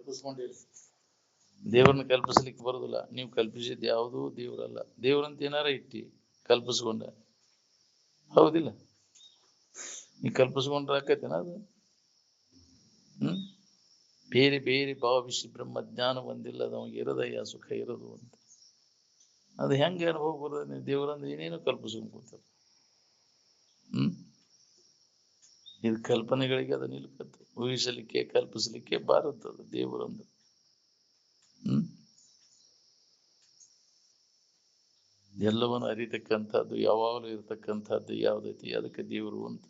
ಕಲ್ಪಿಸ್ಕೊಂಡಿರಿ. ದೇವ್ರನ್ನ ಕಲ್ಪಿಸ್ಲಿಕ್ಕೆ ಬರುದಿಲ್ಲ. ನೀವು ಕಲ್ಪಿಸಿದ್ ಯಾವುದೂ ದೇವ್ರಲ್ಲ. ದೇವ್ರಂತ ಏನಾರ ಇಟ್ಟಿ ಕಲ್ಪಿಸ್ಕೊಂಡ, ಹೌದಿಲ್ಲ? ನೀ ಕಲ್ಪಿಸ್ಕೊಂಡ್ರೆ ಆಕೈತೇನ ಅದು? ಬೇರೆ ಬೇರೆ ಭಾವಿಸಿ ಬ್ರಹ್ಮಜ್ಞಾನ ಹೊಂದಿಲ್ಲದ ಅವಾಗ ಇರದಯ್ಯ ಸುಖ ಇರೋದು ಅಂತ. ಅದು ಹೆಂಗೆ ಅನುಭವ ಬರ್ತದೆ? ನೀವು ದೇವ್ರಂದ್ರೆ ಏನೇನು ಕಲ್ಪಿಸ್ಕೊಂಡು ಕೂತಾರೆ. ಇದು ಕಲ್ಪನೆಗಳಿಗೆ ಅದು ನಿಲ್ಕತ್ತು. ಊಹಿಸಲಿಕ್ಕೆ ಕಲ್ಪಿಸಲಿಕ್ಕೆ ಬಾರತ್ತದು ದೇವರಂದ್ರೆ. ಎಲ್ಲವನ್ನು ಅರಿತಕ್ಕಂಥದ್ದು, ಯಾವಾಗಲೂ ಇರತಕ್ಕಂಥದ್ದು ಯಾವ್ದೈತಿ ಅದಕ್ಕೆ ದೇವರು ಅಂತ.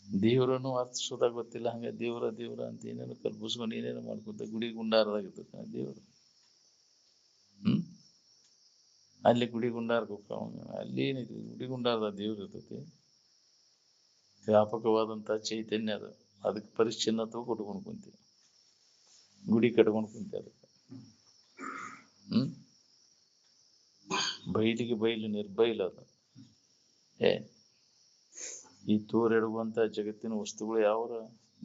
ದೇವರನ್ನು ಅರ್ಥಿಸೋದಾಗ ಗೊತ್ತಿಲ್ಲ, ಹಂಗ ದೇವ್ರ ಅಂತ ಏನೇನು ಕಲ್ಪಿಸ್ಕೊಂಡು ಏನೇನು ಮಾಡ್ಕೊತ ಗುಡಿ ಗುಂಡಾರದಾಗಿರ್ತದೆ ದೇವರು. ಅಲ್ಲಿ ಗುಡಿ ಗುಂಡಾರಕ್ಕೆ ಹೋಗ್ತಾವ, ಅಲ್ಲಿ ಏನೈತಿ ಗುಡಿ ಗುಂಡಾರದ ದೇವ್ರು ಇರ್ತೈತಿ. ವ್ಯಾಪಕವಾದಂತಹ ಚೈತನ್ಯ ಅದ, ಅದಕ್ಕೆ ಪರಿಚ್ಛಿನ್ನತ್ವ ಕೊಟ್ಕೊಂಡು ಕುಂತೀವಿ, ಗುಡಿ ಕಟ್ಕೊಂಡು ಕುಂತೀವಿ ಅದಕ್ಕೆ. ಬೈಲಿಗೆ ಬೈಲು ನಿರ್ಬೈಲ ಅದ. ಈ ತೋರೆಡುವಂತ ಜಗತ್ತಿನ ವಸ್ತುಗಳು ಯಾವ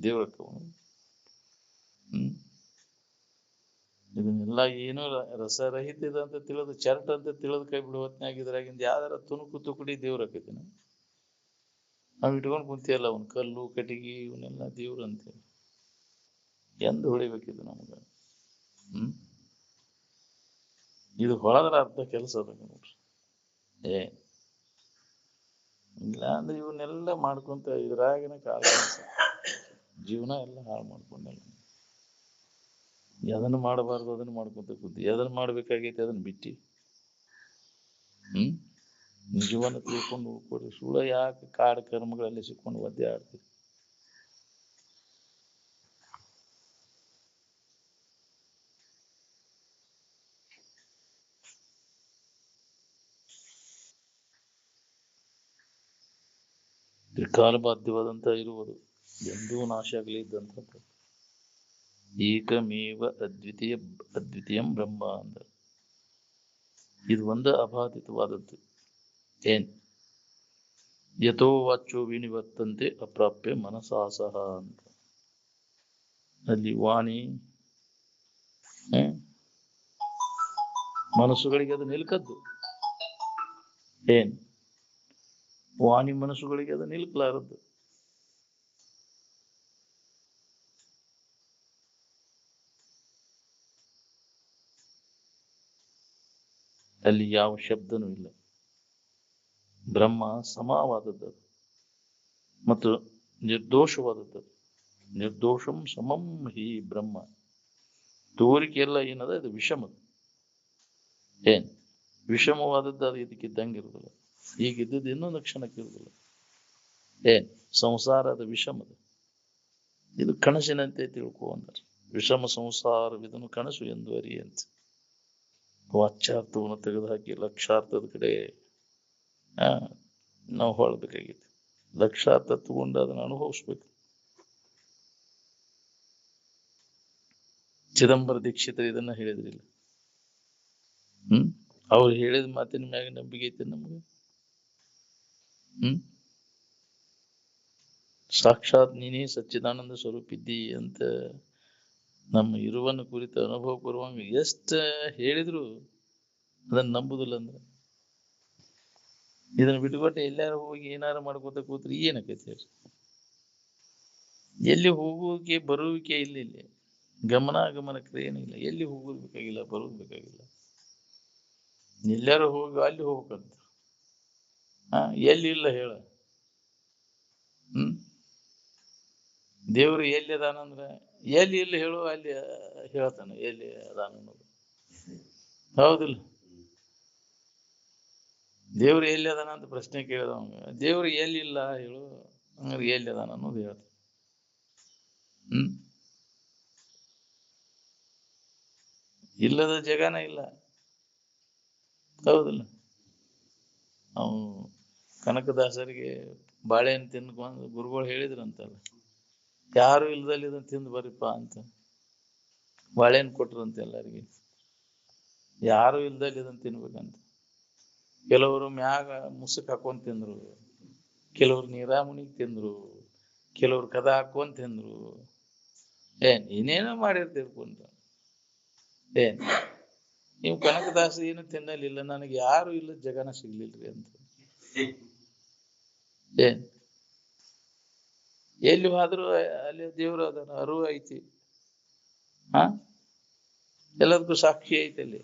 ದೇವ್ರಕ್ಕ. ಇದನ್ನೆಲ್ಲ ಏನು ರಸರಹಿತ ಅಂತ ತಿಳಿದು, ಚರ್ಟ್ ಅಂತ ತಿಳಿದು ಕೈ ಬಿಡು ಹೊತ್ನಾಗ ಇದ್ರಾಗಿಂದ ಯಾವ್ದಾರ ತುಣುಕು ತುಕುಡಿ ದೇವ್ರಕೈತಿ. ನಾವ್ ಇಟ್ಕೊಂಡು ಕುಂತಿಯಲ್ಲ ಅವ್ನ ಕಲ್ಲು ಕಟ್ಟಿಗೆ ಇವನ್ನೆಲ್ಲ ದೇವ್ರ ಅಂತೇಳಿ ಎಂದು ಹೊಳಿಬೇಕಿದ್ದು ನಮಗ. ಇದು ಹೊಳದ್ರ ಅರ್ಧ ಕೆಲಸ ಅದ ನೋಡ್ರಿ. ಇಲ್ಲ ಅಂದ್ರೆ ಇವನ್ನೆಲ್ಲ ಮಾಡ್ಕೊಂತ ಇದ್ರಾಗಿನ ಕಾಲ ಜೀವನ ಎಲ್ಲ ಹಾಳು ಮಾಡ್ಕೊಂಡಲ್ಲ. ಎದನ್ನು ಮಾಡಬಾರ್ದು ಅದನ್ನ ಮಾಡ್ಕೊಂತ ಕೂತಿ, ಎದನ್ನ ಮಾಡ್ಬೇಕಾಗೈತಿ ಅದನ್ನ ಬಿಟ್ಟಿ. ನಿಜವನ್ನ ತಿಳ್ಕೊಂಡು ಹೋಗ್ಕೊಡ್ರಿ. ಸುಳ್ಳ ಯಾಕೆ ಕಾಡು ಕರ್ಮಗಳಲ್ಲಿ ಸಿಕ್ಕೊಂಡು ಒದ್ದೆ ಆಡ್ತೀರಿ? ತ್ರಿಕಾಲಬಾಧ್ಯವಾದಂತ ಇರುವುದು ಎಂದೂ ನಾಶ ಆಗಲಿ ಇದ್ದಂಥದ್ದು ಏಕಮೇವ ಅದ್ವಿತೀಯಂ ಬ್ರಹ್ಮ ಅಂದ. ಇದು ಒಂದು ಅಬಾಧಿತವಾದದ್ದು. ಏನ್ ಯಥೋ ವಾಚೋ ವಿನಿವರ್ತಂತೆ ಅಪ್ರಾಪ್ಯ ಮನಸಾಸಹ ಅಂತ. ಅಲ್ಲಿ ವಾಣಿ ಮನಸ್ಸುಗಳಿಗೆ ಅದು ನಿಲ್ಕದ್ದು. ಏನ್ ವಾಣಿ ಮನಸ್ಸುಗಳಿಗೆ ಅದು ನಿಲ್ಕಲಾರದ್ದು. ಅಲ್ಲಿ ಯಾವ ಶಬ್ದನೂ ಇಲ್ಲ. ಬ್ರಹ್ಮ ಸಮವಾದದ್ದು ಮತ್ತು ನಿರ್ದೋಷವಾದದ್ದು. ನಿರ್ದೋಷಂ ಸಮಂ ಹಿ ಬ್ರಹ್ಮ. ತೋರಿಕೆ ಎಲ್ಲ ಏನದ ಇದು ವಿಷಮದ. ಏನ್ ವಿಷಮವಾದದ್ದು ಅದು ಇದಕ್ಕಿದ್ದಂಗೆ ಇರುದಿಲ್ಲ. ಈಗಿದ್ದದ್ದು ಇನ್ನೊಂದು ಕ್ಷಣಕ್ಕೆ ಇರುದಿಲ್ಲ. ಏನ್ ಸಂಸಾರದ ವಿಷಮದ. ಇದು ಕನಸಿನಂತೆ ತಿಳ್ಕೊ ಅಂದ್ರೆ ವಿಷಮ ಸಂಸಾರವಿದನು ಕನಸು ಎಂದು ಅರಿಯಂತೆ. ವಾಚ್ಯಾರ್ಥವನ್ನು ತೆಗೆದುಹಾಕಿ ಲಕ್ಷಾರ್ಥದ ಕಡೆ ನಾವು ಹೊಳ್ಬೇಕಾಗಿತ್ತು. ಲಕ್ಷಾರ್ಥ ತಗೊಂಡು ಅದನ್ನು ಅನುಭವಿಸ್ಬೇಕು. ಚಿದಂಬರ ದೀಕ್ಷಿತರು ಇದನ್ನ ಹೇಳಿದ್ರಿಲ್ಲ. ಅವ್ರು ಹೇಳಿದ ಮಾತಿನ ಮ್ಯಾಗ ನಂಬಿಕೆ ಐತೆ ನಮ್ಗೆ. ಸಾಕ್ಷಾತ್ ನೀನೇ ಸಚ್ಚಿದಾನಂದ ಸ್ವರೂಪಿದ್ದಿ ಅಂತ ನಮ್ಮ ಇರುವನ್ನು ಕುರಿತು ಅನುಭವ ಬರುವಂಗ ಎಷ್ಟ ಹೇಳಿದ್ರು ಅದನ್ನ ನಂಬುದಿಲ್ಲ. ಅಂದ್ರೆ ಇದನ್ನ ಬಿಟ್ಟುಕೊಟ್ಟೆ ಎಲ್ಲಾರು ಹೋಗಿ ಏನಾರು ಮಾಡ್ಕೋತ ಕೂತ್ರಿ ಏನಕ್ಕೈತಿ? ಎಲ್ಲಿ ಹೋಗುವಿಕೆ ಬರುವಿಕೆ ಇಲ್ಲ. ಇಲ್ಲಿ ಗಮನ ಕ್ರಿಯೆನೂ ಇಲ್ಲ. ಎಲ್ಲಿ ಹೋಗೋದು ಬೇಕಾಗಿಲ್ಲ, ಬರೋದು ಬೇಕಾಗಿಲ್ಲ. ಎಲ್ಲಾರು ಹೋಗಿ ಅಲ್ಲಿ ಹೋಗ್ಬೇಕಂತ. ಎಲ್ಲಿ ಇಲ್ಲ ಹೇಳ. ದೇವ್ರು ಎಲ್ಲಿ ಅದಾನಂದ್ರ ಎಲ್ಲಿ ಇಲ್ಲ ಹೇಳು, ಅಲ್ಲಿ ಹೇಳ್ತಾನೆ ಎಲ್ಲಿ ಅದಾನ ಅನ್ನೋದು. ಹೌದಿಲ್ಲ? ದೇವ್ರು ಎಲ್ಲಿ ಅದಾನ ಅಂತ ಪ್ರಶ್ನೆ ಕೇಳಿದ ದೇವ್ರು ಎಲ್ಲಿ ಇಲ್ಲ ಹೇಳು, ಹಂಗಾರೆ ಎಲ್ಲಿ ಅದಾನ ಅನ್ನೋದು ಹೇಳ್ತಾನೆ. ಇಲ್ಲದ ಜಗನ ಇಲ್ಲ. ಹೌದಿಲ್ಲ? ಅವು ಕನಕದಾಸರಿಗೆ ಬಾಳೆಹಣ್ಣು ತಿನ್ಕೊಂಡು ಗುರುಗಳು ಹೇಳಿದ್ರಂತಲ್ಲ, ಯಾರು ಇಲ್ದಲ್ಲಿ ಇದನ್ನ ತಿಂದು ಬರಿಪ್ಪ ಅಂತ ಬಾಳೆಹಣ್ಣು ಕೊಟ್ರಂತೆ ಎಲ್ಲರಿಗೆ. ಯಾರು ಇಲ್ದಲ್ಲಿ ಇದನ್ನ ತಿನ್ಬೇಕಂತ. ಕೆಲವರು ಮ್ಯಾಗ ಮುಸುಕ್ ಹಾಕೊಂಡ್ ತಿಂದ್ರು, ಕೆಲವ್ರು ನೀರಾಮುನಿಗ್ ತಿಂದ್ರು, ಕೆಲವ್ರು ಕದ ಹಾಕೊಂಡ್ ತಿಂದ್ರು, ನೀನೇನೋ ಮಾಡಿರ್ತಿರ್ಕೊಂಡ ಏನ್ ನೀವು ಕನಕದಾಸ ಏನು ತಿನ್ನಲಿಲ್ಲ, ನನಗೆ ಯಾರು ಇಲ್ಲ ಜಗನ ಸಿಗ್ಲಿಲ್ರಿ ಅಂತ. ಏನ್ ಎಲ್ಲಿ ಹೋದ್ರು ಅಲ್ಲಿ ದೇವ್ರು ಅದನ್ನ ಅರಿವು ಐತಿ. ಹಾ, ಎಲ್ಲದಕ್ಕೂ ಸಾಕ್ಷಿ ಐತಿ ಅಲ್ಲಿ.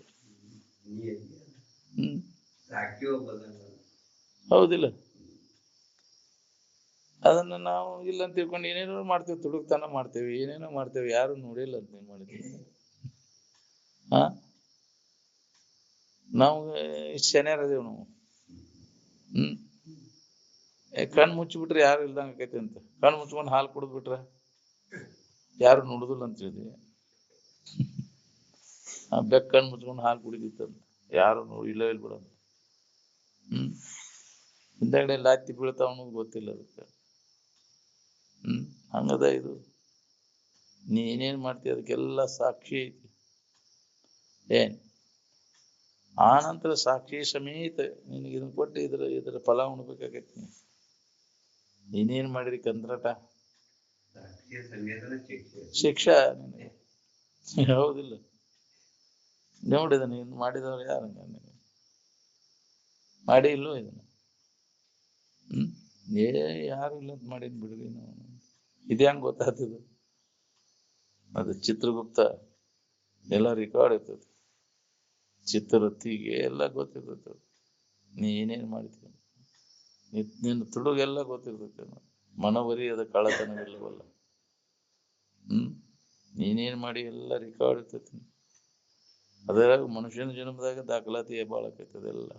ಹೌದಿಲ್ಲ? ಅದನ್ನ ನಾವು ಇಲ್ಲ ಅಂತ ತಿಳ್ಕೊಂಡು ಏನೇನೋ ಮಾಡ್ತೇವೆ, ತುಡುಕ್ತನ ಮಾಡ್ತೇವೆ, ಏನೇನೋ ಮಾಡ್ತೇವೆ, ಯಾರು ನೋಡಿಲ್ಲ ಅಂತ ನೀನ್ ಮಾಡಿದ್ವಿ. ಹಾ, ನಾವು ಇಷ್ಟು ಶನಿಯಾರದೇವ್ ನಾವು. ಕಣ್ ಮುಚ್ಚಿಬಿಟ್ರೆ ಯಾರು ಇಲ್ದಂಗ ಆಕೈತಿ ಅಂತ. ಕಣ್ ಮುಚ್ಕೊಂಡು ಹಾಲು ಕುಡಿದ್ ಬಿಟ್ರ ಯಾರು ನೋಡುದಿಲ್ಲ ಅಂತ ಹೇಳಿದ್ವಿ. ಬೆಕ್ಕ ಕಣ್ ಮುಚ್ಕೊಂಡು ಹಾಲು ಕುಡಿದಿತ್ತಂತ, ಯಾರು ಇಲ್ಲವೇ ಇಲ್ಲ ಬಿಡ. ಹಿಂದಗಡೆ ಲಾತಿ ಬೀಳ್ತಾವ ಅನ್ನೋದು ಗೊತ್ತಿಲ್ಲ ಅದಕ್ಕೆ. ಹಂಗದ ಇದು. ನೀನೇನ್ ಮಾಡ್ತೀಯ ಅದಕ್ಕೆಲ್ಲ ಸಾಕ್ಷಿ ಐತಿ. ಆ ನಂತರ ಸಾಕ್ಷಿ ಸಮೇತ ನಿನಗೆ ಇದನ್ನ ಕೊಟ್ಟು ಇದರ ಫಲ ಉಣ್ಬೇಕಾಗೈತಿ. ನೀನೇನ್ ಮಾಡಿರಿ ಕಂದ್ರಟ ಶಿಕ್ಷಾ ನಿನಗೆ. ಹೌದಿಲ್ಲ? ನೋಡಿದ ನೀನ್ ಮಾಡಿದವ್ರು ಯಾರು ಮಾಡಿ ಇಲ್ಲೋ ಇದನ್ನ? ಯಾರು ಇಲ್ಲ ಅಂತ ಮಾಡಿದ್ ಬಿಡ್ರಿ ನಾವು. ಇದೇ ಹಂಗ ಗೊತ್ತಾಗ್ತದ. ಅದು ಚಿತ್ರಗುಪ್ತ ಎಲ್ಲ ರೆಕಾರ್ಡ್ ಇರ್ತದೆ. ಚಿತ್ರರಥಿಗೆ ಎಲ್ಲ ಗೊತ್ತಿರ್ತದೆ. ನೀ ಏನೇನ್ ಮಾಡ್ತೀವಿ ನಿನ್ನ ತುಡುಗೆಲ್ಲ ಗೊತ್ತಿರ್ತೈತೆ. ಮನವರಿ ಅದ ಕಳ್ಳತನವಿಲ್ಲವಲ್ಲ. ನೀನೇನ್ ಮಾಡಿ ಎಲ್ಲ ರೆಕಾರ್ಡ್ ಇರ್ತೈತಿ. ಅದ್ರಾಗ ಮನುಷ್ಯನ ಜನ್ಮದಾಗ ದಾಖಲಾತಿ ಬಾಳ ಆಕೈತದೆಲ್ಲ.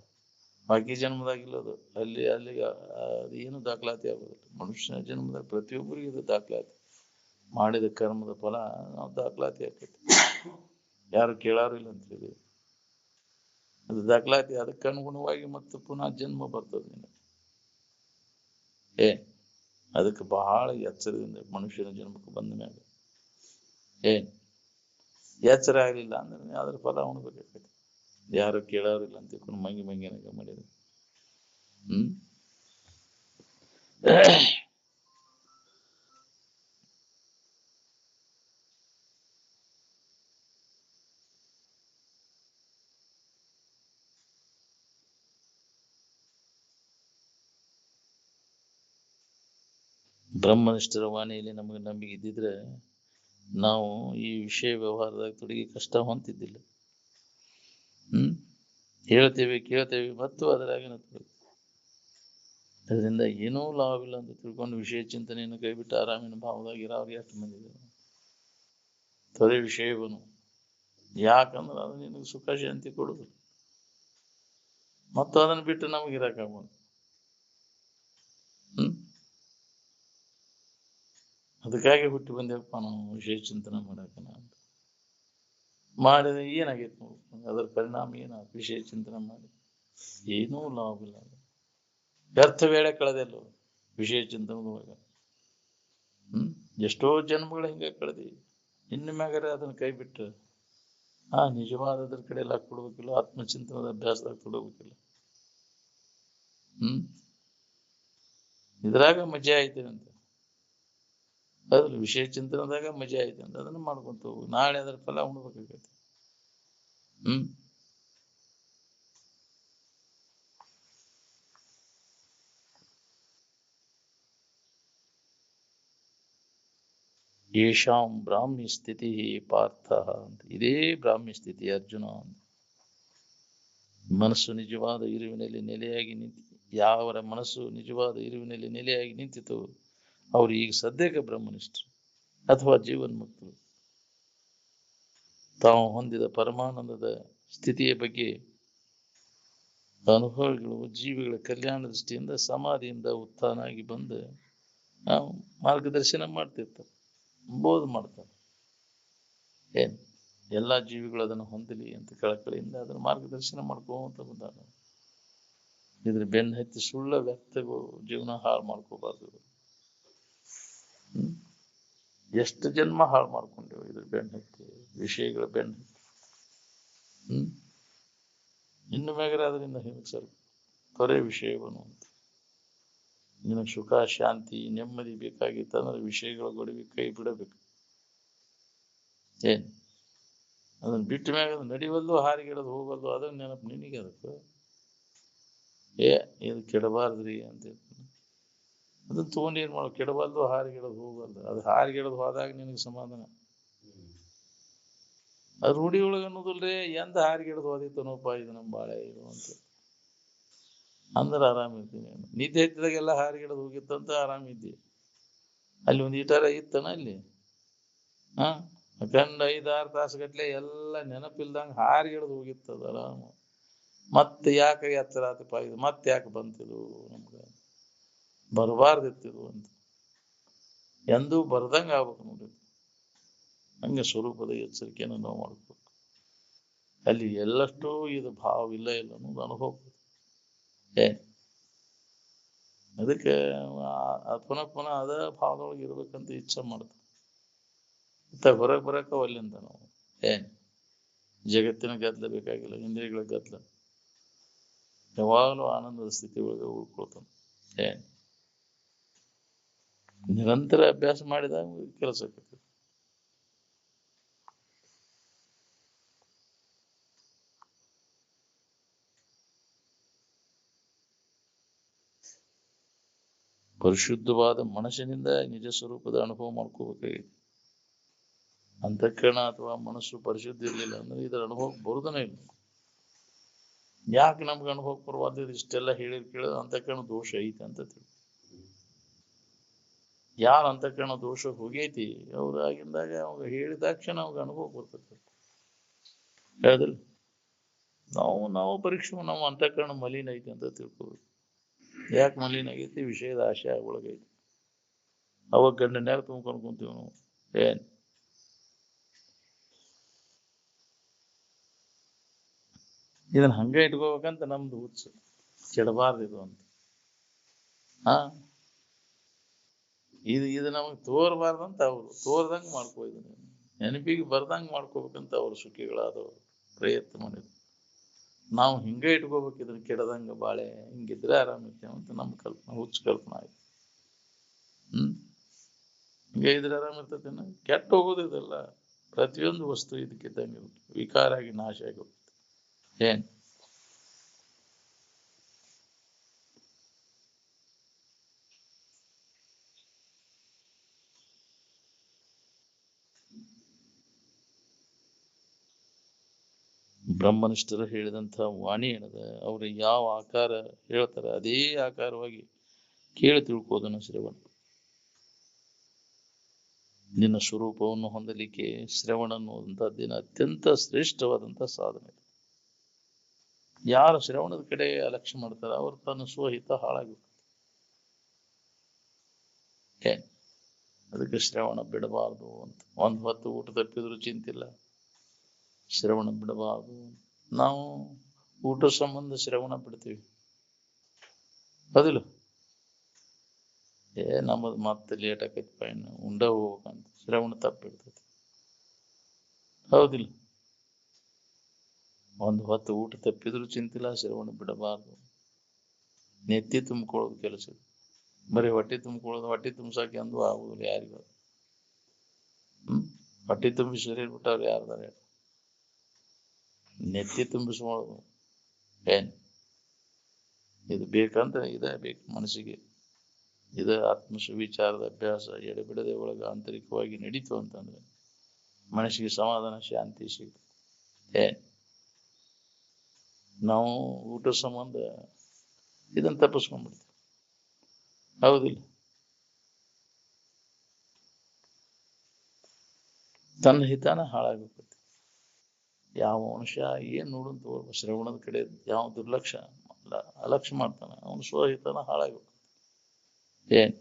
ಬಾಕಿ ಜನ್ಮದಾಗಿಲ್ಲದು. ಅಲ್ಲಿಗೆ ಅದು ಏನು ದಾಖಲಾತಿ ಆಗೋದಿಲ್ಲ. ಮನುಷ್ಯನ ಜನ್ಮದಾಗ ಪ್ರತಿಯೊಬ್ಬರಿಗೂ ಇದು ದಾಖಲಾತಿ. ಮಾಡಿದ ಕರ್ಮದ ಫಲ ನಾವು ದಾಖಲಾತಿ ಆಕೈತಿ. ಯಾರು ಕೇಳಾರು ಇಲ್ಲ ಅಂತ ಹೇಳಿ ಅದು ದಾಖಲಾತಿ. ಅದಕ್ಕೆ ಅನುಗುಣವಾಗಿ ಮತ್ತೆ ಪುನಃ ಜನ್ಮ ಬರ್ತದೆ ನಿನಗೆ. ಅದಕ್ಕೆ ಬಹಳ ಎಚ್ಚರದಿಂದ ಮನುಷ್ಯನ ಜನ್ಮಕ್ಕೆ ಬಂದ ಮ್ಯಾಗ ಎಚ್ಚರ ಆಗ್ಲಿಲ್ಲ ಅಂದ್ರೆ ಅದ್ರ ಫಲ ಉಣ್ಬೇಕಾಗ್ತೈತಿ. ಯಾರು ಕೇಳೋರಿಲ್ಲ ಅಂತ ತಿಳ್ಕೊಂಡು ಮಂಗಿನಾಗ ಮಾಡಿದ್ರು. ಬ್ರಹ್ಮನಿಷ್ಠರ ವಾಣಿಯಲ್ಲಿ ನಮಗೆ ನಂಬಿಕೆ ಇದ್ದಿದ್ರೆ ನಾವು ಈ ವಿಷಯ ವ್ಯವಹಾರದಾಗ ತೊಡಗಿ ಕಷ್ಟ ಹೊಂತಿದ್ದಿಲ್ಲ. ಹೇಳ್ತೇವೆ, ಕೇಳ್ತೇವೆ, ಮತ್ತು ಅದರಾಗ ಅದರಿಂದ ಏನೂ ಲಾಭವಿಲ್ಲ ಅಂತ ತಿಳ್ಕೊಂಡು ವಿಷಯ ಚಿಂತನೆಯನ್ನು ಕೈಬಿಟ್ಟು ಆರಾಮಿನ ಭಾವದಾಗ ಇರೋರು ಎಷ್ಟು ಮಂದಿ ಇದ್ದಾರೆ. ತೊರೆ ವಿಷಯವನ್ನು ಯಾಕಂದ್ರೆ ಅದು ನಿನಗೆ ಸುಖ ಶಾಂತಿ ಕೊಡುದು, ಮತ್ತು ಅದನ್ನು ಬಿಟ್ಟು ನಮಗೆ ಇರಕ್ಕಾಗೋದು. ಅದಕ್ಕಾಗಿ ಹುಟ್ಟಿ ಬಂದೇವಪ್ಪ ನಾವು ವಿಷಯ ಚಿಂತನೆ ಮಾಡಕ್ಕನ ಅಂತ. ಮಾಡಿದ್ರೆ ಏನಾಗೈತೆ ಅದರ ಪರಿಣಾಮ ಏನಾಗ? ವಿಷಯ ಚಿಂತನೆ ಮಾಡಿ ಏನೂ ಲಾಭವಿಲ್ಲ. ವ್ಯರ್ಥ ವೇಳೆ ಕಳೆದೆಲ್ಲ ವಿಷಯ ಚಿಂತನದೊಳಗ. ಎಷ್ಟೋ ಜನ್ಮಗಳು ಹಿಂಗೆ ಕಳೆದಿ. ಇನ್ನು ಮ್ಯಾಗಾರೆ ಅದನ್ನ ಕೈ ಬಿಟ್ಟು ನಿಜವಾದದ್ರ ಕಡೆ ಎಲ್ಲ ಕೊಡ್ಬೇಕಿಲ್ಲ. ಆತ್ಮಚಿಂತನದ ಅಭ್ಯಾಸದಾಗ ಕೊಡಬೇಕಿಲ್ಲ. ಇದ್ರಾಗ ಮಜಾ ಐತೆ ಅಂತ, ಅದ್ರಲ್ಲಿ ವಿಷಯ ಚಿಂತನದಾಗ ಮಜಾ ಐತೆ ಅಂತ ಅದನ್ನ ಮಾಡ್ಕೊಂತ ಹೋಗು. ನಾಳೆ ಅದ್ರ ಫಲ ಉಣ್ಬೇಕಾಗೈತಿ. ಯೇಷಾಂ ಬ್ರಾಹ್ಮ್ಯ ಸ್ಥಿತಿ ಪಾರ್ಥ ಅಂತ. ಇದೇ ಬ್ರಾಹ್ಮ್ಯ ಸ್ಥಿತಿ ಅರ್ಜುನ. ಮನಸ್ಸು ನಿಜವಾದ ಇರುವಿನಲ್ಲಿ ನೆಲೆಯಾಗಿ ಯಾವರ ಮನಸ್ಸು ನಿಜವಾದ ಇರುವಿನಲ್ಲಿ ನೆಲೆಯಾಗಿ ನಿಂತಿತು ಅವರು ಈಗ ಸದ್ಯಕ್ಕೆ ಬ್ರಹ್ಮನಿಷ್ಠರು ಅಥವಾ ಜೀವನ್ಮುಕ್ತರು. ತಾವು ಹೊಂದಿದ ಪರಮಾನಂದದ ಸ್ಥಿತಿಯ ಬಗ್ಗೆ ಅನುಭವಿಗಳು ಜೀವಿಗಳ ಕಲ್ಯಾಣ ದೃಷ್ಟಿಯಿಂದ ಸಮಾಧಿಯಿಂದ ಉತ್ಥಾನಾಗಿ ಬಂದು ಮಾರ್ಗದರ್ಶನ ಮಾಡ್ತಿರ್ತಾರೆ, ಬೋಧ್ ಮಾಡ್ತಾರೆ. ಎಲ್ಲಾ ಜೀವಿಗಳು ಅದನ್ನು ಹೊಂದಲಿ ಅಂತ ಕಳಕಳಿಯಿಂದ ಅದನ್ನು ಮಾರ್ಗದರ್ಶನ ಮಾಡ್ಕೊಂತ ಬಂದಾಗ ಇದ್ರ ಬೆನ್ನ ಹತ್ತಿ ಸುಳ್ಳ ವ್ಯಕ್ತಗಳು ಜೀವನ ಹಾಳು ಮಾಡ್ಕೋಬಾರ್ದು. ಎಷ್ಟು ಜನ್ಮ ಹಾಳು ಮಾಡ್ಕೊಂಡೇವು ಇದ್ರ ಬೆನ್ನ ಹತ್ತಿ, ವಿಷಯಗಳ ಬೆನ್ನ ಹತ್ತಿ. ಇನ್ನು ಮ್ಯಾಗರೆ ಅದರಿಂದ ಹಿಂದೆ ಸ್ವಲ್ಪ ತೊರೆ ವಿಷಯವನ್ನು ಅಂತ. ನಿನಗೆ ಸುಖ ಶಾಂತಿ ನೆಮ್ಮದಿ ಬೇಕಾಗಿತ್ತು ಅಂದ್ರೆ ವಿಷಯಗಳ ಗೊಡವಿ ಕೈ ಬಿಡಬೇಕು. ಏನ್ ಅದನ್ನ ಬಿಟ್ಟ ಮ್ಯಾಗ ಅದು ನಡಿವಲ್ದು ಹಾರಿಗಿಡದು ಹೋಗಲ್ದು ಅದನ್ನ ನೆನಪು ನಿನಗೆ ಅದಕ್ಕೆ ಏ ಇದು ಕೆಡಬಾರ್ದ್ರಿ ಅಂತ ಅದನ್ನ ತಗೊಂಡು ಏನ್ ಮಾಡೋ ಕೆಡಬಲ್ದು ಹಾರಿಗಿಡದು ಹೋಗಲ್ದು ಅದು ಹಾರಿಗಿಡದು ಹೋದಾಗ ನಿನಗೆ ಸಮಾಧಾನ ಅದು ರೂಢಿ ಒಳಗೆ ಅನ್ನೋದಿಲ್ರಿ ಎಂದ ಹಾರಿಗಿಡದು ಹೋದಿತ್ತನೋಪ್ಪ ಇದು ನಮ್ಮ ಬಾಳೆ ಇದು ಅಂತ ಅಂದ್ರೆ ಆರಾಮಿದ್ದೀನಿ ನಿದ್ದೆ ಹತ್ತಿದಾಗೆಲ್ಲ ಹಾರಿಗಿಡದು ಹೋಗಿತ್ತಂತ ಆರಾಮಿದ್ದಿ ಅಲ್ಲಿ ಒಂದು ಈಟಾರ ಇತ್ತನ ಅಲ್ಲಿ ಹಾ ಕಂಡ 5-6 ತಾಸುಗಟ್ಲೆ ಎಲ್ಲ ನೆನಪಿಲ್ದಂಗ ಹಾರಿಗಿಡದು ಹೋಗಿತ್ತದ ಆರಾಮ ಮತ್ತೆ ಯಾಕೆ ಎತ್ತರ ಆತಪ್ಪ ಇದು ಮತ್ತೆ ಯಾಕೆ ಬಂತಿದು ನಮ್ಗೆ ಬರಬಾರ್ದಿತ್ತಿದು ಅಂತ ಎಂದೂ ಬರ್ದಂಗ ಆಗ್ಬೇಕು ನೋಡಿ ಹಂಗೆ ಸ್ವರೂಪದ ಎಚ್ಚರಿಕೆಯನ್ನು ನಾವು ಮಾಡ್ಬೇಕು ಅಲ್ಲಿ ಎಲ್ಲಷ್ಟು ಇದು ಭಾವ ಇಲ್ಲ ಅನ್ನೋದು ಅನುಭವ ಏ ಅದಕ್ಕೆ ಪುನಃ ಪುನಃ ಅದ ಭಾವದೊಳಗೆ ಇರ್ಬೇಕಂತ ಇಚ್ಛೆ ಮಾಡ್ತಾರೆ ಮತ್ತೆ ಹೊರಗೆ ಬರಕ ಒಲ್ಲಿಂದ ನಾವು ಏನ್ ಜಗತ್ತಿನ ಗದ್ದಲ ಬೇಕಾಗಿಲ್ಲ ಇಂದ್ರಿಯಗಳ ಗದ್ದಲ ಯಾವಾಗಲೂ ಆನಂದದ ಸ್ಥಿತಿ ಒಳಗೆ ಉಳ್ಕೊಳ್ತಾನೆ ಏನ್ ನಿರಂತರ ಅಭ್ಯಾಸ ಮಾಡಿದಾಗ ಕೆಲಸ ಆಗ್ತದೆ ಪರಿಶುದ್ಧವಾದ ಮನಸ್ಸಿನಿಂದ ನಿಜ ಸ್ವರೂಪದ ಅನುಭವ ಮಾಡ್ಕೋಬೇಕಾಗಿದೆ ಅಂತಃಕರಣ ಅಥವಾ ಮನಸ್ಸು ಪರಿಶುದ್ಧ ಇರಲಿಲ್ಲ ಅಂದ್ರೆ ಇದರ ಅನುಭವ ಬರುದನೇ ಇಲ್ಲ ಯಾಕೆ ನಮ್ಗೆ ಅನುಭವ ಬರುವಾದ ಇಷ್ಟೆಲ್ಲ ಹೇಳಿದ್ ಕೇಳಿದ್ರೆ ಅಂತಃಕರಣ ದೋಷ ಐತೆ ಅಂತ ತಿಳಿ ಯಾರ ಅಂತಃಕರಣ ದೋಷ ಹೋಗೈತಿ ಅವ್ರು ಆಗಿಂದಾಗ ಅವಾಗ ಹೇಳಿದ ತಕ್ಷಣ ಅವಾಗ ಅನುಭವ ಬರ್ತದೆ ಹೇಳಿದಿಲ್ಲ ನಾವು ಪರೀಕ್ಷೆ ನಾವು ಅಂತಃಕರಣ ಮಲಿನ ಐತಿ ಅಂತ ತಿಳ್ಕೋಬೇಕು ಯಾಕೆ ಮಲಿನ ಆಗೈತಿ ವಿಷಯದ ಆಶೆ ಒಳಗೈತಿ ಅವಾಗ ಗಂಡನ್ಯಾಗ ತುಂಬ್ಕೊಂಡು ಕುಂತೀವಿ ನಾವು ಏನ್ ಇದನ್ನ ಹಂಗ ಇಟ್ಕೋಬೇಕಂತ ನಮ್ದು ಹುಚ್ಚು ಕೆಡಬಾರ್ದು ಅಂತ ಹಾ ಇದು ನಮಗ್ ತೋರ್ಬಾರ್ದಂತ ಅವ್ರು ತೋರ್ದಂಗ ಮಾಡ್ಕೋಯ್ದು ನೆನಪಿಗೆ ಬರ್ದಂಗ ಮಾಡ್ಕೋಬೇಕಂತ ಅವ್ರು ಸುಖಿಗಳಾದವ್ರು ಪ್ರಯತ್ನ ಮಾಡಿದ್ರು ನಾವು ಹಿಂಗ ಇಟ್ಕೋಬೇಕು ಇದನ್ನ ಕೆಡದಂಗ ಬಾಳೆ ಹಿಂಗಿದ್ರೆ ಆರಾಮಿರ್ತೇವೆ ಅಂತ ನಮ್ಮ ಕಲ್ಪನಾ ಹುಚ್ಚು ಕಲ್ಪನಾ ಆಯ್ತು ಹಿಂಗ ಇದ್ರೆ ಆರಾಮಿರ್ತೇನ ಕೆಟ್ಟ ಹೋಗೋದು ಇದೆಲ್ಲ ಪ್ರತಿಯೊಂದು ವಸ್ತು ಇದಕ್ಕಿದ್ದಂಗೆ ವಿಕಾರ ಆಗಿ ನಾಶ ಆಗಿ ಹೋಗುತ್ತೆ ಏನ್ ಬ್ರಹ್ಮನಿಷ್ಠರು ಹೇಳಿದಂಥ ವಾಣಿ ಏನದ ಅವ್ರು ಯಾವ ಆಕಾರ ಹೇಳ್ತಾರೆ ಅದೇ ಆಕಾರವಾಗಿ ಕೇಳಿ ತಿಳ್ಕೋದನ್ನು ಶ್ರವಣ ನಿನ್ನ ಸ್ವರೂಪವನ್ನು ಹೊಂದಲಿಕ್ಕೆ ಶ್ರವಣ ಅನ್ನುವಂಥದ್ದೇನು ಅತ್ಯಂತ ಶ್ರೇಷ್ಠವಾದಂಥ ಸಾಧನೆ ಯಾರು ಶ್ರವಣದ ಕಡೆ ಅಲಕ್ಷ್ಯ ಮಾಡ್ತಾರೆ ಅವ್ರು ತನ್ನ ಸ್ವಹಿತ ಹಾಳಾಗುತ್ತೆ ಅದಕ್ಕೆ ಶ್ರವಣ ಬಿಡಬಾರ್ದು ಅಂತ ಒಂದು ಹೊತ್ತು ಊಟ ತಪ್ಪಿದ್ರು ಚಿಂತಿಲ್ಲ ಶ್ರವಣ ಬಿಡಬಾರ್ದು ನಾವು ಊಟ ಸಂಬಂಧ ಶ್ರವಣ ಬಿಡ್ತೀವಿ ಹೌದಿಲ್ಲ ನಮ್ಮದು ಮತ್ತೆ ಲೇಟ್ ಆಕೈತಿ ಇನ್ನು ಉಂಡ ಹೋಗ್ಬೇಕಂತ ಶ್ರವಣ ತಪ್ಪಿಡ್ತೈತಿ ಹೌದಿಲ್ಲ ಒಂದು ಹೊತ್ತು ಊಟ ತಪ್ಪಿದ್ರು ಚಿಂತಿಲ್ಲ ಶ್ರವಣ ಬಿಡಬಾರ್ದು ನೆತ್ತಿ ತುಂಬಿಕೊಳ್ಳೋದು ಕೆಲಸ ಬರೀ ಹೊಟ್ಟೆ ತುಂಬಿಕೊಳ್ಳೋದು ಹೊಟ್ಟೆ ತುಂಬಿಸಾಕಿ ಅಂದು ಆಗುದಿಲ್ಲ ಯಾರಿಗೂ ಹೊಟ್ಟೆ ತುಂಬಿ ಶರೀರ ಬಿಟ್ಟವ್ರು ಯಾರ್ದಾರ ನೆತ್ತಿ ತುಂಬಿಸ್ಕೊಳ್ಳೋದು ಏನ್ ಇದು ಬೇಕಂತ ಇದೇ ಬೇಕು ಮನಸ್ಸಿಗೆ ಇದು ಆತ್ಮವಿಚಾರದ ಅಭ್ಯಾಸ ಎಡೆಬಿಡದೆ ಒಳಗೆ ಆಂತರಿಕವಾಗಿ ನಡೀತು ಅಂತಂದ್ರೆ ಮನಸ್ಸಿಗೆ ಸಮಾಧಾನ ಶಾಂತಿ ಸಿಗುತ್ತೆ ನಾವು ಊಟ ಸಂಬಂಧ ಇದನ್ನ ತಪ್ಪಿಸ್ಕೊಂಡ್ಬಿಡ್ತೀವಿ ಹೌದಿಲ್ಲ ತನ್ನ ಹಿತಾನ ಹಾಳಾಗುತ್ತೆ ಯಾವ ಮನುಷ್ಯ ಏನ್ ನೋಡಂತ ಶ್ರವಣದ ಕಡೆ ಯಾವ ದುರ್ಲಕ್ಷ್ಯ ಅಲಕ್ಷ್ಯ ಮಾಡ್ತಾನೆ ಅವನು ಸ್ವಹಿತಾನ ಹಾಳಾಗುತ್ತೆ ಏನ್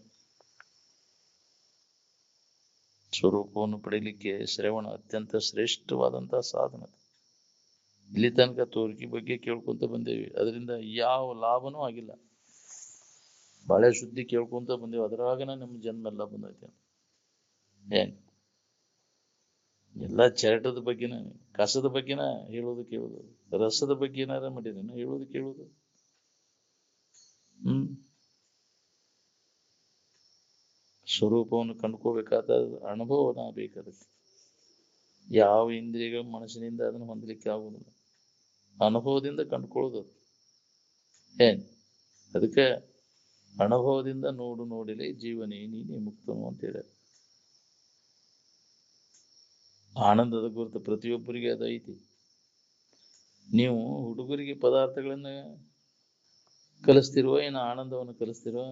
ಸ್ವರೂಪವನ್ನು ಪಡೀಲಿಕ್ಕೆ ಶ್ರವಣ ಅತ್ಯಂತ ಶ್ರೇಷ್ಠವಾದಂತಹ ಸಾಧನ ಇಲ್ಲಿ ತನಕ ತೋರಿಕೆ ಬಗ್ಗೆ ಕೇಳ್ಕೊಂತ ಬಂದೇವಿ ಅದರಿಂದ ಯಾವ ಲಾಭನೂ ಆಗಿಲ್ಲ ಬಾಳೆ ಶುದ್ಧಿ ಕೇಳ್ಕೊಂತ ಬಂದೇವಿ ಅದರಾಗನ ನಮ್ಮ ಜನ್ಮ ಎಲ್ಲ ಬಂದೈತೆ ಏನ್ ಎಲ್ಲ ಚರಟದ ಬಗ್ಗೆನ ಕಸದ ಬಗ್ಗೆನ ಹೇಳೋದು ಕೇಳುದು ರಸದ ಬಗ್ಗೆ ಏನಾರ ಮಾಡಿರೇನ ಹೇಳೋದು ಕೇಳುದು ಸ್ವರೂಪವನ್ನು ಕಂಡ್ಕೋಬೇಕಾದ ಅನುಭವನ ಬೇಕದಕ್ಕೆ ಯಾವ ಇಂದ್ರಿಯಗಳು ಮನಸ್ಸಿನಿಂದ ಅದನ್ನು ಹೊಂದಲಿಕ್ಕೆ ಆಗುವುದಿಲ್ಲ. ಅನುಭವದಿಂದ ಕಂಡುಕೊಳ್ಳೋದು ಏನ್. ಅದಕ್ಕೆ ಅನುಭವದಿಂದ ನೋಡು ನೋಡಿಲೆ ಜೀವನೇ ನೀನೇ ಮುಕ್ತನು ಅಂತ ಹೇಳ. ಆನಂದದ ಗುರುತು ಪ್ರತಿಯೊಬ್ಬರಿಗೆ ಅದು ಐತಿ. ನೀವು ಹುಡುಗರಿಗೆ ಪದಾರ್ಥಗಳನ್ನ ಕಲಿಸ್ತಿರುವ ಏನು ಆನಂದವನ್ನು ಕಲಿಸ್ತಿರುವ?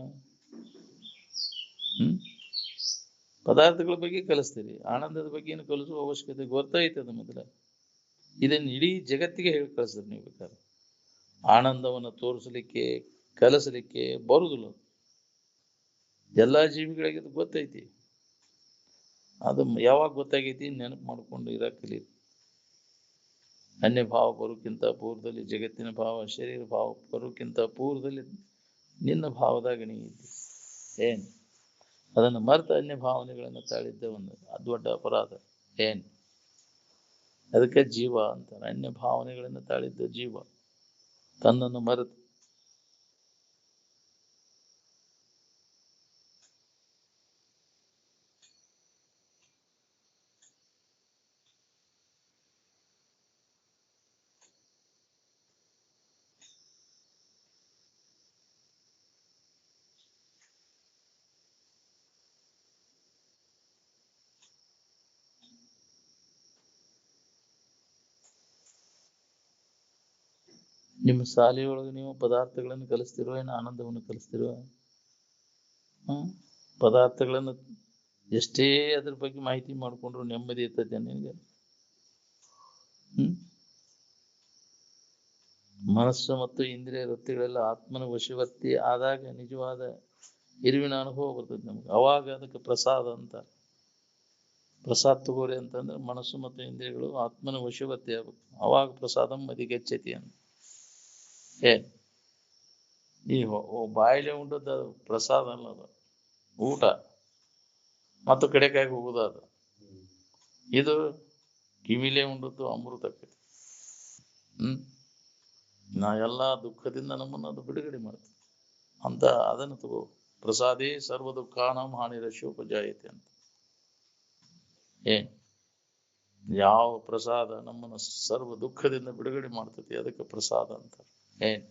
ಪದಾರ್ಥಗಳ ಬಗ್ಗೆ ಕಲಿಸ್ತೀರಿ, ಆನಂದದ ಬಗ್ಗೆ ಏನು ಕಲಿಸುವ ಅವಶ್ಯಕತೆ ಗೊತ್ತಾಯ್ತದ ಮೊದಲ. ಇದನ್ನ ಇಡೀ ಜಗತ್ತಿಗೆ ಹೇಳಿ ಕಳಿಸ್ರಿ ನೀವು ಬೇಕಾದ್ರೆ. ಆನಂದವನ್ನು ತೋರಿಸಲಿಕ್ಕೆ ಕಲಿಸಲಿಕ್ಕೆ ಬರುದಿಲ್ಲ. ಎಲ್ಲಾ ಜೀವಿಗಳಿಗೆ ಅದು ಗೊತ್ತೈತಿ. ಅದು ಯಾವಾಗ ಗೊತ್ತಾಗೈತಿ? ನೆನಪು ಮಾಡ್ಕೊಂಡು ಇರಕ್ ಕಲೀರಿ. ಅನ್ಯ ಭಾವ ಬರೋಕ್ಕಿಂತ ಪೂರ್ವದಲ್ಲಿ ಜಗತ್ತಿನ ಭಾವ, ಶರೀರ ಭಾವ ಬರೋಕ್ಕಿಂತ ಪೂರ್ವದಲ್ಲಿ ನಿನ್ನ ಭಾವದಾಗ ನೀ ಇದ್ದಿ. ಏನ್ ಅದನ್ನು ಮರೆತ ಅನ್ಯ ಭಾವನೆಗಳನ್ನು ತಾಳಿದ್ದ ಒಂದು ದೊಡ್ಡ ಅಪರಾಧ. ಏನ್ ಅದಕ್ಕೆ ಜೀವ ಅಂತಾರೆ. ಅನ್ಯ ಭಾವನೆಗಳನ್ನು ತಾಳಿದ್ದ ಜೀವ ತನ್ನನ್ನು ಮರೆತು. ನಿಮ್ಮ ಶಾಲೆಯೊಳಗೆ ನೀವು ಪದಾರ್ಥಗಳನ್ನು ಕಲಿಸ್ತಿರೋ ಏನು ಆನಂದವನ್ನು ಕಲಿಸ್ತಿರೋ? ಪದಾರ್ಥಗಳನ್ನು ಎಷ್ಟೇ ಅದ್ರ ಬಗ್ಗೆ ಮಾಹಿತಿ ಮಾಡ್ಕೊಂಡ್ರು ನೆಮ್ಮದಿ ಇರ್ತದೆ ನಿನಗೆ. ಮನಸ್ಸು ಮತ್ತು ಇಂದ್ರಿಯ ವೃತ್ತಿಗಳೆಲ್ಲ ಆತ್ಮನ ವಶವರ್ತಿ ಆದಾಗ ನಿಜವಾದ ಇರುವಿನ ಅನುಭವ ಬರ್ತದೆ ನಮ್ಗೆ. ಅವಾಗ ಅದಕ್ಕೆ ಪ್ರಸಾದ ಅಂತ. ಪ್ರಸಾದ ತಗೋರಿ ಅಂತಂದ್ರೆ ಮನಸ್ಸು ಮತ್ತು ಇಂದ್ರಿಯಗಳು ಆತ್ಮನ ವಶವರ್ತಿ ಆಗ್ಬೇಕು. ಅವಾಗ ಪ್ರಸಾದ ಮದಿಗೆಚ್ಚತಿ ಅಂತ. ಏನ್ ಈ ಬಾಯಿಲೆ ಉಂಡದ್ದು ಪ್ರಸಾದ ಅಲ್ಲ, ಅದು ಊಟ ಮತ್ತು ಕಡೆಕಾಗಿ ಹೋಗುದು. ಅದು ಇದು ಕಿವಿಲೆ ಉಂಡದ್ದು ಅಮೃತಕ್ಕೆ. ನಾ ಎಲ್ಲಾ ದುಃಖದಿಂದ ನಮ್ಮನ್ನು ಅದು ಬಿಡುಗಡೆ ಮಾಡ್ತೀವಿ ಅಂತ. ಅದನ್ನು ತಗೋ. ಪ್ರಸಾದೇ ಸರ್ವ ದುಃಖಾನಾಂ ಹಾನಿರಶೋಪಜಾಯತೆ ಅಂತ. ಏನ್ ಯಾವ ಪ್ರಸಾದ ನಮ್ಮನ್ನು ಸರ್ವ ದುಃಖದಿಂದ ಬಿಡುಗಡೆ ಮಾಡ್ತತಿ ಅದಕ್ಕೆ ಪ್ರಸಾದ ಅಂತ. ಏನ್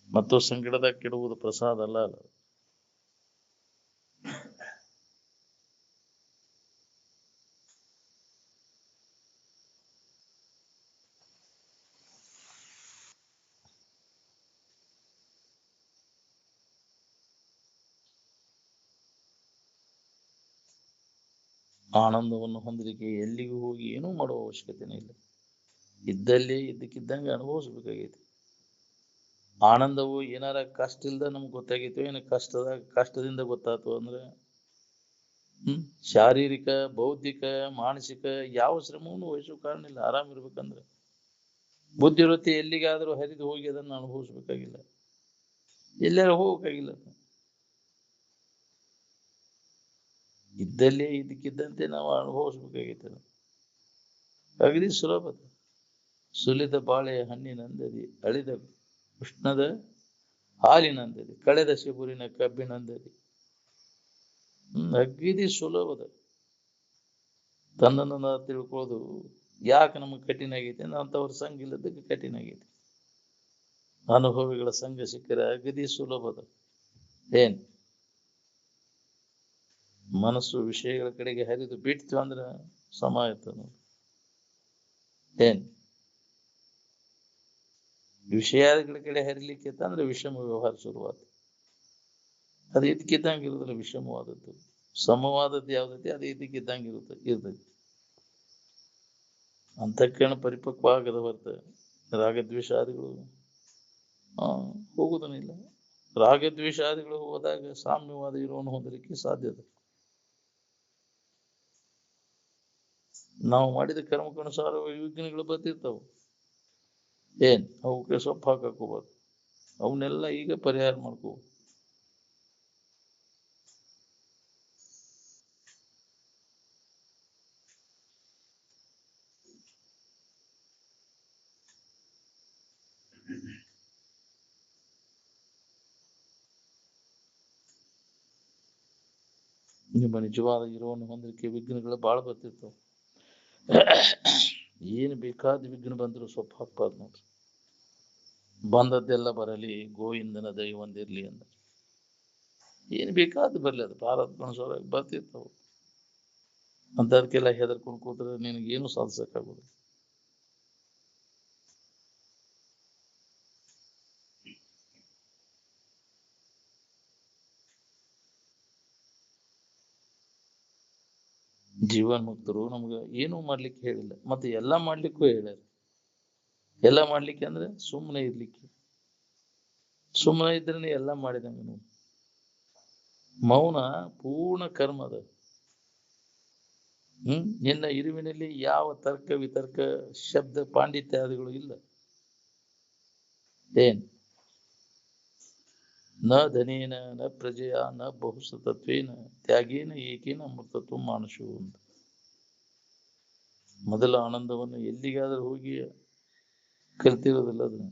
ಮತ್ತು ಸಂಕಟದಾಗ ಕೆಡುವುದು ಪ್ರಸಾದ ಅಲ್ಲ. ಅಲ್ಲ ಆನಂದವನ್ನು ಹೊಂದಲಿಕ್ಕೆ ಎಲ್ಲಿಗೂ ಹೋಗಿ ಏನೂ ಮಾಡುವ ಅವಶ್ಯಕತೆನೇ ಇಲ್ಲ. ಇದ್ದಲ್ಲಿ ಇದ್ದಕ್ಕಿದ್ದಂಗೆ ಅನುಭವಿಸ್ಬೇಕಾಗೈತಿ. ಆನಂದವು ಏನಾರ ಕಷ್ಟ ಇಲ್ದ ನಮ್ಗೆ ಗೊತ್ತಾಗೈತೋ ಏನು ಕಷ್ಟದಿಂದ ಗೊತ್ತಾಯ್ತು ಅಂದ್ರೆ ಶಾರೀರಿಕ, ಬೌದ್ಧಿಕ, ಮಾನಸಿಕ ಯಾವ ಶ್ರಮವನ್ನು ವಹಿಸೋ ಕಾರಣ ಇಲ್ಲ. ಆರಾಮ್ ಇರ್ಬೇಕಂದ್ರೆ ಬುದ್ಧಿವೃತ್ತಿ ಎಲ್ಲಿಗಾದ್ರೂ ಹರಿದು ಹೋಗಿ ಅದನ್ನು ಅನುಭವಿಸ್ಬೇಕಾಗಿಲ್ಲ. ಎಲ್ಲಾರು ಹೋಗ್ಬೇಕಾಗಿಲ್ಲ. ಇದ್ದಲ್ಲೇ ಇದಕ್ಕಿದ್ದಂತೆ ನಾವು ಅನುಭವಿಸ್ಬೇಕಾಗೈತೆ. ಅಗದಿ ಸುಲಭದ. ಸುಲಿದ ಬಾಳೆಯ ಹಣ್ಣಿನಂದದಿ, ಅಳಿದ ಉಷ್ಣದ ಹಾಲಿನಂದದಿ, ಕಳೆದ ಶಿಬುರಿನ ಕಬ್ಬಿನಂದದಿ. ಅಗದಿ ಸುಲಭದ. ತನ್ನನ್ನು ತಿಳ್ಕೊಳ್ಳೋದು ಯಾಕೆ ನಮಗೆ ಕಠಿಣ ಆಗೈತೆ ಅಂದ್ರೆ ಅಂಥವ್ರ ಸಂಘ ಇಲ್ಲದಕ್ಕೆ ಕಠಿಣ ಆಗೈತಿ. ಅನುಭವಿಗಳ ಸಂಘ ಸಿಕ್ಕರೆ ಅಗದಿ ಸುಲಭದ. ಏನ್ ಮನಸ್ಸು ವಿಷಯಗಳ ಕಡೆಗೆ ಹರಿದು ಬಿಡ್ತು ಅಂದ್ರೆ ಸಮ ಆಯ್ತು. ಏನ್ ವಿಷಯಗಳ ಕಡೆ ಹರಿಲಿಕ್ಕೆ ಅಂದ್ರೆ ವಿಷಮ ವ್ಯವಹಾರ ಶುರುವಾದ. ಅದು ಇದಕ್ಕಿದ್ದಂಗೆ ಇರುದಿಲ್ಲ. ವಿಷಮವಾದದ್ದು ಸಮವಾದದ್ದು ಯಾವ್ದೈತಿ ಅದು ಇದಕ್ಕಿದ್ದಂಗೆ ಇರ್ತೈತಿ. ಅಂತಃಕರಣ ಪರಿಪಕ್ವ ಆಗದ ಹೊರತು ರಾಗದ್ವೇಷಾದಿಗಳು ಹೋಗುದನಿಲ್ಲ. ರಾಗದ್ವೇಷಾದಿಗಳು ಹೋದಾಗ ಸಾಮ್ಯವಾದ ಇರುವನ್ನು ಹೊಂದಲಿಕ್ಕೆ ಸಾಧ್ಯತೆ. ನಾವು ಮಾಡಿದ ಕರ್ಮಕ್ಕನುಸಾರ ವಿಘ್ನಗಳು ಬರ್ತಿರ್ತಾವ. ಏನ್ ಅವಕ್ಕೆ ಸೊಪ್ಪು ಹಾಕೋಬಾರ್ದು. ಅವನ್ನೆಲ್ಲ ಈಗ ಪರಿಹಾರ ಮಾಡ್ಕೋ. ನಿಮ್ಮ ನಿಜವಾದ ಇರುವನ್ನು ಹೊಂದಲಿಕ್ಕೆ ವಿಘ್ನಗಳು ಬಹಳ ಬರ್ತಿರ್ತಾವ. ಏನು ಬೇಕಾದ ವಿಘ್ನ ಬಂದ್ರು ಸ್ವಲ್ಪ ಹಾಕ್ಬಾರ್ದು ನೋಡ್ರಿ. ಬಂದದ್ದೆಲ್ಲ ಬರಲಿ, ಗೋವಿಂದನ ದಯ ಒಂದಿರ್ಲಿ ಅಂದ್ರೆ ಏನು ಬೇಕಾದ ಬರಲಿ, ಅದು ಪ್ರಾರಬ್ಧ ಅನುಸಾರವಾಗಿ ಬರ್ತಿರ್ತಾವೆ. ಅಂತದಕ್ಕೆಲ್ಲ ಹೆದರ್ಕೊಂಡು ಕೂತ್ರೆ ನಿನಗೇನು ಸಾಧಿಸಕ್ಕಾಗೋದಿಲ್ಲ. ಜೀವನ್ ಮುಕ್ತರು ನಮ್ಗೆ ಏನೂ ಮಾಡ್ಲಿಕ್ಕೆ ಹೇಳಿಲ್ಲ, ಮತ್ತೆ ಎಲ್ಲ ಮಾಡ್ಲಿಕ್ಕೂ ಹೇಳ್ಯಾರ. ಎಲ್ಲ ಮಾಡ್ಲಿಕ್ಕೆ ಅಂದ್ರೆ ಸುಮ್ಮನೆ ಇರ್ಲಿಕ್ಕೆ. ಸುಮ್ಮನೆ ಇದ್ರೆ ಎಲ್ಲ ಮಾಡಿದಂಗೆ ನೀವು. ಮೌನ ಪೂರ್ಣ ಕರ್ಮದ. ನಿನ್ನ ಇರುವಿನಲ್ಲಿ ಯಾವ ತರ್ಕ ವಿತರ್ಕ ಶಬ್ದ ಪಾಂಡಿತ್ಯಾದಿಗಳು ಇಲ್ಲ. ಏನ್ ನ ಧನೇನ ನ ಪ್ರಜೆಯ ನ ಬಹುಸತತ್ವೇನ ತ್ಯಾಗೇನ ಏಕೇನ ಅಮೃತತ್ವ ಮಾನಸು ಅಂತ. ಮೊದಲ ಆನಂದವನ್ನು ಎಲ್ಲಿಗಾದ್ರೂ ಹೋಗಿ ಕಲ್ತಿರೋದಿಲ್ಲ ಅದನ್ನ.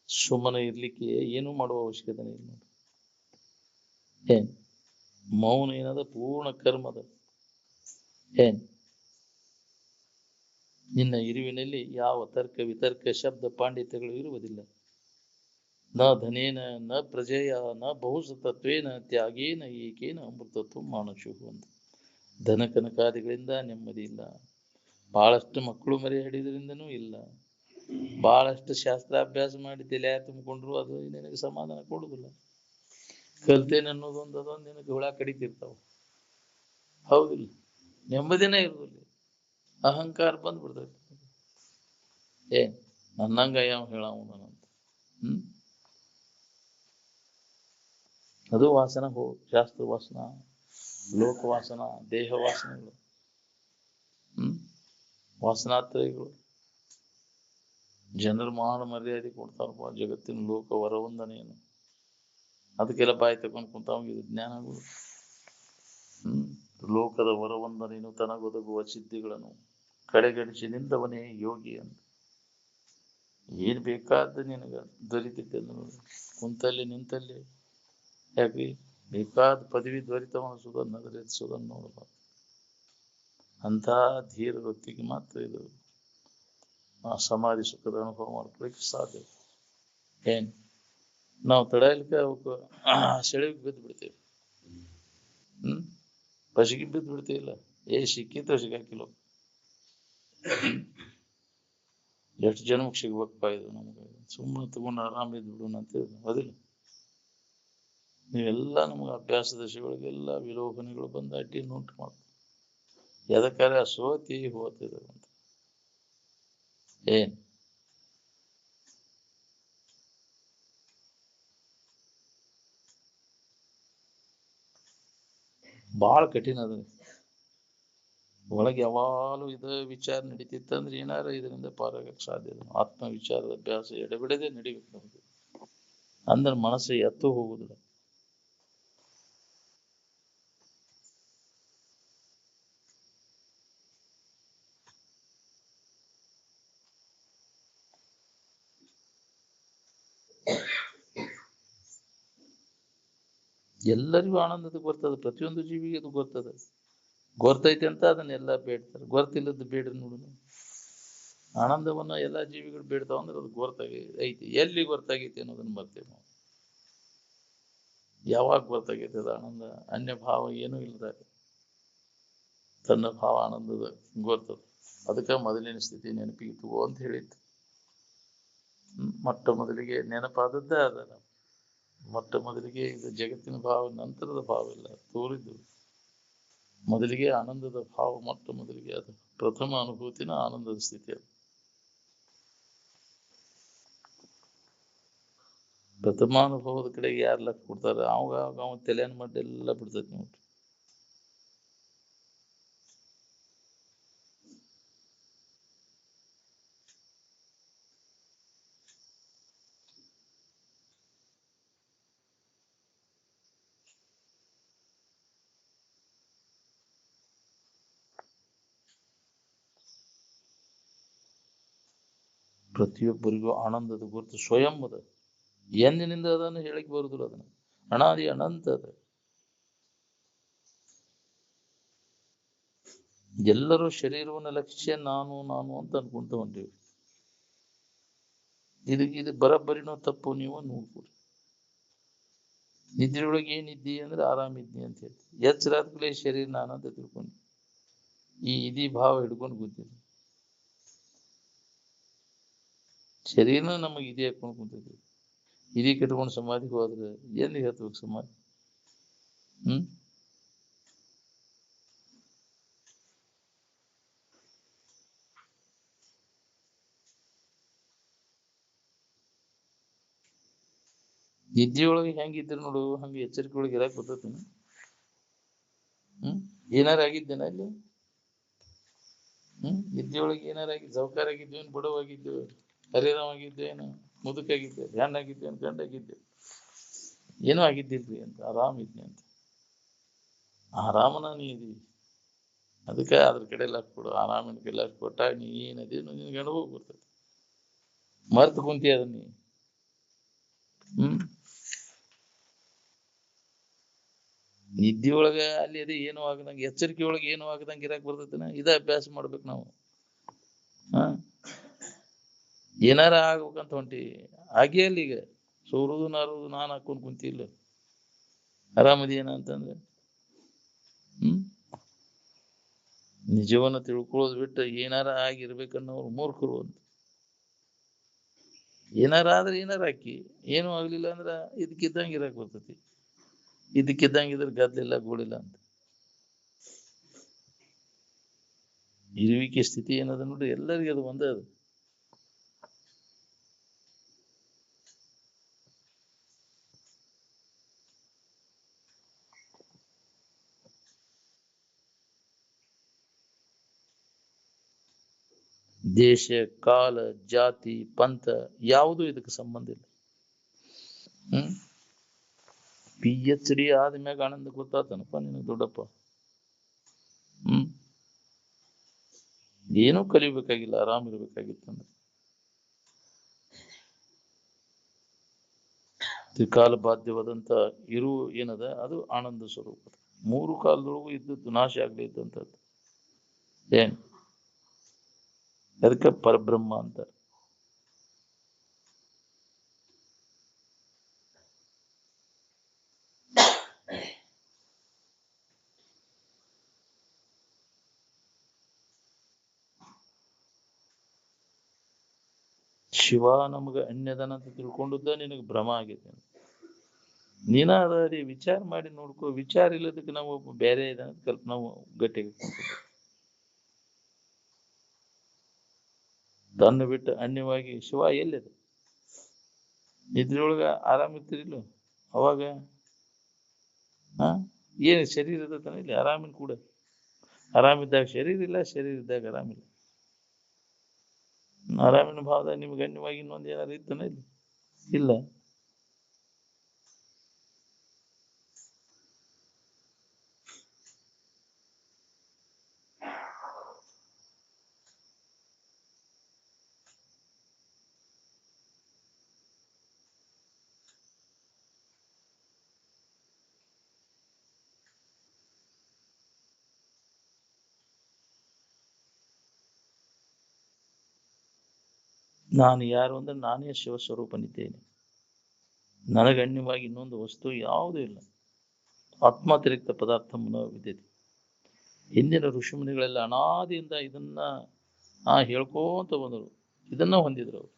ಸುಮ್ಮನೆ ಇರ್ಲಿಕ್ಕೆ ಏನು ಮಾಡುವ ಅವಶ್ಯಕತೆ ಇಲ್ಲ. ಏನ್ ಮೌನ ಏನದ ಪೂರ್ಣ ಕರ್ಮದ. ಏನ್ ನಿನ್ನ ಇರುವಿನಲ್ಲಿ ಯಾವ ತರ್ಕ ವಿತರ್ಕ ಶಬ್ದ ಪಾಂಡಿತ್ಯಗಳು ಇರುವುದಿಲ್ಲ. ನ ಧನೇನ ನ ಪ್ರಜೆಯ ನ ಬಹುಸತತ್ವೇನ ತ್ಯಾಗೇನ ಏಕೇನ ಅಮೃತತ್ವ ಮಾನಸು ಅಂತ. ಧನ ಕನಕಾದಿಗಳಿಂದ ನೆಮ್ಮದಿ ಇಲ್ಲ, ಬಹಳಷ್ಟು ಮಕ್ಕಳು ಮರಿ ಹಿಡಿದ್ರಿಂದನೂ ಇಲ್ಲ, ಬಹಳಷ್ಟು ಶಾಸ್ತ್ರಾಭ್ಯಾಸ ಮಾಡಿ ತಲೆ ತುಂಬಿಕೊಂಡ್ರು ಅದು ನಿನಗೆ ಸಮಾಧಾನ ಕೊಡುದಿಲ್ಲ. ಕಲ್ತೇನೆ ಅನ್ನೋದೊಂದು ಅದೊಂದು ನಿನಗೆ ಹುಳ ಕಡಿತಿರ್ತಾವ. ಹೌದಿಲ್ಲ, ನೆಮ್ಮದಿನೇ ಇರುವುದಿಲ್ಲ, ಅಹಂಕಾರ ಬಂದ್ಬಿಡ್ತೈತಿ. ಏನ್ ನನ್ನಂಗ ಯಾವ ಹೇಳವನಂತ. ಅದು ವಾಸನ ಶಾಸ್ತ್ರ ವಾಸನ, ಲೋಕ ವಾಸನ, ದೇಹ ವಾಸನೆಗಳು, ವಾಸನಾತ್ರಯಗಳು. ಜನರು ಮಾನ ಮರ್ಯಾದೆ ಕೊಡ್ತಾರಪ್ಪ, ಜಗತ್ತಿನ ಲೋಕ ವರವಂದನೇನು, ಅದಕ್ಕೆಲ್ಲ ಬಾಯಿ ತಗೊಂಡು ಕುಂತಾವಂಗ ಇದು ಜ್ಞಾನ ಆಗುದು. ಲೋಕದ ವರವಂದನೇನು ತನಗೊದಗುವ ಸಿದ್ಧಿಗಳನ್ನು ಕಡೆಗಣಿಸಿ ನಿಂದವನೇ ಯೋಗಿ ಅಂತ. ಏನ್ ಬೇಕಾದ ನಿನಗ ದೊರಿತೈತೆ ಅಂದ್ರೆ ಕುಂತಲ್ಲಿ ನಿಂತಲ್ಲಿ. ಯಾಕ್ರಿ ಬೇಕಾದ ಪದವಿ ತ್ವರಿತವನಿಸುವುದನ್ನು ನಗರಿಸುವುದನ್ನು ನೋಡಬಾರ್ದು. ಅಂಥ ಧೀರ ವೃತ್ತಿಗೆ ಮಾತ್ರ ಇದು ಸಮಾಧಿ ಸುಖದ ಅನುಭವ ಮಾಡ್ಕೊಳಿಕ್ಕೆ ಸಾಧ್ಯ. ಏನ್ ನಾವು ತಡೆಯಲಿಕ್ಕೆ ಅವಕ್ಕೆ ಸೆಳೆಗೆ ಬಿದ್ದು ಬಿಡ್ತೇವೆ. ಪಸಿಗೆ ಬಿದ್ದು ಬಿಡ್ತೀವಿಲ್ಲ, ಸಿಕ್ಕಿತ್ತು ಸಿಗಾಕಿಲ್ಲ. ಎಷ್ಟು ಜನ್ಮಕ್ಕೆ ಸಿಗ್ಬೇಕಪ್ಪ ಇದು ನಮ್ಗೆ, ಸುಮ್ಮನೆ ತಗೊಂಡು ಆರಾಮ ಇದ್ದು ಬಿಡೋಣ ಅಂತ ಅದಿಲ್ಲ. ನೀವೆಲ್ಲ ನಮ್ಗೆ ಅಭ್ಯಾಸ ದಶೆಗಳಿಗೆಲ್ಲ ವಿಲೋಪನೆಗಳು ಬಂದು ಅಡ್ಡಿಯನ್ನು ಉಂಟು ಮಾಡ್ತಾರೆ. ಎದಕ್ಕಾರೆ ಸೋತಿ ಹೋಗ್ತಿದೆ ಅಂತ. ಏನ್ ಬಹಳ ಕಠಿಣ ಅದ. ಒಳಗೆ ಯಾವಾಗಲೂ ಇದ ವಿಚಾರ ನಡೀತಿತ್ತಂದ್ರೆ ಏನಾರ ಇದರಿಂದ ಪಾರಾಗಕ್ಕೆ ಸಾಧ್ಯ ಇಲ್ಲ. ಆತ್ಮ ವಿಚಾರದ ಅಭ್ಯಾಸ ಎಡೆಬಿಡದೆ ನಡಿಬೇಕು ನಮ್ಗೆ, ಅಂದ್ರೆ ಮನಸ್ಸು ಎತ್ತು ಹೋಗುದಿಲ್ಲ. ಎಲ್ಲರಿಗೂ ಆನಂದದ ಗೊತ್ತದ, ಪ್ರತಿಯೊಂದು ಜೀವಿಗೆ ಅದು ಗೊತ್ತದ. ಗೊತ್ತೈತೆ ಅಂತ ಅದನ್ನೆಲ್ಲ ಬೇಡ್ತಾರೆ. ಗೊತ್ತಿಲ್ಲದ್ದು ಬೇಡ್ರಿ ನೋಡು. ಆನಂದವನ್ನ ಎಲ್ಲಾ ಜೀವಿಗಳು ಬೇಡ್ತಾವ ಅಂದ್ರೆ ಅದು ಗೊತ್ತಾಗಿ ಐತಿ. ಎಲ್ಲಿ ಗೊತ್ತಾಗೈತಿ ಅನ್ನೋದನ್ನ ಬರ್ತೇವೆ ನಾವು. ಯಾವಾಗ ಗೊತ್ತಾಗೈತೆ ಅದು ಆನಂದ? ಅನ್ಯ ಭಾವ ಏನೂ ಇಲ್ಲದಾಗ ತನ್ನ ಭಾವ ಆನಂದದ ಗೊತ್ತದ. ಅದಕ್ಕೆ ಮೊದಲಿನ ಸ್ಥಿತಿ ನೆನಪಿಗೆ ತಗೋ ಅಂತ ಹೇಳಿತ್ತು. ಮೊಟ್ಟ ಮೊದಲಿಗೆ ನೆನಪಾದದ್ದೇ ಅದ. ಮೊಟ್ಟ ಮೊದಲಿಗೆ ಇದು ಜಗತ್ತಿನ ಭಾವ, ನಂತರದ ಭಾವ ಇಲ್ಲ ತೋರಿದ್ದು. ಮೊದಲಿಗೆ ಆನಂದದ ಭಾವ ಮೊಟ್ಟ ಮೊದಲಿಗೆ ಅದು ಪ್ರಥಮ ಅನುಭೂತಿನ ಆನಂದದ ಸ್ಥಿತಿ. ಅದು ಪ್ರಥಮಾನುಭವದ ಕಡೆಗೆ ಯಾರು ಲಕ್ಷ ಕೊಡ್ತಾರೆ, ಅವ ತಲೆಯನ್ನು ಮಡ್ಡೆಲ್ಲ ಬಿಡ್ತೈತಿ ನೋಡ್ರಿ. ಪ್ರತಿಯೊಬ್ಬರಿಗೂ ಆನಂದದ ಗುರುತು ಸ್ವಯಂ ಅದ. ಎಂದಿನಿಂದ ಅದನ್ನು ಹೇಳಿಕ್ ಬರುದಿಲ್ಲ. ಅದನ್ನ ಅನಾದಿ ಅನಂತ ಅದ. ಎಲ್ಲರೂ ಶರೀರವನ್ನ ಲಕ್ಷ್ಯ ನಾನು ನಾನು ಅಂತ ಅನ್ಕೊಂತ ಹೊಂಟೀವಿ. ಇದು ಬರಬ್ಬರಿನೋ ತಪ್ಪು, ನೀವು ನೋಡ್ಕೊಡಿ. ನಿದ್ರೆಯೊಳಗೆ ಏನಿದ್ದಿ ಅಂದ್ರೆ ಆರಾಮಿದ್ನಿ ಅಂತ ಹೇಳ್ತೀವಿ. ಎಚ್ಚರಾದ್ಮೇಲೆ ಶರೀರ ನಾನು ಅಂತ ತಿಳ್ಕೊಂಡು ಇದಿ ಭಾವ ಹಿಡ್ಕೊಂಡು ಕೂತಿದ್ವಿ. ಶರೀರನ ನಮಗೆ ಇದೇ ಹಾಕೊಂಡು ಕುಂತಿದ್ವಿ. ಇದೇ ಕಟ್ಕೊಂಡು ಸಮಾಧಿಗೆ ಹೋದ್ರೆ ಎಲ್ಲಿ ಹತ್ಬೇಕು ಸಮಾಧಿ? ನಿದ್ದೆಯೊಳಗೆ ಹೆಂಗಿದ್ರು ನೋಡು, ಹಂಗೆ ಎಚ್ಚರಿಕೆ ಒಳಗೆ ಇರಕ್ ಬರ್ತೈತಿ. ಏನಾರ ಆಗಿದ್ದೇನ ಇಲ್ಲಿ? ನಿದ್ದೆಯೊಳಗೆ ಏನಾರ ಆಗಿದ್ದು? ಸೌಕಾರ ಆಗಿದ್ದೇನು, ಬಡವಾಗಿದ್ದೇವೆ, ಹರಿರಾವಾಗಿದ್ದೇನು, ಮುದುಕಾಗಿದ್ದೇವೆ, ಹೆಣ್ಣಾಗಿದ್ದೇನು, ಗಂಡಾಗಿದ್ದೇವೆ? ಏನೂ ಆಗಿದ್ದಿಲ್ರಿ ಅಂತ ಆರಾಮಿದ್ನಿ ಅಂತ. ಆರಾಮನ ನೀ ಇದೀವಿ. ಅದಕ್ಕೆ ಅದ್ರ ಕಡೆ ಎಲ್ಲ ಕೊಡು, ಆರಾಮಿನ ಕಡೆ ಕೊಟ್ಟಾಗ ನೀ ಏನದೇನು ನಿನ್ಗೆ ಅನುಭವ ಬರ್ತೈತಿ. ಮರ್ತು ಕುಂತಿ ಅದನ್ನ ನೀ. ನಿದ್ದೆ ಅಲ್ಲಿ ಅದೇ ಏನು ಆಗದಂಗೆ, ಎಚ್ಚರಿಕೆ ಒಳಗೆ ಏನು ಆಗದಂಗೆ ಇರಾಕ್ ಬರ್ತೈತಿನ? ಇದ ಅಭ್ಯಾಸ ಮಾಡ್ಬೇಕು ನಾವು. ಏನಾರ ಆಗ್ಬೇಕಂತ ಹೊಂಟಿ ಆಗೇ ಅಲ್ಲಿ. ಈಗ ಸೋರುದು ನಾರುದು ನಾನು ಹಾಕೊಂಡ್ ಕುಂತಿಲ್ಲ. ಆರಾಮದೇನ ಅಂತಂದ್ರೆ ನಿಜವನ್ನ ತಿಳ್ಕೊಳ್ಳೋದು ಬಿಟ್ಟು ಏನಾರ ಆಗಿರ್ಬೇಕನ್ನೋರು ಮೂರ್ಖರು ಅಂತ. ಏನಾರ ಆದ್ರೆ ಏನಾರ ಹಾಕಿ, ಏನು ಆಗ್ಲಿಲ್ಲ ಅಂದ್ರ ಇದಕ್ಕಿದ್ದಂಗೆ ಇರಾಕ್ ಬರ್ತೈತಿ. ಇದಕ್ಕಿದ್ದಂಗಿದ್ರೆ ಗದ್ಲಿಲ್ಲ ಗೋಳಿಲ್ಲ ಅಂತ. ಇರುವಿಕೆ ಸ್ಥಿತಿ ಏನದ ನೋಡ್ರಿ, ಎಲ್ಲರಿಗೂ ಅದು ಒಂದೇ ಅದು. ದೇಶ, ಕಾಲ, ಜಾತಿ, ಪಂಥ ಯಾವುದು ಇದಕ್ಕೆ ಸಂಬಂಧ ಇಲ್ಲ. PhD ಆದ್ಮ್ಯಾಗ ಆನಂದ ಗೊತ್ತಾತನಪ್ಪ ನಿನಗೆ ದೊಡ್ಡಪ್ಪ. ಏನೂ ಕಲಿಬೇಕಾಗಿಲ್ಲ, ಆರಾಮಿರ್ಬೇಕಾಗಿತ್ತಂದ್ರೆ. ತ್ರಿಕಾಲ ಬಾಧ್ಯವಾದಂತ ಇರು ಏನದ ಅದು ಆನಂದ ಸ್ವರೂಪ. 3 ಕಾಲದೊಳಗೂ ಇದ್ದದ್ದು ನಾಶ ಆಗ್ಲಿ ಇದ್ದಂಥದ್ದು ಏನ್, ಅದಕ್ಕೆ ಪರಬ್ರಹ್ಮ ಅಂತ. ಶಿವ ನಮಗ ಅನ್ಯದನ ಅಂತ ತಿಳ್ಕೊಂಡದ್ದ ನಿನಗೆ ಭ್ರಮ ಆಗೈತೆ. ನೀನ ಅದೇ ವಿಚಾರ ಮಾಡಿ ನೋಡ್ಕೋ. ವಿಚಾರ ಇಲ್ಲದಕ್ಕೆ ನಾವು ಬೇರೆ ಇದೆ ನಾವು ಗಟ್ಟಿಗೆ ತನ್ನ ಬಿಟ್ಟು ಅನ್ಯವಾಗಿ ಶಿವ ಎಲ್ಲಿದೆ? ನಿದ್ರೆಯೊಳಗ ಆರಾಮಿರ್ತಿರಿಲ್ಲ ಅವಾಗ? ಏನು ಶರೀರ ಇರತಾನ ಇಲ್ಲಿ ಆರಾಮಿನ ಕೂಡ? ಆರಾಮಿದ್ದಾಗ ಶರೀರ ಇಲ್ಲ, ಶರೀರ ಇದ್ದಾಗ ಆರಾಮಿಲ್ಲ. ಆರಾಮಿನ ಭಾವದಾಗ ನಿಮ್ಗೆ ಅನ್ಯವಾಗಿ ಇನ್ನೊಂದು ಏನಾರು ಇತ್ತನ ಇಲ್ಲಿ? ಇಲ್ಲ. ನಾನು ಯಾರು ಅಂದ್ರೆ ನಾನೇ ಶಿವಸ್ವರೂಪನಿದ್ದೇನೆ. ನನಗಣ್ಯವಾಗಿ ಇನ್ನೊಂದು ವಸ್ತು ಯಾವುದೂ ಇಲ್ಲ. ಆತ್ಮಾತಿರಿಕ್ತ ಪದಾರ್ಥ ವಿದ್ಯತೆ. ಹಿಂದಿನ ಋಷಿಮುನಿಗಳೆಲ್ಲ ಅನಾದಿಯಿಂದ ಇದನ್ನ ಹೇಳ್ಕೋತ ಬಂದರು, ಇದನ್ನ ಹೊಂದಿದ್ರು ಅವರು.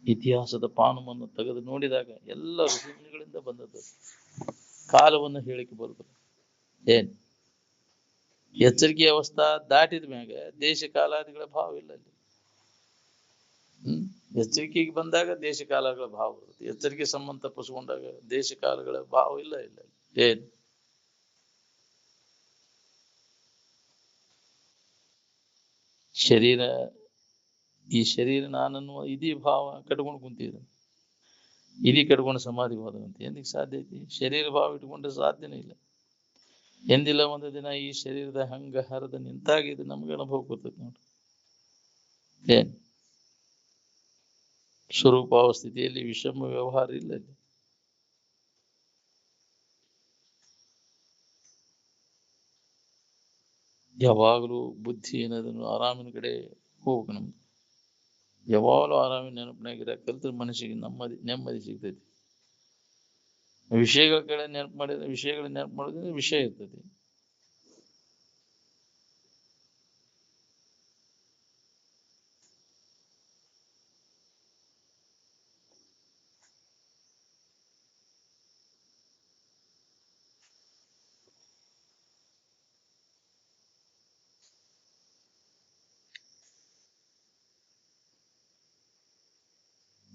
ಇತಿಹಾಸದ ಪಾನವನ್ನು ತೆಗೆದು ನೋಡಿದಾಗ ಎಲ್ಲ ಋಷಿಮುನಿಗಳಿಂದ ಬಂದದ್ದು. ಕಾಲವನ್ನು ಹೇಳಿಕೆ ಬರುದು ಏನ್? ಎಚ್ಚರಿಕೆ ಅವಸ್ಥಾ ದಾಟಿದ ಮ್ಯಾಗ ದೇಶ ಕಾಲಾದಿಗಳ ಭಾವ ಇಲ್ಲ ಅಲ್ಲಿ. ಎಚ್ಚರಿಕೆಗೆ ಬಂದಾಗ ದೇಶ ಕಾಲಗಳ ಭಾವ ಬರುತ್ತೆ. ಎಚ್ಚರಿಕೆ ಸಂಬಂಧ ತಪ್ಪಿಸ್ಕೊಂಡಾಗ ದೇಶ ಕಾಲಗಳ ಭಾವ ಇಲ್ಲ ಏನ್? ಶರೀರ, ಈ ಶರೀರ ನಾನನ್ನು ಇದೀ ಭಾವ ಕಟ್ಕೊಂಡು ಕುಂತಿದ್ದ, ಇದೀ ಕಟ್ಕೊಂಡು ಸಮಾಧಿಗೆ ಹೋದಂತೆ ಎಂದಿಗೆ ಸಾಧ್ಯ ಐತಿ? ಶರೀರ ಭಾವ ಇಟ್ಕೊಂಡ್ರೆ ಸಾಧ್ಯನೇ ಇಲ್ಲ. ಎಂದಿಲ್ಲ ಒಂದು ದಿನ ಈ ಶರೀರದ ಹಂಗ ಹರಿದ ನಿಂತಾಗ ಇದು ನಮ್ಗೆ ಅನುಭವ ಕೊಡ್ತೈತಿ ನೋಡ್ರಿ. ಏನ್ ಸ್ವರೂಪಾವಸ್ಥಿತಿಯಲ್ಲಿ ವಿಷಮ ವ್ಯವಹಾರ ಇಲ್ಲ ಅಲ್ಲಿ. ಯಾವಾಗಲೂ ಬುದ್ಧಿ ಏನದನ್ನು ಆರಾಮಿನ ಕಡೆ ಹೋಗ್ಬೇಕು. ನಮ್ದು ಯಾವಾಗಲೂ ಆರಾಮಿನ ನೆನಪಿನಾಗಿರ ಕಲ್ತ್ರೆ ಮನಸ್ಸಿಗೆ ನೆಮ್ಮದಿ ಸಿಗ್ತೈತಿ. ವಿಷಯಗಳ ಕಡೆ ನೆನಪು ಮಾಡಿದ್ರೆ ವಿಷಯಗಳ ನೆನಪು ಮಾಡೋದ್ರಿಂದ ವಿಷಯ ಇರ್ತೈತಿ.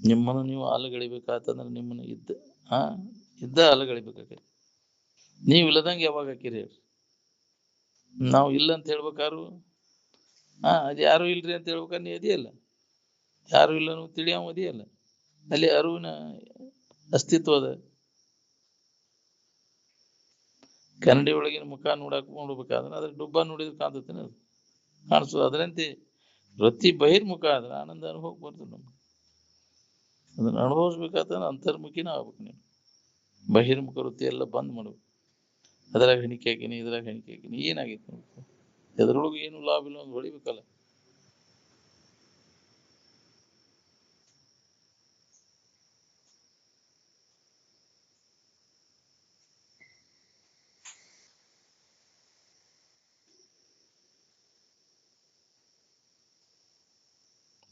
ನಿಮ್ಮನ್ನು ನೀವು ಅಲಗಳಿಬೇಕಾತಂದ್ರೆ ನಿಮ್ಮನ್ನು ಇದ್ದ ಅಲಗಳಿಬೇಕಾಗತ್ತೆ. ನೀವು ಇಲ್ಲದಂಗೆ ಯಾವಾಗ ಹಾಕಿರಿ? ನಾವು ಇಲ್ಲ ಅಂತ ಹೇಳ್ಬೇಕಾರು ಅದು ಯಾರು ಇಲ್ರಿ ಅಂತ ಹೇಳ್ಬೇಕಾದ್ರೆ ನೀ ಅದಿಯಲ್ಲ. ಯಾರು ಇಲ್ಲ ನೀವು ತಿಳಿಯವ ಅದಿಯಲ್ಲ. ಅಲ್ಲಿ ಅರಿವಿನ ಅಸ್ತಿತ್ವ ಅದ. ಕನ್ನಡಿ ಒಳಗಿನ ಮುಖ ನೋಡ್ಬೇಕಾದ್ರೆ ಅದ್ರ ಡುಬ್ಬ ನೋಡಿದ್ರೆ ಕಾಣ್ತತೇನೆ, ಅದು ಕಾಣಿಸೋದು. ಅದರಂತೆ ವೃತ್ತಿ ಬಹಿರ್ಮುಖ ಆದ್ರೆ ಆನಂದ ಅನುಭವಕ್ಕೆ ಬರ್ತದೆ. ನಮ್ಗೆ ಅದನ್ನ ಅನುಭವಿಸ್ಬೇಕಾದ್ರೆ ಅಂತರ್ಮುಖಿನ ಆಗ್ಬೇಕು. ನೀನು ಬಹಿರ್ಮುಖ ವೃತ್ತಿ ಎಲ್ಲ ಬಂದ್ ಮಾಡ್ಬೇಕು. ಅದ್ರಾಗ ಹೆಣಿಕೆ ಹಾಕಿನಿ, ಇದ್ರಾಗ ಹೆಣಿಕೆ ಹಾಕಿನಿ, ಏನಾಗೈತಿ ನೋಡ್ಕೊ. ಎದ್ರೊಳಗೂ ಏನು ಲಾಭ ಇಲ್ಲ ಅಂತ ಹೊಡಿಬೇಕಲ್ಲ.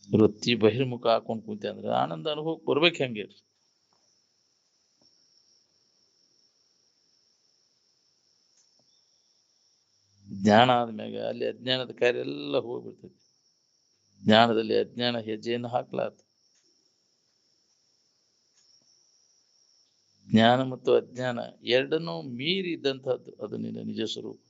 ವೃತ್ತಿ ಬಹಿರ್ಮುಖ ಹಾಕೊಂಡ್ ಕೂತೆ ಅಂದ್ರೆ ಆನಂದ ಅನುಭವಕ್ಕೆ ಬರ್ಬೇಕು. ಹೆಂಗೆ ಜ್ಞಾನ ಆದ್ಮ್ಯಾಗ ಅಲ್ಲಿ ಅಜ್ಞಾನದ ಕಾರ್ಯ ಎಲ್ಲ ಹೋಗ್ಬಿಡ್ತೈತಿ. ಜ್ಞಾನದಲ್ಲಿ ಅಜ್ಞಾನ ಹೆಜ್ಜೆಯನ್ನು ಹಾಕ್ಲಾರ್ದು. ಜ್ಞಾನ ಮತ್ತು ಅಜ್ಞಾನ ಎರಡನ್ನೂ ಮೀರಿ ಇದ್ದಂತಹದ್ದು ಅದು ನಿನ್ನ ನಿಜ ಸ್ವರೂಪ.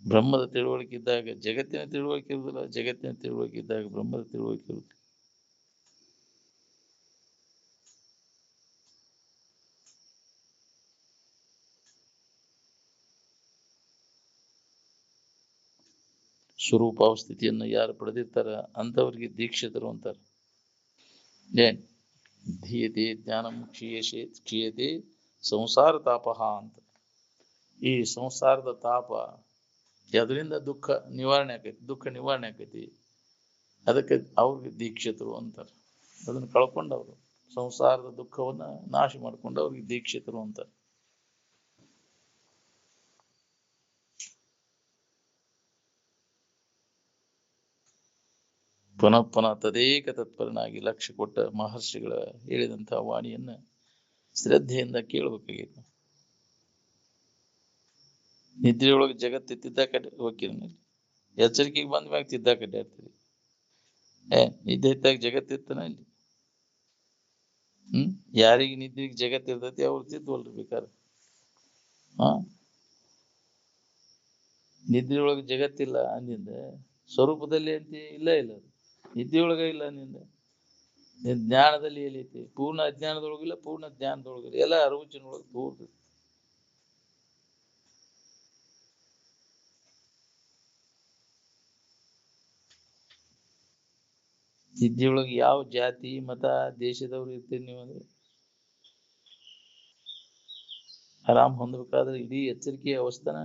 ಬ್ರಹ್ಮದ ತಿಳುವಳಿಕೆ ಇದ್ದಾಗ ಜಗತ್ತಿನ ತಿಳುವಳಿಕೆ ಇರುವುದಿಲ್ಲ, ಜಗತ್ತಿನ ತಿಳುವಳಿಕೆ ಇದ್ದಾಗ ಬ್ರಹ್ಮದ ತಿಳುವಳಿಕೆ ಇರುವುದಿಲ್ಲ. ಸ್ವರೂಪಾವಸ್ಥಿತಿಯನ್ನು ಯಾರು ಪಡೆದಿರ್ತಾರ ಅಂತವ್ರಿಗೆ ದೀಕ್ಷಿತರು ಅಂತಾರೆ. ಏನ್ ಧೀಯತೆ ಜ್ಞಾನಂ ಕ್ಷೀಯತೆ ಸಂಸಾರ ತಾಪಹ ಅಂತ. ಈ ಸಂಸಾರದ ತಾಪ ಅದರಿಂದ ದುಃಖ ನಿವಾರಣೆ ಆಕೈತಿ. ಅದಕ್ಕೆ ಅವ್ರಿಗೆ ದೀಕ್ಷಿತರು ಅಂತಾರೆ. ಅದನ್ನು ಕಳ್ಕೊಂಡವ್ರು, ಸಂಸಾರದ ದುಃಖವನ್ನ ನಾಶ ಮಾಡ್ಕೊಂಡು ಅವ್ರಿಗೆ ದೀಕ್ಷಿತರು ಅಂತಾರೆ. ಪುನಃ ಪುನಃ ತದೇಕ ತತ್ಪರನಾಗಿ ಲಕ್ಷ್ಯ ಕೊಟ್ಟ ಮಹರ್ಷಿಗಳ ಹೇಳಿದಂತಹ ವಾಣಿಯನ್ನ ಶ್ರದ್ಧೆಯಿಂದ ಕೇಳಬೇಕಾಗಿತ್ತು. ನಿದ್ರೆಯೊಳಗೆ ಜಗತ್ತು ತಿದ್ದಾಕಡ್ಡಿ ಹೋಗ್ತೀರಿ, ಎಚ್ಚರಿಕೆಗೆ ಬಂದ ಮ್ಯಾಗ ತಿದ್ದಾಕಡ್ಡಿ ಆಗ್ತದೆ. ನಿದ್ದೆ ಇದ್ದಾಗ ಜಗತ್ತಿರ್ತಾನ ಇಲ್ಲಿ. ಯಾರಿಗೆ ನಿದ್ರೆಗೆ ಜಗತ್ತಿರ್ತೈತಿ ಅವ್ರು ತಿದ್ವಲ್ರಿ ಬೇಕಾದ್ರೆ. ನಿದ್ರೆಯೊಳಗೆ ಜಗತ್ತಿಲ್ಲ ಅಂದಿಂದ ಸ್ವರೂಪದಲ್ಲಿ ಅಂತ ಇಲ್ಲ. ನಿದ್ದೆಯೊಳಗ ಇಲ್ಲ ಅಂದಿಂದ ಜ್ಞಾನದಲ್ಲಿ ಎಲ್ಲೈತಿ. ಪೂರ್ಣ ಅಜ್ಞಾನದೊಳಗಿಲ್ಲ, ಪೂರ್ಣ ಜ್ಞಾನದೊಳಗಿಲ್ಲ, ಎಲ್ಲ ಅರುಚಿನೊಳಗೆ ಪೂರ್ತಿ. ನಿದ್ದೆಯೊಳಗೆ ಯಾವ ಜಾತಿ ಮತ ದೇಶದವ್ರು ಇರ್ತೀರಿ ನೀವು ಅಂದ್ರೆ ಆರಾಮ್ ಹೊಂದಬೇಕಾದ್ರೆ ಇಡೀ ಎಚ್ಚರಿಕೆಯ ಅವಸ್ಥಾನ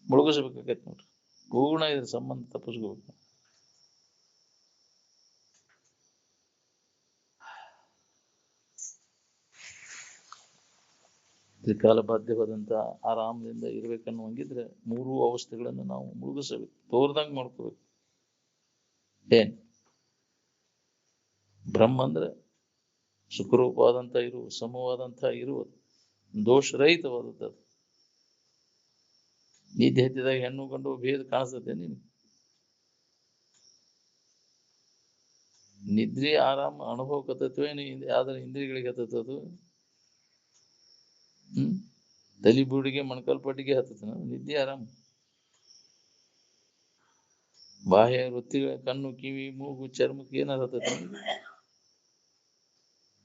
ಮುಳುಗಿಸ್ಬೇಕಾಗತ್ತೆ ನೋಡ್ರಿ. ಪೂರ್ಣ ಇದ್ರ ಸಂಬಂಧ ತಪ್ಪಿಸ್ಕೋಬೇಕು. ತ್ರಿಕಾಲ ಬಾಧ್ಯವಾದಂತ ಆರಾಮದಿಂದ ಇರ್ಬೇಕನ್ನುವಂಗಿದ್ರೆ ಮೂರೂ ಅವಸ್ಥೆಗಳನ್ನು ನಾವು ಮುಳುಗಿಸಬೇಕು, ತೋರ್ದಂಗ್ ಮಾಡ್ಕೋಬೇಕು. ಏನ್ ಬ್ರಹ್ಮ ಅಂದ್ರೆ ಸುಖರೂಪವಾದಂತ ಸಮವಾದಂತ ಇರುವುದು, ದೋಷರಹಿತವಾದದ್ದು. ನಿದ್ದೆ ಹತ್ತಿದಾಗ ಹೆಣ್ಣು ಗಂಡು ಭೇದ ಕಾಣಿಸ್ತದೆ ನಿನ್ಗೆ? ನಿದ್ರೆ ಆರಾಮ ಅನುಭವಕ್ಕತ್ತೇನು ಯಾವ್ದಾರ ಇಂದ್ರಿಯಗಳಿಗೆ ಹತ್ತದು? ತಲಿ ಬೂಡಿಗೆ ಮೊಣಕಾಲ್ಪಟ್ಟಿಗೆ ಹತ್ತದ ನಿದ್ದೆ ಆರಾಮ. ಬಾಹ್ಯ ವೃತ್ತಿಗಳ ಕಣ್ಣು ಕಿವಿ ಮೂಗು ಚರ್ಮಕ್ಕೆ ಏನಾರ ಹತ್ತದ?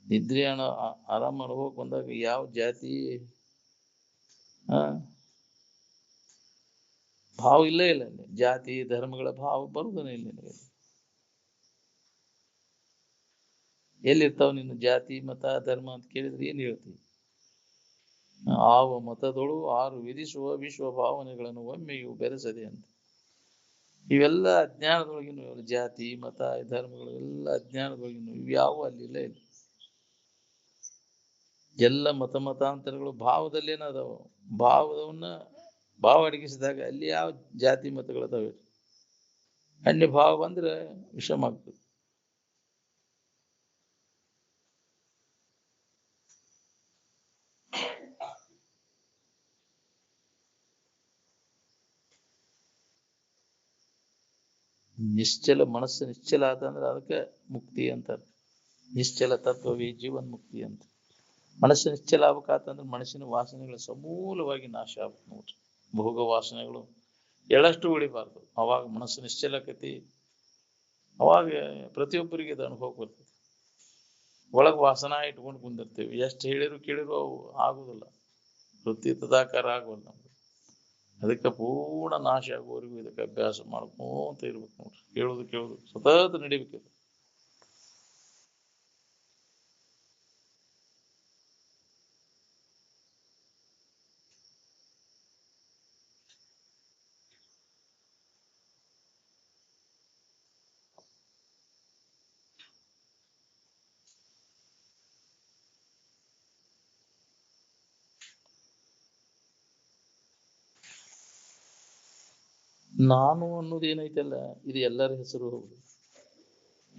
ನಿದ್ರೆ ಆರಾಮ ಅನುಭವಕ್ಕೆ ಬಂದಾಗ ಯಾವ ಜಾತಿ ಭಾವ ಇಲ್ಲೇ ಇಲ್ಲ ಅಲ್ಲಿ. ಜಾತಿ ಧರ್ಮಗಳ ಭಾವ ಬರುವುದನೇ ಇಲ್ಲ ನಿನಗೆ. ಎಲ್ಲಿರ್ತಾವ ನಿನ್ನ ಜಾತಿ ಮತ ಧರ್ಮ ಅಂತ ಕೇಳಿದ್ರೆ ಏನ್ ಹೇಳ್ತೀವಿ? ಆವ ಮತದೊಳು ಆರು ವಿಧಿಸುವ ವಿಶ್ವ ಭಾವನೆಗಳನ್ನು ಒಮ್ಮೆಯೂ ಬೆರೆಸದೆ ಅಂತ. ಇವೆಲ್ಲ ಅಜ್ಞಾನದೊಳಗಿನ ಜಾತಿ ಮತ ಧರ್ಮಗಳು ಎಲ್ಲ ಅಜ್ಞಾನದೊಳಗಿನ ಇವ್ಯಾವ ಅಲ್ಲಿ ಇಲ್ಲ ಇಲ್ಲ. ಎಲ್ಲ ಮತಾಂತರಗಳು ಭಾವದಲ್ಲೇನ ಅದಾವ. ಭಾವ ಅಡಗಿಸಿದಾಗ ಅಲ್ಲಿ ಯಾವ ಜಾತಿ ಮತಗಳದಾವೆ? ಅನ್ಯ ಭಾವ ಬಂದ್ರೆ ವಿಷಮ ಆಗ್ತದೆ. ನಿಶ್ಚಲ ಮನಸ್ಸು ನಿಶ್ಚಲ ಆತ ಅಂದ್ರೆ ಅದಕ್ಕೆ ಮುಕ್ತಿ ಅಂತಾರೆ. ನಿಶ್ಚಲ ತತ್ವವೇ ಜೀವನ್ ಮುಕ್ತಿ ಅಂತ. ಮನಸ್ಸು ನಿಶ್ಚಲ ಆಗ್ಬೇಕಾತಂದ್ರೆ ಮನಸ್ಸಿನ ವಾಸನೆಗಳು ಸಮೂಲವಾಗಿ ನಾಶ ಆಗ್ಬೇಕು ನೋಡ್ರಿ. ಭೋಗ ವಾಸನೆಗಳು ಎಳ್ಳಷ್ಟು ಉಳಿಬಾರ್ದು. ಅವಾಗ ಮನಸ್ಸು ನಿಶ್ಚಲಕತಿ. ಅವಾಗ ಪ್ರತಿಯೊಬ್ಬರಿಗೆ ಅದು ಅನುಭವ ಬರ್ತದೆ. ಒಳಗ್ ವಾಸನ ಇಟ್ಕೊಂಡು ಕುಂದಿರ್ತೇವೆ. ಎಷ್ಟು ಹೇಳಿದ್ರು ಕೇಳಿದ್ರು ಅವು ಆಗುದಿಲ್ಲ. ವೃತ್ತಿ ತದಾಕಾರ ಆಗುವಲ್ಲ ನಮ್ಗೆ. ಅದಕ್ಕೆ ಪೂರ್ಣ ನಾಶ ಆಗುವವರೆಗೂ ಇದಕ್ಕೆ ಅಭ್ಯಾಸ ಮಾಡ್ಕೊಂತ ಇರ್ಬೇಕು ನೋಡ್ರಿ. ಕೇಳುದು ಸತತ ನಡಿಬೇಕು. ನಾನು ಅನ್ನೋದು ಏನೈತಲ್ಲ ಇದು ಎಲ್ಲರ ಹೆಸರು ಹೌದು.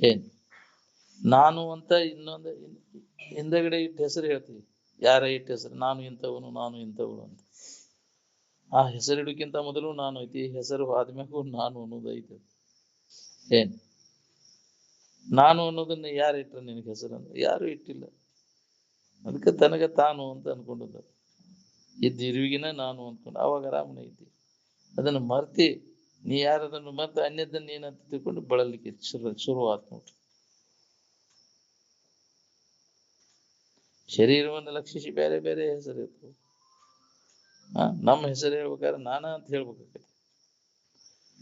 ಏನ್ ನಾನು ಅಂತ ಇನ್ನೊಂದು ಹಿಂದಗಡೆ ಇಟ್ಟ ಹೆಸರು ಹೇಳ್ತೀವಿ. ಯಾರ ಇಟ್ಟ ಹೆಸರು? ನಾನು ಇಂಥವನು ನಾನು ಇಂಥವನು ಅಂತ. ಆ ಹೆಸರಿಡಕ್ಕಿಂತ ಮೊದಲು ನಾನು ಐತಿ. ಹೆಸರು ಆದ್ಮ್ಯಾಗೂ ನಾನು ಅನ್ನೋದು ಐತಿ. ಏನ್ ನಾನು ಅನ್ನೋದನ್ನ ಯಾರು ಇಟ್ರ ನಿನಗೆ ಹೆಸರು? ಅಂದ್ರೆ ಯಾರು ಇಟ್ಟಿಲ್ಲ. ಅದಕ್ಕೆ ತನಗ ತಾನು ಅಂತ ಅನ್ಕೊಂಡದ. ಇರುವಿಗಿನ ನಾನು ಅನ್ಕೊಂಡು ಅವಾಗ ಆರಾಮನ ಐತಿ. ಅದನ್ನ ಮರ್ತಿ ನೀ ಯಾರದನ್ನು ಮರ್ತ ಅನ್ಯದನ್ನ ಏನಂತ ತಿಳ್ಕೊಂಡು ಬಳಲಿಕ್ಕೆ ಶುರುವಾತ್ ನೋಡ್ರಿ. ಶರೀರವನ್ನು ಲಕ್ಷಿಸಿ ಬೇರೆ ಬೇರೆ ಹೆಸರು ಇರ್ತವೆ. ನಮ್ಮ ಹೆಸರು ಹೇಳ್ಬೇಕಾದ್ರೆ ನಾನ ಅಂತ ಹೇಳ್ಬೇಕಾಗತ್ತೆ.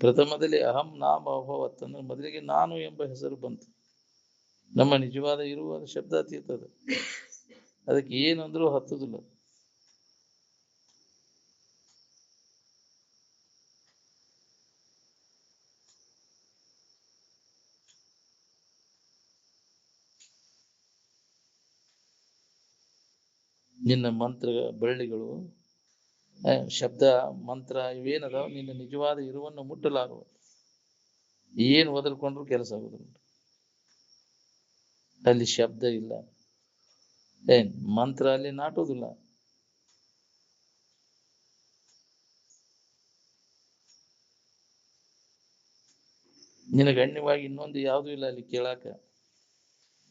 ಪ್ರಥಮದಲ್ಲಿ ಅಹಂ ನಾಮ ಅಭವತ್ ಅಂದ್ರೆ ಮೊದಲಿಗೆ ನಾನು ಎಂಬ ಹೆಸರು ಬಂತು. ನಮ್ಮ ನಿಜವಾದ ಇರುವ ಶಬ್ದ ಅತೀತದ. ಅದಕ್ಕೆ ಏನಂದ್ರೂ ಹತ್ತುದಿಲ್ಲ. ನಿನ್ನ ಮಂತ್ರ ಬಳ್ಳಿಗಳು ಶಬ್ದ ಮಂತ್ರ ಇವೇನದಾವ ನಿನ್ನ ನಿಜವಾದ ಇರುವನ್ನು ಮುಟ್ಟಲಾಗುವ. ಏನ್ ಒದರ್ಕೊಂಡ್ರು ಕೆಲಸ ಆಗುದಿಲ್ಲ. ಅಲ್ಲಿ ಶಬ್ದ ಇಲ್ಲ. ಮಂತ್ರ ಅಲ್ಲಿ ನಾಟುವುದಿಲ್ಲ. ನಿನಗೆ ಗಣ್ಯವಾಗಿ ಇನ್ನೊಂದು ಯಾವುದೂ ಇಲ್ಲ ಅಲ್ಲಿ ಕೇಳಾಕ.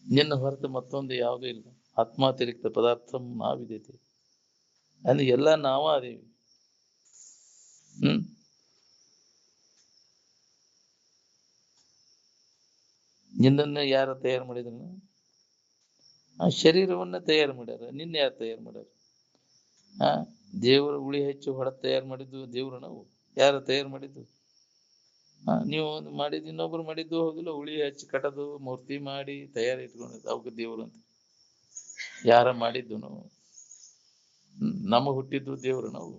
ನಿನ್ನ ಹೊರತು ಮತ್ತೊಂದು ಯಾವುದೂ ಇಲ್ಲ. ಆತ್ಮಾತಿರಿಕ್ತ ಪದಾರ್ಥ ನಾವಿದೈತಿ ಅಂದ್ರೆ ಎಲ್ಲ ನಾವ ಅದೇವಿ. ನಿನ್ನನ್ನ ಯಾರ ತಯಾರು ಮಾಡಿದ್ರು? ಆ ಶರೀರವನ್ನ ತಯಾರು ಮಾಡ್ಯಾರ. ನಿನ್ನ ಯಾರು ತಯಾರು ಮಾಡ್ಯಾರ? ದೇವರು ಉಳಿ ಹೆಚ್ಚು ಹೊಡ ತಯಾರು ಮಾಡಿದ್ದು ದೇವ್ರು. ನಾವು ಯಾರ ತಯಾರು ಮಾಡಿದ್ದು? ನೀವು ಮಾಡಿದ್ದು ಇನ್ನೊಬ್ರು ಮಾಡಿದ್ದು ಹೋಗಿಲ್ಲ. ಉಳಿ ಹಚ್ಚಿ ಕಟ್ಟದು ಮೂರ್ತಿ ಮಾಡಿ ತಯಾರಿ ಇಟ್ಕೊಂಡಿದ್ದು ಅವಕ್ಕೆ ದೇವ್ರು ಅಂತ. ಯಾರ ಮಾಡಿದ್ದು ನಾವು? ನಮಗ್ ಹುಟ್ಟಿದ್ದು ದೇವ್ರು ನಾವು.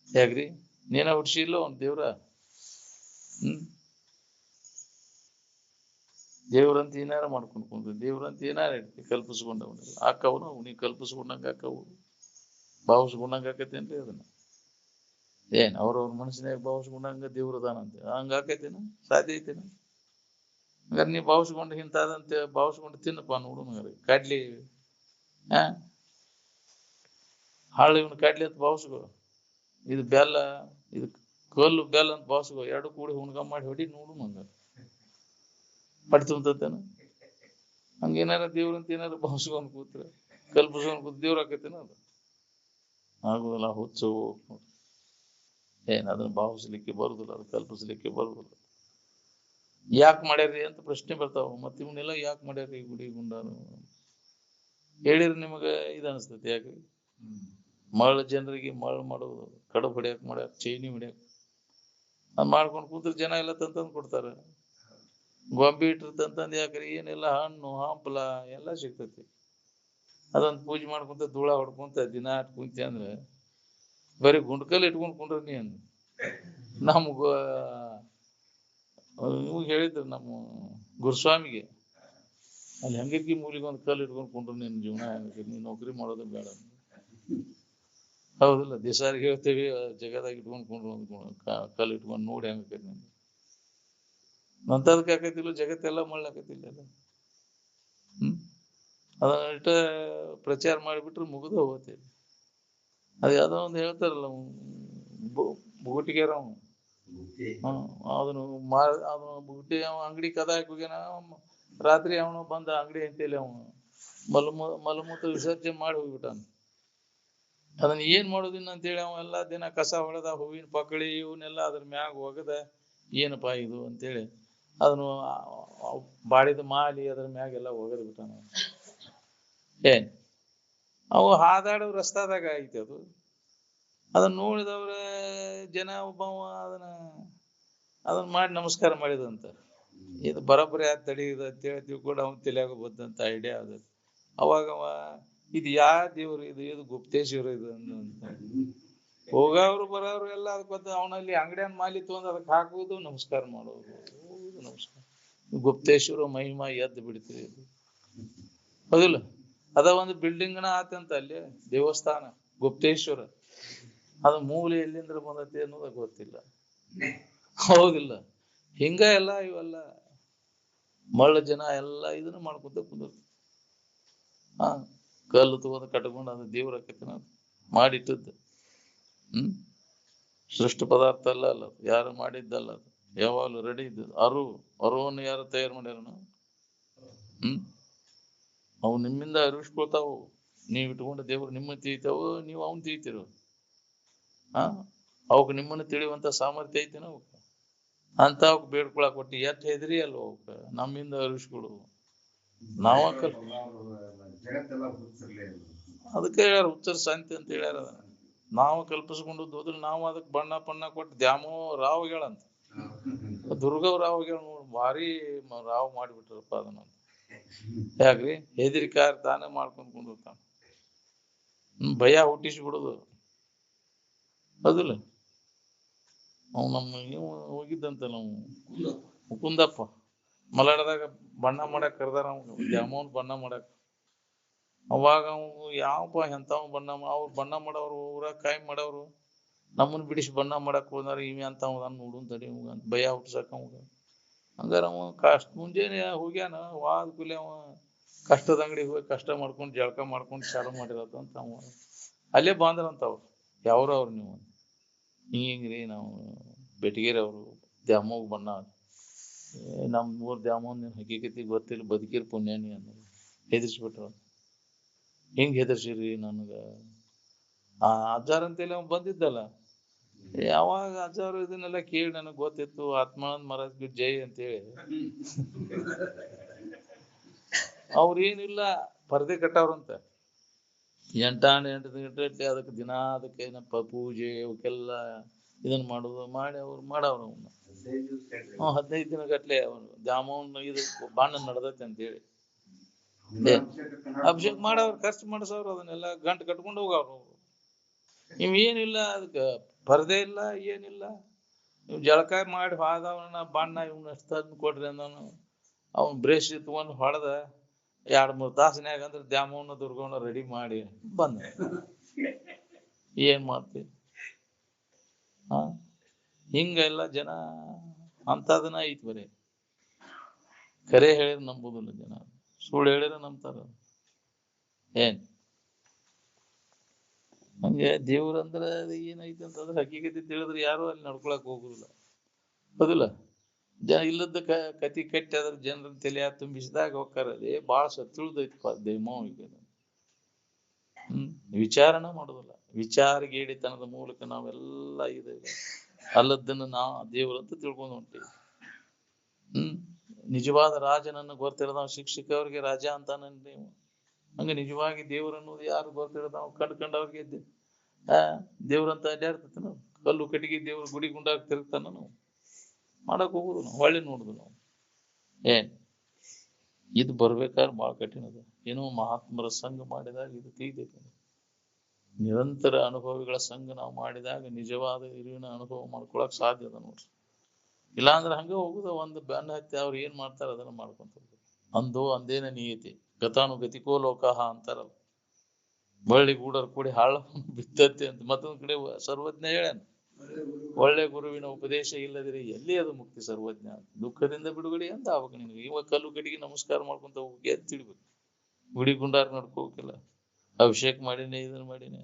ಯಾಕ್ರಿ ನೀನ ಹುಡ್ಸಿಲ್ಲ ಅವ್ನ ದೇವ್ರ? ದೇವ್ರಂತ ಏನಾರ ಮಾಡ್ಕೊಂಡು ದೇವ್ರಂತ ಏನಾರ ಇಡ್ತಿ ಕಲ್ಪಿಸ್ಕೊಂಡವನಿಲ್ಲ. ಆಕ್ಕವನು ನೀ ಕಲ್ಪಿಸ್ಕೊಂಡಂಗ ಆಕ್ಕವು. ಭಾವಿಸ್ಕೊಂಡಂಗ ಆಕೈತೇನ್ರಿ ಅದನ್ನ? ಅವ್ರವ್ರ ಮನಸ್ಸಿನಾಗ ಭಾವಿಸ್ಕೊಂಡಂಗ ದೇವ್ರದಾನಂತ ಹಂಗ ಆಕೈತೇನ? ಸಾಧ್ಯ ಐತೇನ? ಹಂಗಾರೆ ನೀ ಭಾವಿಸ್ಕೊಂಡು ಇಂಥದಂತೆ ಭಾವಿಸ್ಕೊಂಡು ತಿನ್ನಪ್ಪ ನೋಡು. ಕಡ್ಲಿ ಹಾಳು ಇವನು ಕಡ್ಲಿ ಅಂತ ಭಾವಿಸ್ಕೋ. ಇದು ಬೆಲ್ಲ, ಇದು ಕಲ್ಲು ಬೆಲ್ಲ ಅಂತ ಭಾವಿಸ್ಕೋ. ಎರಡು ಕೂಡಿ ಹುಣ್ಗ ಮಾಡಿ ಹೊಡಿ ನೋಡು. ಪಟ್ಟಿ ತುಂಬತೇನ? ಹಂಗೇನಾರ ದೇವ್ರಂತ ಏನಾರ ಭಾವಿಸ್ಕೊಂಡ್ ಕೂತ್ರ ಕಲ್ಪಿಸ್ಕೊಂಡ್ ಕೂತ್ ದೇವ್ರ ಆಕೈತೇನ? ಅದು ಆಗುದಿಲ್ಲ. ಹುಚ್ಚು ಅದನ್ನ ಭಾವಿಸ್ಲಿಕ್ಕೆ ಬರುದಿಲ್ಲ. ಅದು ಕಲ್ಪಿಸ್ಲಿಕ್ಕೆ ಬರುದಿಲ್ಲ. ಯಾಕೆ ಮಾಡ್ಯಾರ್ರಿ ಅಂತ ಪ್ರಶ್ನೆ ಬರ್ತಾವ. ಮತ್ತೆ ಇವನ್ನೆಲ್ಲ ಯಾಕೆ ಮಾಡ್ಯಾರ್ರಿ ಗುಡಿ ಗುಂಡಾನು ಹೇಳಿರಿ ನಿಮಗ ಇದು ಅನಿಸ್ತೈತಿ. ಯಾಕೆ ಮಳ ಜನರಿಗೆ ಮಳ ಮಾಡೋದು ಕಡಬ್ ಹೊಡ್ಯಾಕ್ ಮಾಡ್ಯಾಕ ಚೈನಿ ಹೊಡ್ಯಾಕ ಅದ್ ಮಾಡ್ಕೊಂಡು ಕೂತ್ರ ಜನ ಎಲ್ಲ ತಂತಂದ್ ಕೊಡ್ತಾರ. ಗೊಂಬಿ ಇಟ್ಟಿರ್ತಂತಂದ್ ಯಾಕ್ರಿ ಏನೆಲ್ಲ ಹಣ್ಣು ಹಂಪಲ ಎಲ್ಲಾ ಸಿಗ್ತೈತಿ. ಅದೊಂದ್ ಪೂಜೆ ಮಾಡ್ಕೊಂತ ಧೂಳ ಹೊಡ್ಕೊಂತ ದಿನ ಕುಂತಿ ಅಂದ್ರೆ ಬರೀ ಗುಂಡ್ಕಲ್ ಇಟ್ಕೊಂಡ್ ಕುಂಡ್ರ ನೀ ಅಂದ್ ನಮ್ಗ ಇವಾಗ ಹೇಳಿದ್ರು ನಮ್ಮ ಗುರುಸ್ವಾಮಿಗೆ ಅಲ್ಲಿ ಹಂಗಿರ್ಗಿ ಮೂಲಿಗೆ ಒಂದು ಕಲ್ಲು ಇಟ್ಕೊಂಡು ಕುಂಡ್ರು ನಿನ್ ಜೀವನ ಹೆಂಗ ನೀನ್ ನೌಕರಿ ಮಾಡೋದು ಬೇಡ. ಹೌದಿಲ್ಲ, ದಿಸಾರಿಗೆ ಹೇಳ್ತೇವಿ ಜಗದಾಗ ಇಟ್ಕೊಂಡ್ ಕುಂಡ್ರು ಒಂದು ಕಲ್ಲು ಇಟ್ಕೊಂಡು ನೋಡಿ ಹೆಂಗಕೈತಿ ನಿನ್ ನಂತದಕ್ಕೆ ಆಕೈತಿಲ್ಲ, ಜಗತ್ತೆಲ್ಲ ಮಾಡ್ಲಾಕೈತಿಲ್ಲ. ಅದನ್ನ ಇಟ್ಟ ಪ್ರಚಾರ ಮಾಡಿಬಿಟ್ರೆ ಮುಗಿದ ಹೋಗ್ತೇವೆ. ಅದ್ ಯಾವ್ದೋ ಒಂದು ಹೇಳ್ತಾರಲ್ಲ ಬುಗುಟಿಗೆರ ಅದನ್ನು ಅದನ್ನು ಬುಗುಟಿ ಅಂಗಡಿ ಕದ ಹಾಕೋಗ್ಯಾನ. ರಾತ್ರಿ ಅವನು ಬಂದ ಅಂಗಡಿ ಅಂತೇಳಿ ಅವನು ಮಲಮೂತ್ರ ವಿಸರ್ಜನೆ ಮಾಡಿ ಹೋಗ್ಬಿಟ್ಟಾನ. ಅದನ್ನ ಏನ್ ಮಾಡೋದಿನ್ನ ಅಂತೇಳಿ ಅವ ಎಲ್ಲಾ ದಿನ ಕಸ ಹೊಡೆದ ಹೂವಿನ ಪಕಳಿ ಇವನ್ನೆಲ್ಲ ಅದ್ರ ಮ್ಯಾಗ ಒಗದ ಏನಪ್ಪಾ ಇದು ಅಂತೇಳಿ ಅದನ್ನು ಬಾಡಿದ ಮಾಲಿ ಅದ್ರ ಮ್ಯಾಗೆಲ್ಲ ಒಗದ್ ಬಿಟ್ಟಾನ. ಏನ್ ಅವು ಹಾದಾಡೋ ರಸ್ತಾದಾಗ ಐತಿ ಅದು. ಅದನ್ನ ನೋಡಿದವ್ರ ಜನ ಒಬ್ಬವ ಅದನ್ನ ಮಾಡಿ ನಮಸ್ಕಾರ ಮಾಡಿದಂತ. ಇದು ಬರೋಬ್ಬರಿ ಯಾಕೆ ತಡೀದ ಅಂತ ಹೇಳ್ತೀವಿ ಕೂಡ ಅವ್ನ ತಲೆಯಾಗ ಬಂದಂತ ಐಡಿಯಾ ಅದ. ಅವಾಗ ಇದು ಯಾ ದೇವ್ರು ಇದು ಗುಪ್ತೇಶ್ವರ ಇದು ಅಂತ ಹೋಗವ್ರು ಬರೋರು ಎಲ್ಲ ಅದಕ್ಕೆ ಗೊತ್ತ. ಅವನಲ್ಲಿ ಅಂಗಡಿಯನ್ ಮಾಲಿ ತಗೊಂಡ್ ಅದಕ್ಕೆ ಹಾಕುವುದು ನಮಸ್ಕಾರ ಮಾಡೋದು. ನಮಸ್ಕಾರ ಗುಪ್ತೇಶ್ವರ ಮಹಿಮಾ ಎದ್ದು ಬಿಡ್ತೀರಿ ಇದು. ಹೌದಿಲ್ಲ, ಅದ ಒಂದು ಬಿಲ್ಡಿಂಗ್ನ ಆತಂತ ಅಲ್ಲಿ ದೇವಸ್ಥಾನ ಗುಪ್ತೇಶ್ವರ. ಅದು ಮೂಲೆ ಎಲ್ಲಿಂದ್ರ ಬಂದತಿ ಅನ್ನೋದ ಗೊತ್ತಿಲ್ಲ. ಹೌದಿಲ್ಲ, ಹಿಂಗ ಎಲ್ಲ ಇವೆಲ್ಲ ಮಳ್ಳ ಜನ ಎಲ್ಲ ಇದನ್ನ ಮಾಡ್ಕೊತ ಕುಂದಿರ್ತ. ಕಲ್ಲು ತಗೊಂಡು ಕಟ್ಕೊಂಡು ಅದು ದೇವ್ರ ಆಕೈತಿನ ಮಾಡಿಟ್ಟದ್ದು. ಸೃಷ್ಟಿ ಪದಾರ್ಥ ಅಲ್ಲ ಅಲ್ಲ, ಯಾರು ಮಾಡಿದ್ದಲ್ಲ, ಅದು ಯಾವಾಗಲೂ ರೆಡಿ ಇದ್ದದ್ದು. ಅರುವನ್ನು ಯಾರು ತಯಾರು ಮಾಡ್ಯಾರ? ಅವು ನಿಮ್ಮಿಂದ ಅರಿವಿಸ್ಕೊಳ್ತಾವು. ನೀವ್ ಇಟ್ಕೊಂಡ ದೇವ್ರು ನಿಮ್ಮನ್ನ ತಿಳಿತಾವು, ನೀವು ಅವನ್ ತಿಳಿತಿರು. ಅವಕ್ ನಿಮ್ಮನ್ನ ತಿಳಿಯುವಂತ ಸಾಮರ್ಥ್ಯ ಐತಿನ ಅವಕ್ಕ ಅಂತ ಅವಕ್ ಬೇಡ್ಕೊಳಕ್ ಕೊಟ್ಟಿ ಎಟ್ ಹೆದ್ರಿ ಅಲ್ವ ಅವಕ್ಕ ನಮ್ಮಿಂದ ಅರಿವಿಸ್ಕೊಡು. ನಾವ ಅದಕ್ಕೆ ಹೇಳ್ಯಾರ ಹುಚ್ಚರ ಶಾಂತಿ ಅಂತ ಹೇಳ್ಯಾರ. ನಾವು ಕಲ್ಪಿಸ್ಕೊಂಡು ಹೋದ್ರೆ ನಾವು ಅದಕ್ಕೆ ಬಣ್ಣ ಕೊಟ್ಟು ದ್ಯಾಮೋ ರಾವ್ ಹೇಳಂತ ದುರ್ಗವ್ ರಾವ್ ಹೇಳ ನೋಡ್ ಭಾರಿ ರಾವ್ ಮಾಡಿಬಿಟ್ರಪ್ಪ ಅದನ್ನ. ಯಾಕ್ರಿ ಹೆದರಿಕಾರ ತಾನೇ ಮಾಡ್ಕೊಂಡ್ ಕುಂದಿರ್ತಾನ. ಭಯ ಹುಟ್ಟಿಸಿ ಬಿಡುದು. ಹೌದಿಲ್ಲ, ಅವ್ ನಮ್ಮ ಹೋಗಿದ್ದಂತ ನಾವು ಮುಕುಂದಪ್ಪ ಮಲಾಡದಾಗ ಬಣ್ಣ ಮಾಡಕ್ ಕರ್ದಾರ ದ್ಯಾಮವ್ನ ಬಣ್ಣ ಮಾಡಕ್. ಅವಾಗ ಅವ್ ಯಾವಪ್ಪ ಎಂತಾವ್ ಅವ್ರು ಬಣ್ಣ ಮಾಡವ್ರು ಊರಾಗ ಕಾಯಂ ಮಾಡವ್ರು ನಮ್ಮನ್ ಬಿಡಿಸಿ ಬಣ್ಣ ಮಾಡಕ್ ಹೋದಾರ. ಇವಿ ಅಂತ ನೋಡುನ್ ತಡಿ ಅಂತ ಭಯ ಹುಟ್ಸಕ್ ಅವಾಗ. ಹಂಗಾರ ಅವ ಮುಂಜಾನೆ ಹೋಗ್ಯಾನ ವಾದ ಕುಲೆ ಅವ ಕಷ್ಟದ ಅಂಗಡಿಗೆ ಹೋಗಿ ಕಷ್ಟ ಮಾಡ್ಕೊಂಡು ಜಳಕ ಮಾಡ್ಕೊಂಡು ಚಾಲು ಮಾಡಿರತ್ತ ಅಂತ ಅವ ಅಲ್ಲೇ ಬಂದ್ರಂತ. ಅವ್ರು ಯಾವ್ರು ನೀವು ಹಿಂಗ್ರಿ ನಾವು ಬೆಟಗೇರಿ ಅವರು ದ್ಯಾಮವ್ಗ ಬಣ್ಣ ನಮ್ ಊರ್ ದ್ಯಾಮವ್ನ ಹಕೀಕತಿ ಗೊತ್ತಿಲ್ಲ ಬದುಕಿರ್ ಪುಣ್ಯಾನಿ ಅನ್ನೋದು ಹೆದರ್ಸ್ಬಿಟ್ರ. ಹಿಂಗ್ ಹೆದರ್ಸಿರಿ ನನಗ ಅಜ್ಜಾರ್ ಅಂತೇಳಿ ಅವ್ ಬಂದಿದ್ದಲ್ಲ. ಯಾವಾಗ ಅಜ್ಜಾರು ಇದನ್ನೆಲ್ಲ ಕೇಳಿ ನನಗ್ ಗೊತ್ತಿತ್ತು ಆತ್ಮಾನಂದ ಮಹಾರಾಜ್ ಜೈ ಅಂತೇಳಿ. ಅವ್ರೇನಿಲ್ಲ ಪರ್ದೆ ಕಟ್ಟವ್ರಂತ 8 ಗಂಟೆ ಅದಕ್ಕೆ ದಿನ ಅದಕ್ಕೆ ಏನಪ್ಪ ಪೂಜೆ ಅವಕ್ಕೆಲ್ಲ ಇದನ್ನ ಮಾಡೋದು ಮಾಡಿ ಅವ್ರು ಮಾಡವ್ರ. ಅವನ್ನ 15 ದಿನ ಗಟ್ಲೆ ಅವನು ದ್ಯಾಮವ್ನ ಇದು ಬಾಣ ನಡ್ದೈತೆ ಅಂತೇಳಿ ಅಭಿಷೇಕ ಮಾಡವ್ರು ಖರ್ಚು ಮಾಡಿಸವ್ರು. ಅದನ್ನೆಲ್ಲ ಗಂಟು ಕಟ್ಕೊಂಡು ಹೋಗವ್ರು. ಇವ್ ಏನಿಲ್ಲ ಅದಕ್ಕೆ ಪರ್ದೆ ಇಲ್ಲ ಏನಿಲ್ಲ. ಇವ್ ಜಳಕ ಮಾಡಿ ಹಾದವನ ಬಣ್ಣ ಇವ್ನ ತಂದು ಕೊಡ್ರಿ ಅಂದವನು. ಅವ್ನ ಬ್ರೇಷ್ ತಗೊಂಡು ಹೊಡೆದ 2-3 ತಾಸಿನ್ಯಾಗ ಅಂದ್ರೆ ದ್ಯಾಮವ್ನ ದುರ್ಗವ್ನ ರೆಡಿ ಮಾಡಿ ಬಂದ. ಏನ್ ಮಾಡ್ತಿ? ಹಿಂಗೆಲ್ಲ ಜನ ಅಂತದನ್ನ ಐತ್. ಬರೀ ಕರೆ ಹೇಳಿದ್ರೆ ನಂಬುದಿಲ್ಲ ಜನ, ಸುಳ್ಳು ಹೇಳಿದ್ರೆ ನಂಬ್ತಾರ. ಏನ್ ಹಂಗೆ ದೇವ್ರಂದ್ರ ಏನೈತಿ ಅಂತಂದ್ರೆ ಹಕೀಕತಿ ತಿಳಿದ್ರೆ ಯಾರು ಅಲ್ಲಿ ನಡ್ಕೊಳಕ್ ಹೋಗುದಿಲ್ಲ. ಹೌದಿಲ್ಲ, ಇಲ್ಲದ ಕತಿ ಕಟ್ಟಿ ಅದ್ರ ಜನರ ತಲೆಯ ತುಂಬಿಸಿದಾಗ ಹೋಗ್ತಾರ. ಅದೇ ಬಾಳ ಸತ್ತಿಳ್ದೈತಪ್ಪ ದೇವಮಾವಿಗೆ. ವಿಚಾರಣ ಮಾಡುದಿಲ್ಲ. ವಿಚಾರಗೇಡಿತನದ ಮೂಲಕ ನಾವೆಲ್ಲ ಇದೆ ಅಲ್ಲದನ್ನ ದೇವರಂತ ತಿಳ್ಕೊಂಡು ಹೊಂಟೀವಿ. ನಿಜವಾದ ರಾಜನನ್ನು ಗೊತ್ತಿರದ ಶಿಕ್ಷಕ ಅವ್ರಿಗೆ ರಾಜ ಅಂತಾನ ನೀವು. ಹಂಗ ನಿಜವಾಗಿ ದೇವರನ್ನುವುದು ಯಾರು ಗೊತ್ತಿರದ ಕಂಡ್ಕಂಡವ್ರಿಗೆ ಆ ದೇವ್ರಂತ ಅಡ್ಡಾಡ್ತೈತಿ ನಾವು, ಕಲ್ಲು ಕಟ್ಟಿಗೆ ದೇವ್ರ ಗುಡಿ ಗುಂಡಾಗ ತಿರುಗ್ತಾನ ನಾವು ಮಾಡಕ್ ಹೋಗುದು, ನಾವು ಹೊಳ್ಳಿ ನೋಡುದು ನಾವು. ಏನ್ ಇದು ಬರ್ಬೇಕಾದ್ರೆ ಬಹಳ ಕಠಿಣ ಅದ. ಏನೋ ಮಹಾತ್ಮರ ಸಂಘ ಮಾಡಿದಾಗ ಇದು ತಿಳಿದೈತಿ. ನಿರಂತರ ಅನುಭವಿಗಳ ಸಂಘ ನಾವು ಮಾಡಿದಾಗ ನಿಜವಾದ ಇರುವಿನ ಅನುಭವ ಮಾಡ್ಕೊಳಕ್ ಸಾಧ್ಯ ಅದ ನೋಡ್ರಿ. ಇಲ್ಲಾಂದ್ರೆ ಹಂಗ ಹೋಗುದ, ಒಂದು ಬೆನ್ನ ಹತ್ತಿ ಅವ್ರು ಏನ್ ಮಾಡ್ತಾರ ಅದನ್ನ ಮಾಡ್ಕೊಂತ ಹೋಗುದು. ಅಂದೋ ಅಂದೇನ ನಿಯತಿ ಗತಾನುಗತಿಕೋ ಲೋಕಃ ಅಂತಾರಲ್ಲ, ಬಳ್ಳಿ ಗೂಡರ್ ಕೂಡಿ ಹಾಳ ಬಿದ್ದತ್ತೆ ಅಂತ. ಮತ್ತೊಂದ್ ಕಡೆ ಸರ್ವಜ್ಞ ಹೇಳ್ಯಾನ, ಒಳ್ಳೆ ಗುರುವಿನ ಉಪದೇಶ ಇಲ್ಲದಿರಿ ಎಲ್ಲಿ ಅದು ಮುಕ್ತಿ ಸರ್ವಜ್ಞ, ದುಃಖದಿಂದ ಬಿಡುಗಡೆ ಅಂತ ಆಗ್ಬೇಕು ನಿನಗೆ. ಇವಾಗ ಕಲ್ಲು ಕಟ್ಟಿಗೆ ನಮಸ್ಕಾರ ಮಾಡ್ಕೊಂತ ಹೋಗಿ ಎದ್ದು ತಿಳ್ಬೇಕು, ಗುಡಿ ಗುಂಡಾರ ನಡ್ಕೋಬೇಕಿಲ್ಲ, ಅಭಿಷೇಕ ಮಾಡಿನೇ ಇದನ್ನ ಮಾಡಿನೇ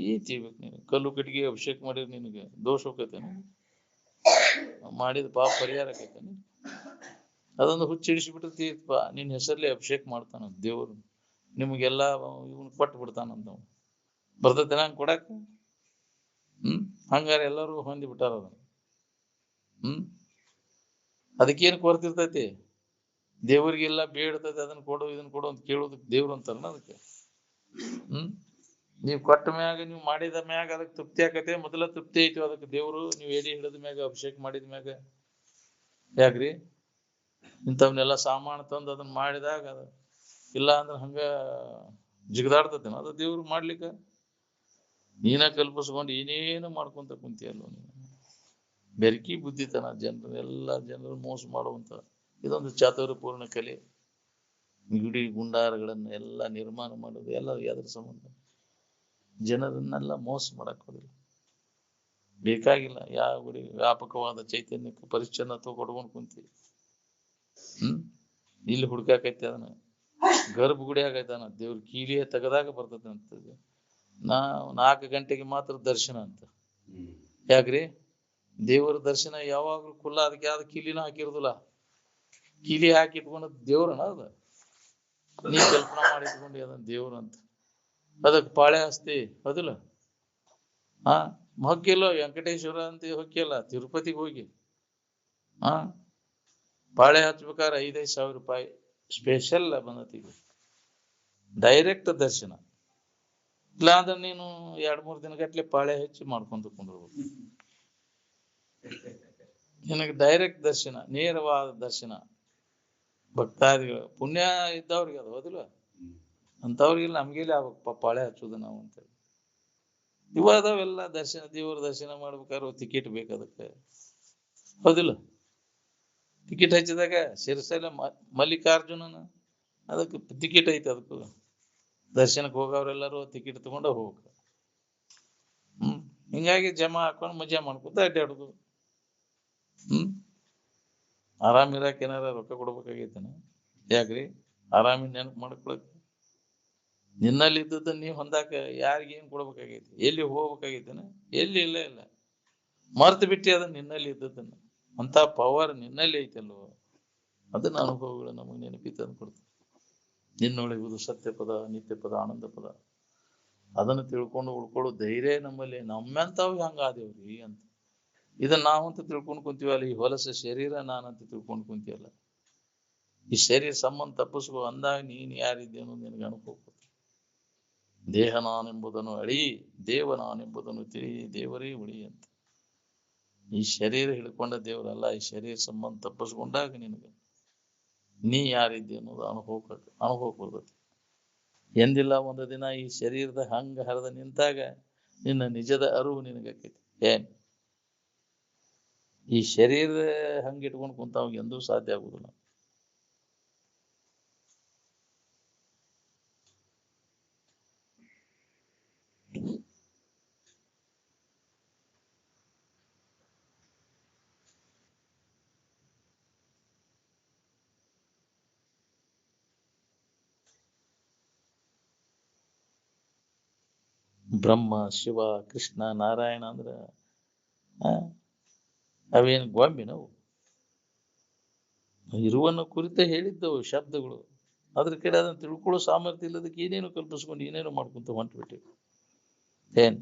ಈ ತಿಳ್ಬೇಕು ನೀನು. ಕಲ್ಲು ಕಟ್ಟಿಗೆ ಅಭಿಷೇಕ ಮಾಡಿದ್ರೆ ನಿನಗೆ ದೋಷ ಹೋಗ್ತೇನೆ, ಮಾಡಿದ ಪಾಪ ಪರಿಹಾರ ಆಕೈತೇನೆ. ಅದೊಂದು ಹುಚ್ಚಿಡಿಸಿಬಿಟ್ರೆ ತೀರ್ಪ, ನಿನ್ನ ಹೆಸರ್ಲಿ ಅಭಿಷೇಕ ಮಾಡ್ತಾನ ದೇವರು, ನಿಮ್ಗೆಲ್ಲಾ ಇವನ್ ಕೊಟ್ಟು ಬಿಡ್ತಾನಂತ. ಬರ್ತೈತೆ ಹಂಗ ಕೊಡಾಕ? ಹಂಗಾರೆ ಎಲ್ಲರೂ ಹೊಂದಿ ಬಿಟ್ಟಾರ ಅದನ್ನ. ಅದಕ್ಕೇನು ಕೊರತಿರ್ತೈತಿ? ದೇವ್ರಿಗೆಲ್ಲ ಬೇಡ್ತೈತಿ, ಅದನ್ನ ಕೊಡು ಇದನ್ನ ಕೊಡು ಅಂತ ಕೇಳೋದಕ್ಕೆ ದೇವ್ರು ಅಂತಾರನ ಅದಕ್ಕೆ? ನೀವ್ ಕೊಟ್ಟ ಮ್ಯಾಗ, ನೀವು ಮಾಡಿದ ಮ್ಯಾಗ ಅದಕ್ಕೆ ತೃಪ್ತಿ ಆಕತೆ. ಮೊದಲ ತೃಪ್ತಿ ಐತಿ ಅದಕ್ಕೆ ದೇವ್ರು, ನೀವು ಎಡಿ ಹಿಡಿದ ಮ್ಯಾಗ ಅಭಿಷೇಕ ಮಾಡಿದ ಮ್ಯಾಗ. ಯಾಕ್ರಿ? ಇಂಥವ್ನೆಲ್ಲ ಸಾಮಾನು ತಂದು ಅದನ್ನ ಮಾಡಿದಾಗ ಅದ ಇಲ್ಲ ಅಂದ್ರೆ ಹಂಗ ಜಿಗದಾಡ್ತತೇನ ಅದು ದೇವ್ರು ಮಾಡ್ಲಿಕ್ಕ? ನೀನ ಕಲ್ಪಿಸ್ಕೊಂಡು ಏನೇನು ಮಾಡ್ಕೊಂತ ಕುಂತಿಯಲ್ಲ ನೀನು. ಬೆರಕಿ ಬುದ್ಧಿತನ, ಎಲ್ಲ ಜನರು ಮೋಸ ಮಾಡುವಂತ ಇದೊಂದು ಚಾತುರ್ಯಪೂರ್ಣ ಕಲೆ. ಗುಡಿ ಗುಂಡಾರಗಳನ್ನ ಎಲ್ಲ ನಿರ್ಮಾಣ ಮಾಡೋದು ಎಲ್ಲ ಯಾವ್ದ್ರ ಸಂಬಂಧ? ಜನರನ್ನೆಲ್ಲ ಮೋಸ ಮಾಡಕ್ ಹೋದಿಲ್ಲ, ಬೇಕಾಗಿಲ್ಲ. ಯಾವ ಗುಡಿ ವ್ಯಾಪಕವಾದ ಚೈತನ್ಯಕ್ಕೆ ಪರಿಚ್ಛನ್ನತ್ವ ಕೊಡ್ಕೊಂಡು ಕುಂತಿ. ಇಲ್ಲಿ ಹುಡ್ಕಾಕೈತಿ ಅದನ್ನ, ಗರ್ಭಗುಡಿ ಆಗೈತಾನ ದೇವ್ರ ಕೀಲಿಯ ತೆಗದಾಗ ಬರ್ತದೆ ಅಂತದ್ದು. 4 ಗಂಟೆಗೆ ಮಾತ್ರ ದರ್ಶನ ಅಂತ. ಯಾಕ್ರಿ? ದೇವರ ದರ್ಶನ ಯಾವಾಗ್ಲೂ ಕುಲ್ಲ, ಅದಕ್ಕೆ ಯಾವ್ದು ಕೀಲಿನ ಹಾಕಿರುದಿಲ್ಲ. ಕೀಲಿ ಹಾಕಿ ಇಟ್ಕೊಂಡು ದೇವ್ರನ ಅದ, ನೀ ಕಲ್ಪನಾ ಮಾಡಿ ಇಟ್ಕೊಂಡು ಅದನ್ನ ದೇವ್ರ ಅಂತ. ಅದಕ್ಕೆ ಪಾಳೆ ಹಸ್ತಿ ಅದಿಲ್ಲ. ಹೊಕ್ಕಿಲ್ಲ ವೆಂಕಟೇಶ್ವರ ಅಂತ ಹೊಕ್ಕಿಲ್ಲ, ತಿರುಪತಿಗೆ ಹೋಗಿ ಪಾಳೆ ಹಚ್ಬೇಕಾದ್ರೆ 5,000 ರೂಪಾಯಿ ಸ್ಪೆಷಲ್ ಬಂದತಿ, ಡೈರೆಕ್ಟ್ ದರ್ಶನ. ಇಲ್ಲ ಅಂದ್ರೆ ನೀನು 2-3 ದಿನ ಗಟ್ಲೆ ಪಾಳೆ ಹಚ್ಚಿ ಮಾಡ್ಕೊಂತ ಕುಂದಿರ್ಬೇಕು. ನಿನಗೆ ಡೈರೆಕ್ಟ್ ದರ್ಶನ, ನೇರವಾದ ದರ್ಶನ. ಭಕ್ತಾದಿಗಳು ಪುಣ್ಯ ಇದ್ದವ್ರಿಗೆ ಅದು ಹೌದಿಲ್ಲ, ಅಂತವ್ರಿಗೆಲ್ಲ ನಮ್ಗೆಲ್ಲ ಆಗ್ಬೇಕು ಪಾಳೆ ಹಚ್ಚುದು ನಾವು ಅಂತೇಳಿ. ಇವಾದವೆಲ್ಲ ದರ್ಶನ, ದೇವ್ರ ದರ್ಶನ ಮಾಡ್ಬೇಕಾದ್ರೆ ಟಿಕೆಟ್ ಬೇಕು ಅದಕ್ಕೆ, ಹೌದಿಲ್ಲ? ಟಿಕೆಟ್ ಹಚ್ಚಿದಾಗ ಶಿರಸೈಲ ಮಲ್ಲಿಕಾರ್ಜುನನ ಅದಕ್ಕೆ ಟಿಕೆಟ್ ಐತಿ, ಅದಕ್ಕೂ ದರ್ಶನಕ್ಕೆ ಹೋಗವ್ರೆಲ್ಲರೂ ಟಿಕೆಟ್ ತಗೊಂಡ ಹೋಗ್ಬೇಕು. ಹಿಂಗಾಗಿ ಜಮಾ ಹಾಕೊಂಡು ಮಜಾ ಮಾಡ್ಕೊತ ಅಡ್ಡಾಡುದು. ಆರಾಮಿರಾಕ ಏನಾರ ರೊಕ್ಕ ಕೊಡ್ಬೇಕಾಗೈತೇನ? ಯಾಕ್ರಿ? ಆರಾಮಿನ ನೆನಪು ಮಾಡ್ಕೊಳಕ್ ನಿನ್ನಲ್ಲಿ ಇದ್ದದ ನೀವ್ ಹೊಂದಾಕ ಯಾರಿಗ ಏನ್ ಕೊಡ್ಬೇಕಾಗೈತಿ? ಎಲ್ಲಿ ಹೋಗ್ಬೇಕಾಗೈತೇನ? ಎಲ್ಲಿ ಇಲ್ಲ ಇಲ್ಲ, ಮರ್ತು ಬಿಟ್ಟಿ ಅದನ್ನ ನಿನ್ನಲ್ಲಿ ಇದ್ದದನ್ನ. ಅಂತ ಪವರ್ ನಿನ್ನಲ್ಲಿ ಐತಲ್ವ, ಅದನ್ನ ಅನುಭವಗಳು ನಮಗೆ ನೆನಪಿ ತಂದು ಕೊಡ್ತದೆ. ನಿನ್ನೊಳಗುವುದು ಸತ್ಯ ಪದ, ನಿತ್ಯ ಪದ, ಆನಂದ ಪದ. ಅದನ್ನು ತಿಳ್ಕೊಂಡು ಉಳ್ಕೊಳ್ಳೋ ಧೈರ್ಯ ನಮ್ಮಲ್ಲಿ. ನಮ್ಮಂತಾವ್ ಹಂಗಾದೇವ್ರಿ ಅಂತ. ಇದನ್ನ ನಾವಂತ ತಿಳ್ಕೊಂಡು ಕುಂತೀವಲ್ಲ, ಈ ಹೊಲಸ ಶರೀರ ನಾನಂತ ತಿಳ್ಕೊಂಡು ಕುಂತೀವಲ್ಲ, ಈ ಶರೀರ ಸಂಬಂಧ ತಪ್ಪಿಸ್ಕೋ ಅಂದಾಗ ನೀನ್ ಯಾರಿದ್ದೇನೋ ನಿನಗೆ ಅನುಭವ. ದೇಹ ನಾನೆಂಬುದನ್ನು ಅಳಿ, ದೇವ ನಾನೆಂಬುದನ್ನು ತಿಳಿ, ದೇವರೇ ಉಳಿ ಅಂತ. ಈ ಶರೀರ ಹಿಡ್ಕೊಂಡ ದೇವರಲ್ಲ, ಈ ಶರೀರ ಸಂಬಂಧ ತಪ್ಪಿಸ್ಕೊಂಡಾಗ ನಿನಗೆ ನೀ ಯಾರಿದ್ದೆ ಅನ್ನೋದು ಅನುಭವ ಬರ್ತದೆ. ಎಂದಿಲ್ಲ ಒಂದು ದಿನ ಈ ಶರೀರದ ಹಂಗ ಹರಿದ ನಿಂತಾಗ ನಿನ್ನ ನಿಜದ ಅರಿವು ನಿನಗಾಕೈತಿ. ಏನ್ ಈ ಶರೀರ ಹಂಗ ಇಟ್ಕೊಂಡು ಕುಂತಾವಾಗ ಎಂದೂ ಸಾಧ್ಯ ಆಗುದಿಲ್ಲ. ಬ್ರಹ್ಮ, ಶಿವ, ಕೃಷ್ಣ, ನಾರಾಯಣ ಅಂದ್ರ ಅವೇನು ಗೊಂಬೆ ನಾವು? ಇರುವನ್ನು ಕುರಿತ ಹೇಳಿದ್ದವು ಶಬ್ದಗಳು. ಅದ್ರ ಕಡೆ ಅದನ್ನ ತಿಳ್ಕೊಳ್ಳೋ ಸಾಮರ್ಥ್ಯ ಇಲ್ಲದಕ್ಕೆ ಏನೇನು ಕಲ್ಪಿಸ್ಕೊಂಡು ಏನೇನು ಮಾಡ್ಕೊಂತ ಹೊಂಟ್ಬಿಟ್ಟಿವಿ. ಏನ್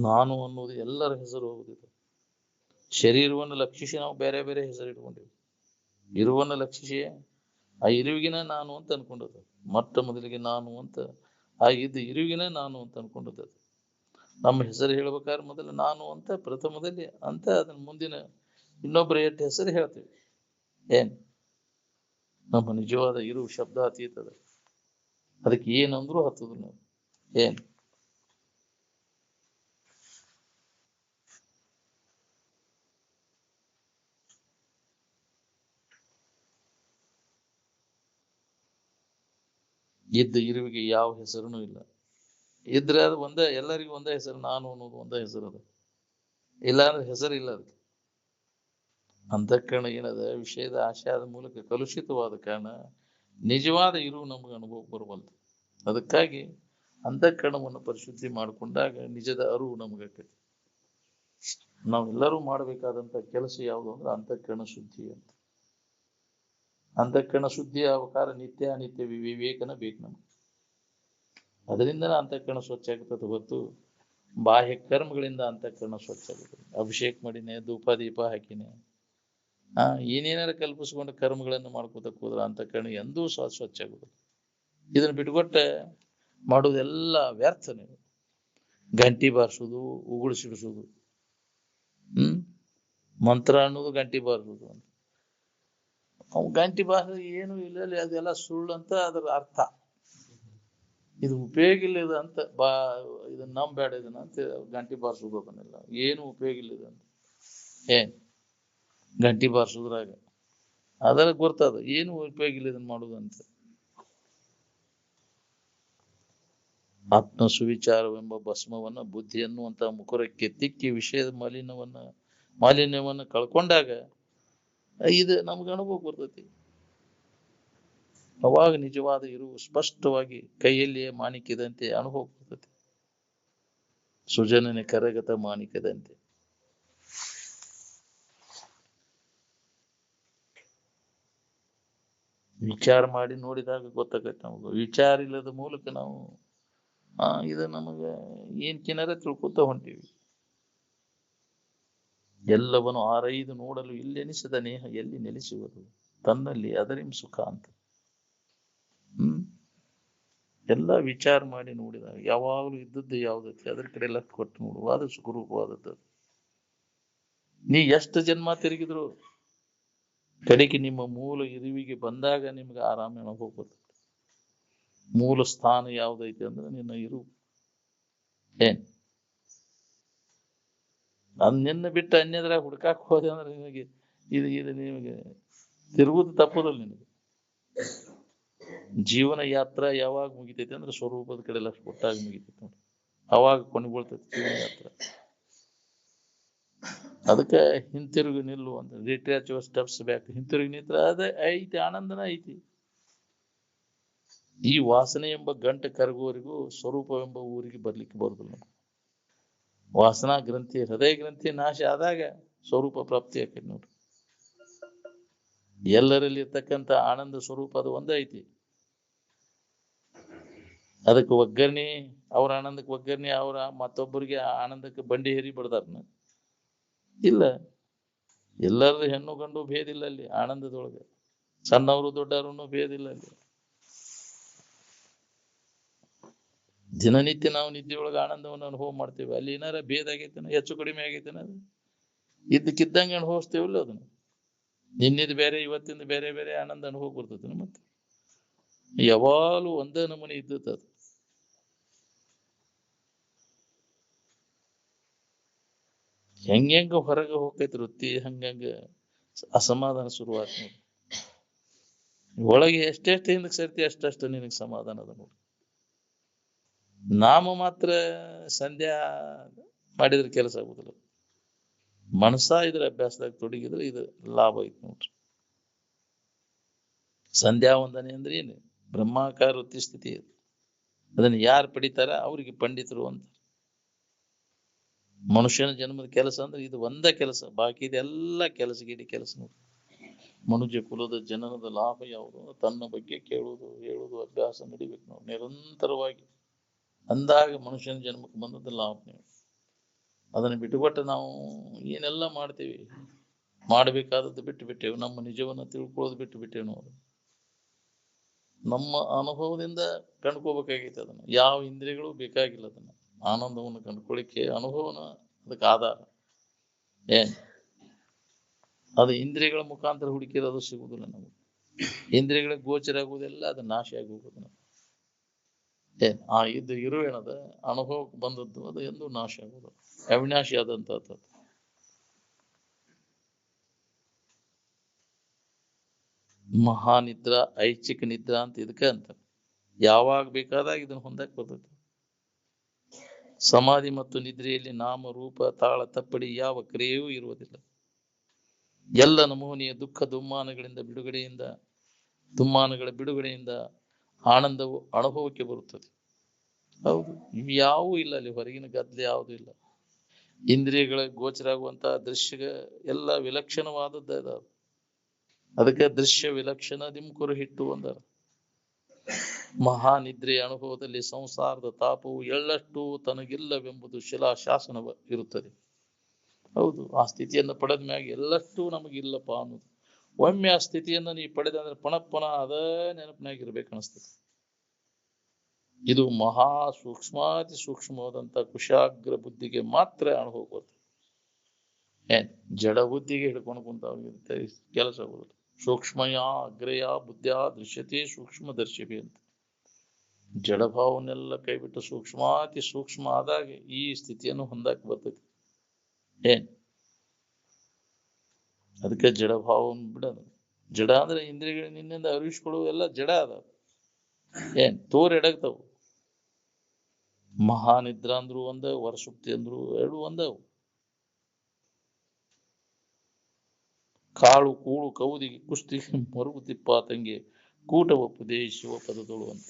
ನಾನು ಅನ್ನೋದು ಎಲ್ಲರ ಹೆಸರು ಹೋಗುದಿದೆ. ಶರೀರವನ್ನು ಲಕ್ಷಿಸಿ ನಾವು ಬೇರೆ ಬೇರೆ ಹೆಸರು ಇಟ್ಕೊಂಡಿವಿ. ಇರುವನ್ನ ಲಕ್ಷಿಸಿ ಆ ಇರುವಿಗಿನ ನಾನು ಅಂತ ಅನ್ಕೊಂಡದ್ದು. ಮೊಟ್ಟ ಮೊದಲಿಗೆ ನಾನು ಅಂತ ಆ ಇದ್ದ ಇರುವಿಗಿನ ನಾನು ಅಂತ ಅನ್ಕೊಂಡದ್ದು. ನಮ್ಮ ಹೆಸರು ಹೇಳ್ಬೇಕಾದ್ರೆ ಮೊದಲು ನಾನು ಅಂತ ಪ್ರಥಮದಲ್ಲಿ ಅಂತ ಅದನ್ನ ಮುಂದಿನ ಇನ್ನೊಬ್ಬರ ಎಟ್ಟು ಹೆಸರು ಹೇಳ್ತೀವಿ. ಏನ್ ನಮ್ಮ ನಿಜವಾದ ಇರು ಶಬ್ದ ಅತೀತದ. ಅದಕ್ಕೆ ಏನಂದ್ರು ಹತ್ತದ ನಾವು. ಏನ್ ಇದ್ದ ಇರುವಿಗೆ ಯಾವ ಹೆಸರುನು ಇಲ್ಲ. ಇದ್ರೆ ಅದು ಒಂದೇ, ಎಲ್ಲರಿಗೂ ಒಂದೇ ಹೆಸರು, ನಾನು ಅನ್ನೋದು ಒಂದೇ ಹೆಸರು ಅದು. ಇಲ್ಲ ಅಂದ್ರೆ ಹೆಸರು ಇಲ್ಲ ಅದಕ್ಕೆ. ಅಂತಃಕರಣ ಏನದ ವಿಷಯದ ಆಶಯದ ಮೂಲಕ ಕಲುಷಿತವಾದ ಕಾರಣ ನಿಜವಾದ ಇರು ನಮಗೆ ಅನುಭವ ಬರುವಲ್ದು. ಅದಕ್ಕಾಗಿ ಅಂತಃಕರಣವನ್ನು ಪರಿಶುದ್ಧಿ ಮಾಡಿಕೊಂಡಾಗ ನಿಜದ ಅರಿವು ನಮಗಾಕೈತಿ. ನಾವೆಲ್ಲರೂ ಮಾಡಬೇಕಾದಂತ ಕೆಲಸ ಯಾವುದು ಅಂದ್ರೆ ಅಂತಃಕರಣ ಶುದ್ಧಿ ಅಂತ. ಅಂತಃಕರಣ ಶುದ್ಧಿ ಆಗಬೇಕಾದ ನಿತ್ಯ ಅನಿತ್ಯ ವಿವೇಕನ ಬೇಕು ನಮ್ಗೆ. ಅದರಿಂದನೇ ಅಂತಃಕರಣ ಸ್ವಚ್ಛ ಆಗ್ತದೆ ಹೊತ್ತು ಬಾಹ್ಯ ಕರ್ಮಗಳಿಂದ ಅಂತಃಕರಣ ಸ್ವಚ್ಛ ಆಗುತ್ತದೆ. ಅಭಿಷೇಕ ಮಾಡಿನೇ, ಧೂಪ ದೀಪ ಹಾಕಿನೇ, ಏನೇನಾರ ಕಲ್ಪಿಸ್ಕೊಂಡು ಕರ್ಮಗಳನ್ನು ಮಾಡ್ಕೋತಕ್ ಹೋದ್ರೆ ಅಂತಃಕರಣ ಎಂದೂ ಸ್ವಚ್ಛ ಆಗುದಿಲ್ಲ. ಇದನ್ನ ಬಿಟ್ಕೊಟ್ಟೆ ಮಾಡುವುದೆಲ್ಲ ವ್ಯರ್ಥ. ನೀವು ಗಂಟಿ ಬಾರಿಸೋದು, ಉಗುಳಿಸಿಡಿಸೋದು, ಮಂತ್ರ ಅನ್ನೋದು ಗಂಟಿ ಬಾರಿಸೋದು ಅಂತ. ಅವು ಗಂಟಿ ಬಾರಿಸ ಏನು ಇಲ್ಲ, ಅದೆಲ್ಲ ಸುಳ್ಳು ಅಂತ ಅದರ ಅರ್ಥ. ಇದು ಉಪಯೋಗ ಇಲ್ಲ ಅಂತ ಇದನ್ನ ನಂಬೇಡ ಇದನ್ನ ಅಂತ ಗಂಟಿ ಬಾರಿಸೋದು. ಅದನ್ನೆಲ್ಲ ಏನು ಉಪಯೋಗ ಇಲ್ಲ ಅಂತ ಏನ್ ಗಂಟಿ ಬಾರಿಸೋದ್ರಾಗ ಅದರ ಗೊತ್ತದ ಏನು ಉಪಯೋಗ ಇಲ್ಲ ಇದನ್ನ ಮಾಡುದಂತ. ಆತ್ಮ ಸುವಿಚಾರವೆಂಬ ಭಸ್ಮವನ್ನ ಬುದ್ಧಿ ಅನ್ನುವಂತ ಮುಖರಕ್ಕೆ ತಿಕ್ಕಿ ವಿಷಯದ ಮಾಲಿನ್ಯವನ್ನ ಕಳ್ಕೊಂಡಾಗ ಇದು ನಮ್ಗೆ ಅನುಭವ ಬರ್ತೈತಿ. ಅವಾಗ ನಿಜವಾದ ಇರು ಸ್ಪಷ್ಟವಾಗಿ ಕೈಯಲ್ಲಿಯೇ ಮಾಣಿಕ್ಯದಂತೆ ಅನುಭವ ಬರ್ತೈತಿ. ಸುಜನನೆ ಕರಗತ ಮಾಣಿಕ್ಯದಂತೆ. ವಿಚಾರ ಮಾಡಿ ನೋಡಿದಾಗ ಗೊತ್ತಾಗತ್ತೆ ನಮಗ. ವಿಚಾರ ಇಲ್ಲದ ಮೂಲಕ ನಾವು ಇದು ನಮಗ ಏನ್ ಕಿನಾರ ತಿಳ್ಕೊತ ಹೊಂಟೀವಿ. ಎಲ್ಲವನು ಆರೈದು ನೋಡಲು ಇಲ್ಲೆನಿಸದ ನೇಹ ಎಲ್ಲಿ ನೆಲೆಸುವುದು ತನ್ನಲ್ಲಿ ಅದರಿಂ ಸುಖ ಅಂತ. ಎಲ್ಲ ವಿಚಾರ ಮಾಡಿ ನೋಡಿದಾಗ ಯಾವಾಗಲೂ ಇದ್ದದ್ದು ಯಾವ್ದೈತಿ ಅದ್ರ ಕಡೆ ಲಕ್ಷ್ಯ ಕೊಟ್ಟು ನೋಡುವ ಅದು ಸುಖರೂಪವಾದದ್ದು. ನೀ ಎಷ್ಟು ಜನ್ಮ ತಿರುಗಿದ್ರು ಕಡೆಗೆ ನಿಮ್ಮ ಮೂಲ ಇರುವಿಗೆ ಬಂದಾಗ ನಿಮ್ಗೆ ಆರಾಮ ಅನುಭವ ಬರ್ತದೆ. ಮೂಲ ಸ್ಥಾನ ಯಾವ್ದೈತಿ ಅಂದ್ರೆ ನಿನ್ನ ಇರು. ಏನ್ ಅದ್ ನಿನ್ನ ಬಿಟ್ಟು ಅನ್ಯದ್ರಾಗ ಹುಡ್ಕಾಕ್ ಹೋದೆ ಅಂದ್ರೆ ನಿನಗೆ ಇದು ನಿಮಗೆ ತಿರುಗುದು ತಪ್ಪುದಲ್ಲ. ನಿನಗೆ ಜೀವನ ಯಾತ್ರಾ ಯಾವಾಗ ಮುಗಿತೈತಿ ಅಂದ್ರೆ ಸ್ವರೂಪದ ಕಡೆ ಲಕ್ಷ್ಯ ಕೊಟ್ಟಾಗ ಮುಗಿತೈತಿ ನೋಡಿ. ಅವಾಗ ಕೊನೆಗೊಳ್ತೈತಿ ಜೀವನ ಯಾತ್ರಾ. ಅದಕ್ಕೆ ಹಿಂತಿರುಗಿ ನಿಲ್ಲು ಅಂತ. ರಿಟ್ರ್ಯಾಚ್ ಯುವರ್ ಸ್ಟೆಪ್ಸ್ ಬ್ಯಾಕ್. ಹಿಂತಿರುಗಿ ನಿಂತ್ರ ಅದೇ ಐತಿ, ಆನಂದನ ಐತಿ. ಈ ವಾಸನೆ ಎಂಬ ಗಂಟೆ ಕರಗುವವರೆಗೂ ಸ್ವರೂಪವೆಂಬ ಊರಿಗೆ ಬರ್ಲಿಕ್ಕೆ ಬರುದಿಲ್ಲ. ವಾಸನಾ ಗ್ರಂಥಿ, ಹೃದಯ ಗ್ರಂಥಿ ನಾಶ ಆದಾಗ ಸ್ವರೂಪ ಪ್ರಾಪ್ತಿ ಆಕೈತಿ ನೋಡ್ರಿ. ಎಲ್ಲರಲ್ಲಿ ಇರ್ತಕ್ಕಂಥ ಆನಂದ ಸ್ವರೂಪ ಅದು ಒಂದೇ ಐತಿ. ಅದಕ್ಕೆ ಒಗ್ಗರಣೆ, ಅವ್ರ ಆನಂದಕ್ಕೆ ಒಗ್ಗರಣೆ, ಅವ್ರ ಮತ್ತೊಬ್ಬರಿಗೆ ಆನಂದಕ್ಕೆ ಬಂಡಿ ಹೇರಿ ಬಿಡ್ತಾರ ಇಲ್ಲ. ಎಲ್ಲರದು ಹೆಣ್ಣು ಗಂಡು ಭೇದ ಇಲ್ಲ ಅಲ್ಲಿ ಆನಂದದೊಳಗೆ. ಸಣ್ಣವರು ದೊಡ್ಡವರು ಭೇದ ಇಲ್ಲ ಅಲ್ಲಿ. ದಿನನಿತ್ಯ ನಾವು ನಿದ್ದೆಯೊಳಗೆ ಆನಂದವನ್ನು ಅನುಭವ ಮಾಡ್ತೇವೆ. ಅಲ್ಲಿ ಏನಾರ ಭೇದ ಆಗೈತೇನ, ಹೆಚ್ಚು ಕಡಿಮೆ ಆಗೈತೇನ, ಅದು ಇದ್ದಕ್ಕಿದ್ದಂಗೆ ಅನುಭವಿಸ್ತೇವಲ್ಲ ಅದನ್ನು. ನಿನ್ನಿದ್ ಬೇರೆ, ಇವತ್ತಿಂದ ಬೇರೆ ಬೇರೆ ಆನಂದ ಅನುಭವ ಬರ್ತದೆ. ಮತ್ತೆ ಯಾವಾಗಲೂ ಒಂದೇ ನಮೂನೆ ಇದ್ದದ್ದು ಅದು. ಹೆಂಗ ಹೊರಗೆ ಹೋಗ್ತೈತಿ ವೃತ್ತಿ, ಹಂಗಂಗ ಅಸಮಾಧಾನ ಶುರುವಾತ್ ನೋಡಿ. ಒಳಗೆ ಎಷ್ಟೆಷ್ಟು ಹಿಂದಕ್ಕೆ ಸರ್ತಿ ಅಷ್ಟಷ್ಟು ನಿನಗೆ ಸಮಾಧಾನ ಅದ ನೋಡಿ. ನಾಮ ಮಾತ್ರ ಸಂಧ್ಯಾ ಮಾಡಿದ್ರೆ ಕೆಲಸ ಆಗುದಿಲ್ಲ. ಮನಸ್ಸ ಇದ್ರ ಅಭ್ಯಾಸದಾಗ ತೊಡಗಿದ್ರೆ ಇದು ಲಾಭ ಐತಿ ನೋಡ್ರಿ. ಸಂಧ್ಯಾ ವಂದನೆ ಅಂದ್ರೆ ಏನು? ಬ್ರಹ್ಮಾಕಾರ ವೃತ್ತಿ ಸ್ಥಿತಿ. ಅದನ್ನ ಯಾರು ಪಡಿತಾರ ಅವ್ರಿಗೆ ಪಂಡಿತರು ಅಂತ. ಮನುಷ್ಯನ ಜನ್ಮದ ಕೆಲಸ ಅಂದ್ರೆ ಇದು ಒಂದೇ ಕೆಲಸ, ಬಾಕಿ ಇದೆಲ್ಲ ಕೆಲಸಗಿಡಿ ಕೆಲಸ ನೋಡಿ. ಮನುಷ್ಯ ಕುಲದ ಜನನದ ಲಾಭ ಯಾವುದು? ತನ್ನ ಬಗ್ಗೆ ಕೇಳುವುದು, ಹೇಳುವುದು, ಅಭ್ಯಾಸ ನಡಿಬೇಕು ನಾವು ನಿರಂತರವಾಗಿ. ಅಂದಾಗ ಮನುಷ್ಯನ ಜನ್ಮಕ್ಕೆ ಬಂದದ್ದು ಲಾಭ. ನೀವು ಅದನ್ನು ಬಿಟ್ಟುಕೊಟ್ಟು ನಾವು ಏನೆಲ್ಲ ಮಾಡ್ತೀವಿ. ಮಾಡಬೇಕಾದದ್ದು ಬಿಟ್ಟು ಬಿಟ್ಟೆವು, ನಮ್ಮ ನಿಜವನ್ನ ತಿಳ್ಕೊಳ್ಳೋದು ಬಿಟ್ಟು ಬಿಟ್ಟೆವು ನಾವು. ನಮ್ಮ ಅನುಭವದಿಂದ ಕಂಡ್ಕೋಬೇಕಾಗೈತೆ ಅದನ್ನ. ಯಾವ ಇಂದ್ರಿಯಗಳು ಬೇಕಾಗಿಲ್ಲ ಅದನ್ನ. ಆನಂದವನ್ನು ಕಂಡ್ಕೊಳ್ಳಿಕ್ಕೆ ಅನುಭವನ ಅದಕ್ಕೆ ಆಧಾರ. ಏನ್ ಅದು ಇಂದ್ರಿಯಗಳ ಮುಖಾಂತರ ಹುಡುಕಿದ್ರೆ ಅದು ಸಿಗುವುದಿಲ್ಲ ನಮಗೆ. ಇಂದ್ರಿಯಗಳಿಗೆ ಗೋಚರ ಆಗುವುದೆಲ್ಲ ಅದು ನಾಶ ಆಗಿ ಹೋಗುದು ನಮಗೆ. ಏನ್ ಆ ಇರುವೇನದ ಅನುಭವಕ್ಕೆ ಬಂದದ್ದು ಅದು ಎಂದೂ ನಾಶ ಆಗುವುದು, ಅವಿನಾಶಿ ಆದಂತಹದ್ದು. ಮಹಾನಿದ್ರಾ ಐಚ್ಛಿಕ ನಿದ್ರಾ ಅಂತ ಇದಕ್ಕೆ ಅಂತ. ಯಾವಾಗ ಬೇಕಾದಾಗ ಇದನ್ನ ಹೊಂದಕ್ಕೆ ಬರ್ತೈತಿ. ಸಮಾಧಿ ಮತ್ತು ನಿದ್ರೆಯಲ್ಲಿ ನಾಮ ರೂಪ ತಾಳ ತಪ್ಪಡಿ ಯಾವ ಕ್ರಿಯೆಯೂ ಇರುವುದಿಲ್ಲ. ಎಲ್ಲ ನಮೂನೆಯ ದುಃಖ ದುಮ್ಮಾನಗಳ ಬಿಡುಗಡೆಯಿಂದ ಆನಂದವು ಅನುಭವಕ್ಕೆ ಬರುತ್ತದೆ. ಹೌದು, ಇವ್ಯಾವೂ ಇಲ್ಲ ಅಲ್ಲಿ, ಹೊರಗಿನ ಗದ್ದಲೆ ಯಾವುದೂ ಇಲ್ಲ. ಇಂದ್ರಿಯಗಳ ಗೋಚರ ಆಗುವಂತಹ ದೃಶ್ಯ ಎಲ್ಲ ವಿಲಕ್ಷಣವಾದದ್ದು. ಅದಕ್ಕೆ ದೃಶ್ಯ ವಿಲಕ್ಷಣ ದಿಮ್ಕುರು ಹಿಟ್ಟು ಅಂದಾರ. ಮಹಾನಿದ್ರೆಯ ಅನುಭವದಲ್ಲಿ ಸಂಸಾರದ ತಾಪವು ಎಳ್ಳಷ್ಟು ತನಗಿಲ್ಲವೆಂಬುದು ಶಿಲಾಶಾಸನ ಇರುತ್ತದೆ. ಹೌದು, ಆ ಸ್ಥಿತಿಯನ್ನು ಪಡೆದ ಮ್ಯಾಗ ಎಲ್ಲಷ್ಟು ನಮಗಿಲ್ಲಪ್ಪ ಅನ್ನೋದು. ಒಮ್ಮೆ ಆ ಸ್ಥಿತಿಯನ್ನ ನೀ ಪಡೆದ ಅಂದ್ರೆ ಪುನಃ ಅದ ನೆನಪಿನಾಗಿರ್ಬೇಕು ಅನಿಸ್ತದೆ. ಇದು ಮಹಾ ಸೂಕ್ಷ್ಮಾತಿ ಸೂಕ್ಷ್ಮವಾದಂತ ಕುಶಾಗ್ರ ಬುದ್ಧಿಗೆ ಮಾತ್ರ ಅನುಭವ ಬರ್ತದೆ. ಜಡ ಬುದ್ಧಿಗೆ ಹಿಡ್ಕೊಂಡು ಕುಂತ ಕೆಲಸ ಆಗುದಿಲ್ಲ. ಸೂಕ್ಷ್ಮಯ ಅಗ್ರಯ ಬುದ್ಧಿಯ ದೃಶ್ಯತೆ ಸೂಕ್ಷ್ಮದರ್ಶಿಭಿ ಅಂತ. ಜಡಭಾವನೆಲ್ಲ ಕೈಬಿಟ್ಟು ಸೂಕ್ಷ್ಮಾತಿ ಸೂಕ್ಷ್ಮ ಆದಾಗ ಈ ಸ್ಥಿತಿಯನ್ನು ಹೊಂದಕ್ಕೆ ಬರ್ತೈತಿ. ಅದಕ್ಕೆ ಜಡಭಾವವನ್ನು ಬಿಡೋದು. ಜಡ ಅಂದ್ರೆ ಇಂದ್ರಿಯಗಳ ನಿನ್ನಿಂದ ಅರಿವಿಸ್ಕೊಳ್ಳುವುದೆಲ್ಲ ಜಡ ಅದ. ತೋರೆಡಗ್ತಾವು. ಮಹಾನಿದ್ರಾ ಅಂದ್ರು ಒಂದ, ವರಸುಪ್ತಿ ಅಂದ್ರು ಎರಡು ಒಂದವು. ಕಾಳು ಕೂಳು ಕೌದಿಗೆ ಕುಸ್ತಿ ಮರುಗು ತಿಪ್ಪ ತಂಗೆ ಕೂಟ ಒಪ್ಪುದೇ ಶಿವ ಪದದೊಳು ಅಂತ.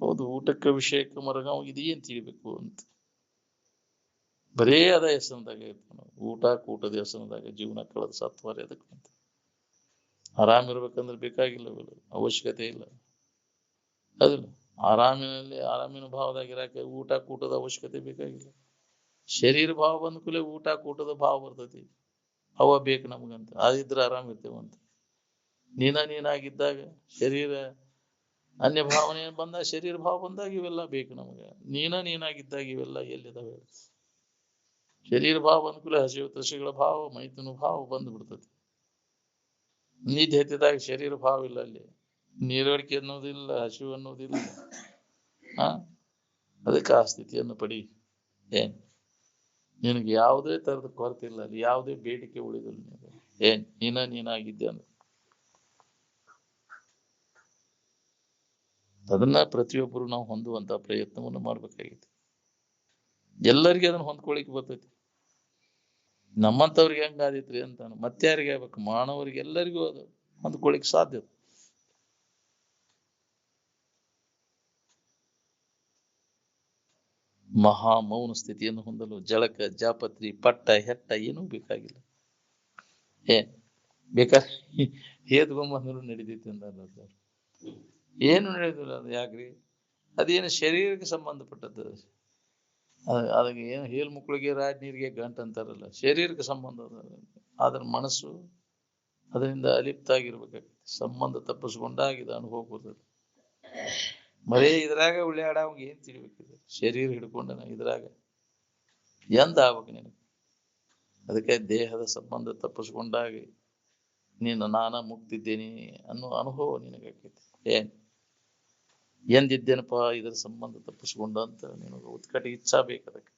ಹೌದು, ಊಟಕ್ಕೆ ವಿಷಯಕ್ಕೆ ಮರಗಾವ್ ಇದೇನ್ ತಿಳಿಬೇಕು ಅಂತ. ಬರೇ ಅದ ಹೆಸರದಾಗ ಇರ್ತಾನ. ಊಟ ಕೂಟದ ಹೆಸರದಾಗ ಜೀವನ ಕಳೆದ ಸತ್ವಾರ ಅದಕ್ಕೆ ಅಂತ. ಆರಾಮಿರ್ಬೇಕಂದ್ರೆ ಬೇಕಾಗಿಲ್ಲವಲ್ಲ, ಅವಶ್ಯಕತೆ ಇಲ್ಲ. ಅದಲ್ಲ, ಆರಾಮಿನ ಭಾವದಾಗಿರಾಕ ಊಟ ಕೂಟದ ಅವಶ್ಯಕತೆ ಬೇಕಾಗಿಲ್ಲ. ಶರೀರ ಭಾವ ಬಂದ ಕೂಡಲೇ ಊಟ ಕೂಟದ ಭಾವ ಬರ್ತೈತಿ. ಅವ ಬೇಕು ನಮಗಂತ. ಅದಿದ್ರೆ ಆರಾಮಿರ್ತೇವಂತ. ನೀನಾಗಿದ್ದಾಗ ಶರೀರ ಅನ್ಯ ಭಾವನೆ ಬಂದಾಗ, ಶರೀರ ಭಾವ ಬಂದಾಗ ಇವೆಲ್ಲ ಬೇಕು ನಮಗೆ. ನೀನಾಗಿದ್ದಾಗ ಇವೆಲ್ಲ ಎಲ್ಲಿದಾವೆ? ಶರೀರ ಭಾವ ಬಂದ ಕೂಡಲೇ ಹಸಿವು ತೃಷಿಗಳ ಭಾವ, ಮೈಥುನ ಭಾವ ಬಂದು ಬಿಡ್ತತಿ. ನಿದ್ದೆ ಎತ್ತಿದಾಗ ಶರೀರ ಭಾವ ಇಲ್ಲ, ಅಲ್ಲಿ ನೀರಡಿಕೆ ಅನ್ನೋದಿಲ್ಲ, ಹಸಿವು ಅನ್ನೋದಿಲ್ಲ. ಅದಕ್ಕೆ ಆ ಸ್ಥಿತಿಯನ್ನು ಪಡಿ. ನಿನಗೆ ಯಾವುದೇ ತರದ ಕೊರತೆ ಇಲ್ಲ, ಅಲ್ಲಿ ಯಾವುದೇ ಬೇಡಿಕೆ ಉಳಿದಿಲ್ಲ. ನೀನಾಗಿದ್ದೆ ಅಂದ್ರೆ ಅದನ್ನ ಪ್ರತಿಯೊಬ್ಬರು ನಾವು ಹೊಂದುವಂತ ಪ್ರಯತ್ನವನ್ನು ಮಾಡ್ಬೇಕಾಗಿತ್ತು. ಎಲ್ಲರಿಗೆ ಅದನ್ನ ಹೊಂದ್ಕೊಳಿಕ್ ಬರ್ತೈತಿ. ನಮ್ಮಂತವ್ರಿಗೆ ಹೆಂಗಾದಿತ್ರಿ ಅಂತಾನು. ಮತ್ತೆ ಯಾರಿಗೆ ಆಗ್ಬೇಕು? ಮಾನವರಿಗೆ ಎಲ್ಲರಿಗೂ ಅದು ಹೊಂದ್ಕೊಳಿಕ್ ಸಾಧ್ಯ. ಮಹಾ ಮೌನ ಸ್ಥಿತಿಯನ್ನು ಹೊಂದಲು ಜಳಕ ಜಾಪತ್ರಿ ಪಟ್ಟ ಹೆಟ್ಟ ಏನೂ ಬೇಕಾಗಿಲ್ಲ. ಬೇಕಾದ್ರೆ ಹೇದ್ಕೊಂಬಂದ್ರು ನಡೀತೈತಿ ಅಂದ. ಏನು ನಡೆಯುದಿಲ್ಲ. ಅದು ಯಾಕ್ರಿ? ಅದೇನು ಶರೀರಕ್ಕೆ ಸಂಬಂಧಪಟ್ಟದ್ದು. ಅದಕ್ಕೆ ಏನು ಹೇಲ್ ಮುಕ್ಕಳಿಗೆ ರಾಜ ನೀರಿಗೆ ಗಂಟು ಅಂತಾರಲ್ಲ, ಶರೀರಕ್ಕೆ ಸಂಬಂಧ ಅದ. ಆದ್ರ ಮನಸ್ಸು ಅದರಿಂದ ಅಲಿಪ್ತ ಆಗಿರ್ಬೇಕಾಗ್ತದೆ. ಸಂಬಂಧ ತಪ್ಪಿಸ್ಕೊಂಡಾಗ ಇದು ಅನುಭವ ಬರ್ತದೆ. ಬರೇ ಇದ್ರಾಗ ಉಳ್ಯಾಡವಂಗ ಏನ್ ತಿಳಿಬೇಕಿದೆ? ಶರೀರ ಹಿಡ್ಕೊಂಡನ ಇದ್ರಾಗ ಎಂದ ಆಗ್ಬೇಕು ನಿನಗೆ? ಅದಕ್ಕೆ ದೇಹದ ಸಂಬಂಧ ತಪ್ಪಿಸ್ಕೊಂಡಾಗ ನೀನು ನಾನ ಮುಗ್ದಿದ್ದೇನೆ ಅನ್ನೋ ಅನುಭವ ನಿನಗಾಕೈತಿ. ಎಂದಿದ್ದೇನಪ್ಪ ಇದರ ಸಂಬಂಧ ತಪ್ಪಿಸ್ಕೊಂಡ ಅಂತ ನಿನಗೆ ಉತ್ಕಟ ಇಚ್ಛಾ ಬೇಕು. ಅದಕ್ಕೆ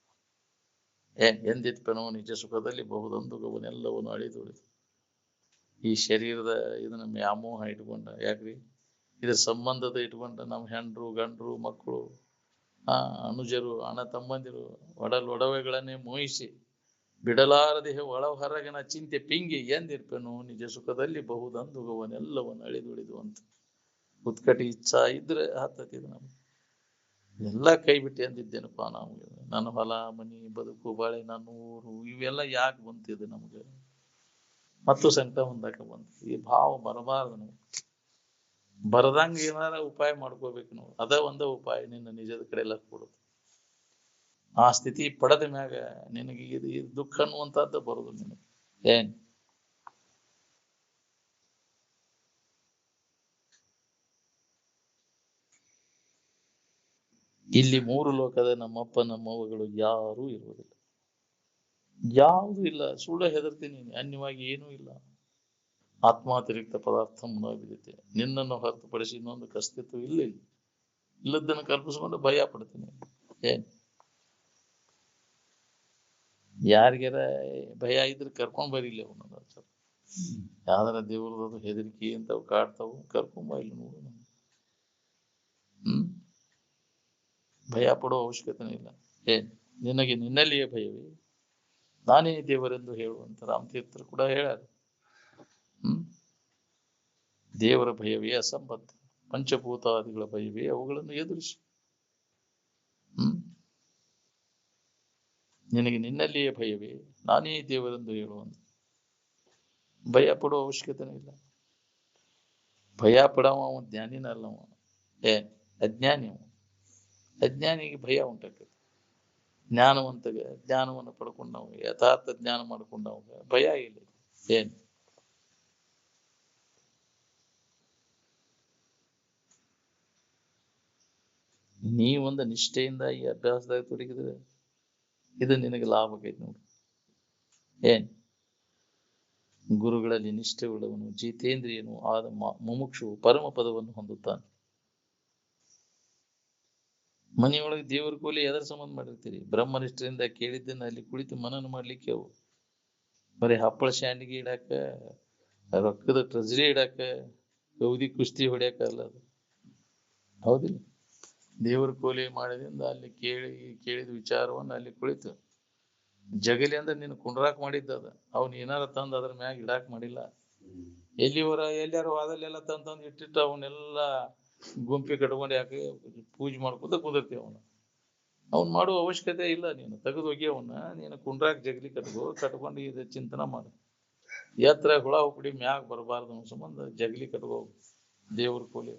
ಎಂದಿತ್ಪನೋ ನಿಜ ಸುಖದಲ್ಲಿ ಬಹುದೊಂದು ಗವನೆಲ್ಲವನ್ನು ಅಳಿದೊಳಿದು. ಈ ಶರೀರದ ಇದನ್ನ ವ್ಯಾಮೋಹ ಇಟ್ಕೊಂಡ, ಯಾಕ್ರಿ? ಇದ್ರ ಸಂಬಂಧದ ಇಟ್ಕೊಂಡ ನಮ್ಮ ಹೆಂಡ್ರು ಗಂಡ್ರು ಮಕ್ಕಳು ಅನುಜರು ಅಣ್ಣ ತಮ್ಮಂದಿರು ಒಡವೆಗಳನ್ನೇ ಮೋಹಿಸಿ ಬಿಡಲಾರದೆ ಒಳ ಹೊರಗಿನ ಚಿಂತೆ ಪಿಂಗಿ ಎಂದಿರ್ಪೆನು ನಿಜ ಸುಖದಲ್ಲಿ ಬಹುದಂದುಗವನೆಲ್ಲವನ್ನು ಅಳಿದುಳಿದು ಅಂತ. ಉತ್ಕಟ ಇಚ್ಛಾ ಇದ್ರೆ ಹತ್ತತಿದ್ ನಮ್ಗೆ. ಎಲ್ಲ ಕೈ ಬಿಟ್ಟು ಎಂದಿದ್ದೇನಪ್ಪ ನಮ್ಗೆ. ನನ್ನ ಹೊಲ ಮನಿ ಬದುಕು ಬಾಳೆ ನನ್ನ ಊರು ಇವೆಲ್ಲ ಯಾಕೆ ಬಂತಿದೆ ನಮ್ಗೆ? ಮತ್ತು ಸಂಕಟ ಹೊಂದಾಕ ಬಂತು. ಈ ಭಾವ ಬರಬಾರ್ದು. ನಾವು ಬರದಂಗ ಏನಾರ ಉಪಾಯ ಮಾಡ್ಕೋಬೇಕು ನಾವು. ಅದ ಒಂದ ಉಪಾಯ, ನಿನ್ನ ನಿಜದ ಕಡೆ ಎಲ್ಲ ಕೊಡುದು. ಆ ಸ್ಥಿತಿ ಪಡೆದ ಮ್ಯಾಗ ನಿನಗೆ ಇದು ದುಃಖ ಅನ್ನುವಂಥದ್ದು ಬರೋದು ನಿನಗೆ. ಏನ್ ಇಲ್ಲಿ ಮೂರು ಲೋಕದ ನಮ್ಮಪ್ಪ ನಮ್ಮವ್ವಗಳು ಯಾರೂ ಇರುವುದಿಲ್ಲ, ಯಾವುದೂ ಇಲ್ಲ. ಸುಳ್ಳು ಹೆದರ್ತೀನಿ, ಅನ್ಯವಾಗಿ ಏನೂ ಇಲ್ಲ. ಆತ್ಮಾತಿರಿಕ್ತ ಪದಾರ್ಥ ಮುನಾವಿದ್ಯತೆ, ನಿನ್ನನ್ನು ಹೊರತುಪಡಿಸಿ ಇನ್ನೊಂದು ಅಸ್ತಿತ್ವ ಇಲ್ಲ. ಇಲ್ಲದನ್ನು ಕಲ್ಪಿಸ್ಕೊಂಡು ಭಯ ಪಡ್ತೀನಿ. ಏನ್ ಯಾರಿಗಾರ ಭಯ ಇದ್ರೆ ಕರ್ಕೊಂಡ್ ಬರಿಲ್ಲ ಅವನ ಯಾವ್ದಾರ ದೇವ್ರದ್ದು ಹೆದರಿಕೆ ಅಂತವು ಕಾಡ್ತಾವು, ಕರ್ಕೊಂಬ ಇಲ್ಲಿ ನೋಡು. ಭಯ ಪಡುವ ಅವಶ್ಯಕತೆ ಇಲ್ಲ. ಏನ್ ನಿನಗೆ ನಿನ್ನಲ್ಲಿಯೇ ಭಯವೇ, ನಾನೇ ದೇವರೆಂದು ಹೇಳುವಂತ ರಾಮತೀರ್ಥರು ಕೂಡ ಹೇಳ್ಯಾರ. ದೇವರ ಭಯವೇ ಅಸಂಬದ್ಧ, ಪಂಚಭೂತಾದಿಗಳ ಭಯವೇ ಅವುಗಳನ್ನು ಎದುರಿಸಿ. ನಿನಗೆ ನಿನ್ನಲ್ಲಿಯೇ ಭಯವೇ, ನಾನೇ ದೇವರೆಂದು ಹೇಳುವಂತ. ಭಯ ಪಡುವ ಅವಶ್ಯಕತೆ ಇಲ್ಲ. ಭಯ ಪಡವ ಅವ ಜ್ಞಾನಿನ ಅಲ್ಲವ, ಅಜ್ಞಾನಿ ಅವ. ಅಜ್ಞಾನಿಗೆ ಭಯ ಉಂಟಾಗ್ತದೆ. ಜ್ಞಾನವಂತಗ ಜ್ಞಾನವನ್ನು ಪಡ್ಕೊಂಡವ, ಯಥಾರ್ಥ ಜ್ಞಾನ ಮಾಡ್ಕೊಂಡವಾಗ ಭಯ ಇಲ್ಲ. ಏನ್ ನೀ ಒಂದು ನಿಷ್ಠೆಯಿಂದ ಈ ಅಭ್ಯಾಸದಾಗ ತೊಡಗಿದ್ರೆ ಇದು ನಿನಗೆ ಲಾಭ ಆಗೈತೆ ನೋಡಿ. ಏನ್ ಗುರುಗಳಲ್ಲಿ ನಿಷ್ಠೆ ಉಳ್ಳವನು, ಜಿತೇಂದ್ರಿಯನು ಆದ ಮುಮುಕ್ಷು ಪರಮ ಪದವನ್ನು ಹೊಂದುತ್ತಾನೆ. ಮನೆಯೊಳಗೆ ದೇವರ ಕೋಲಿ ಎದರ ಸಂಬಂಧ ಮಾಡಿರ್ತೀರಿ? ಬ್ರಹ್ಮನಿಷ್ಠರಿಂದ ಕೇಳಿದ್ದನ್ನ ಅಲ್ಲಿ ಕುಳಿತು ಮನನ ಮಾಡ್ಲಿಕ್ಕೆ ಅವು ಬರೀ ಹಪ್ಪಳ ಶಾಂಡಿಗೆ ಇಡಾಕ, ರೊಕ್ಕದ ಟ್ರೆಜರಿ ಇಡಾಕ, ಕೌದಿ ಕುಸ್ತಿ ಹೊಡ್ಯಾಕ ಅಲ್ಲ ಅದು. ಹೌದಿಲ್ಲ? ದೇವರ ಕೋಲಿ ಮಾಡಿದಿಂದ ಅಲ್ಲಿ ಕೇಳಿದ ವಿಚಾರವನ್ನು ಅಲ್ಲಿ ಕುಳಿತು ಜಗಲಿ ಅಂದ್ರೆ ನೀನು ಕುಂಡ್ರಾಕ್ ಮಾಡಿದ್ದ ಅದ. ಅವ್ನು ಏನಾರ ತಂದು ಅದ್ರ ಮ್ಯಾಗ ಇಡಾಕ್ ಮಾಡಿಲ್ಲ. ಎಲ್ಲಾರು ಅದಲ್ಲೆಲ್ಲ ತಂದು ಇಟ್ಟಿಟ್ಟು ಅವನ್ನೆಲ್ಲ ಗುಂಪಿ ಕಟ್ಕೊಂಡು ಯಾಕೆ ಪೂಜೆ ಮಾಡ್ಕೊತ ಕುದಿರ್ತೀವಿ. ಅವ್ನು ಮಾಡುವ ಅವಶ್ಯಕತೆ ಇಲ್ಲ. ನೀನು ತೆಗೆದು ಹೋಗಿ ಅವನ್ನ ನೀನು ಕುಂಡ್ರಾಕ್ ಜಗಲಿ ಕಟ್ಕೊಂಡು ಇದು ಚಿಂತನ ಮಾಡು. ಎತ್ತರ ಹುಳ ಹುಪ್ಪಡಿ ಮ್ಯಾಗ ಬರಬಾರ್ದು ಅನ್ನೋ ಸಂಬಂಧ ಜಗಲಿ ಕಟ್ಕೋ. ದೇವ್ರ ಕೋಲಿ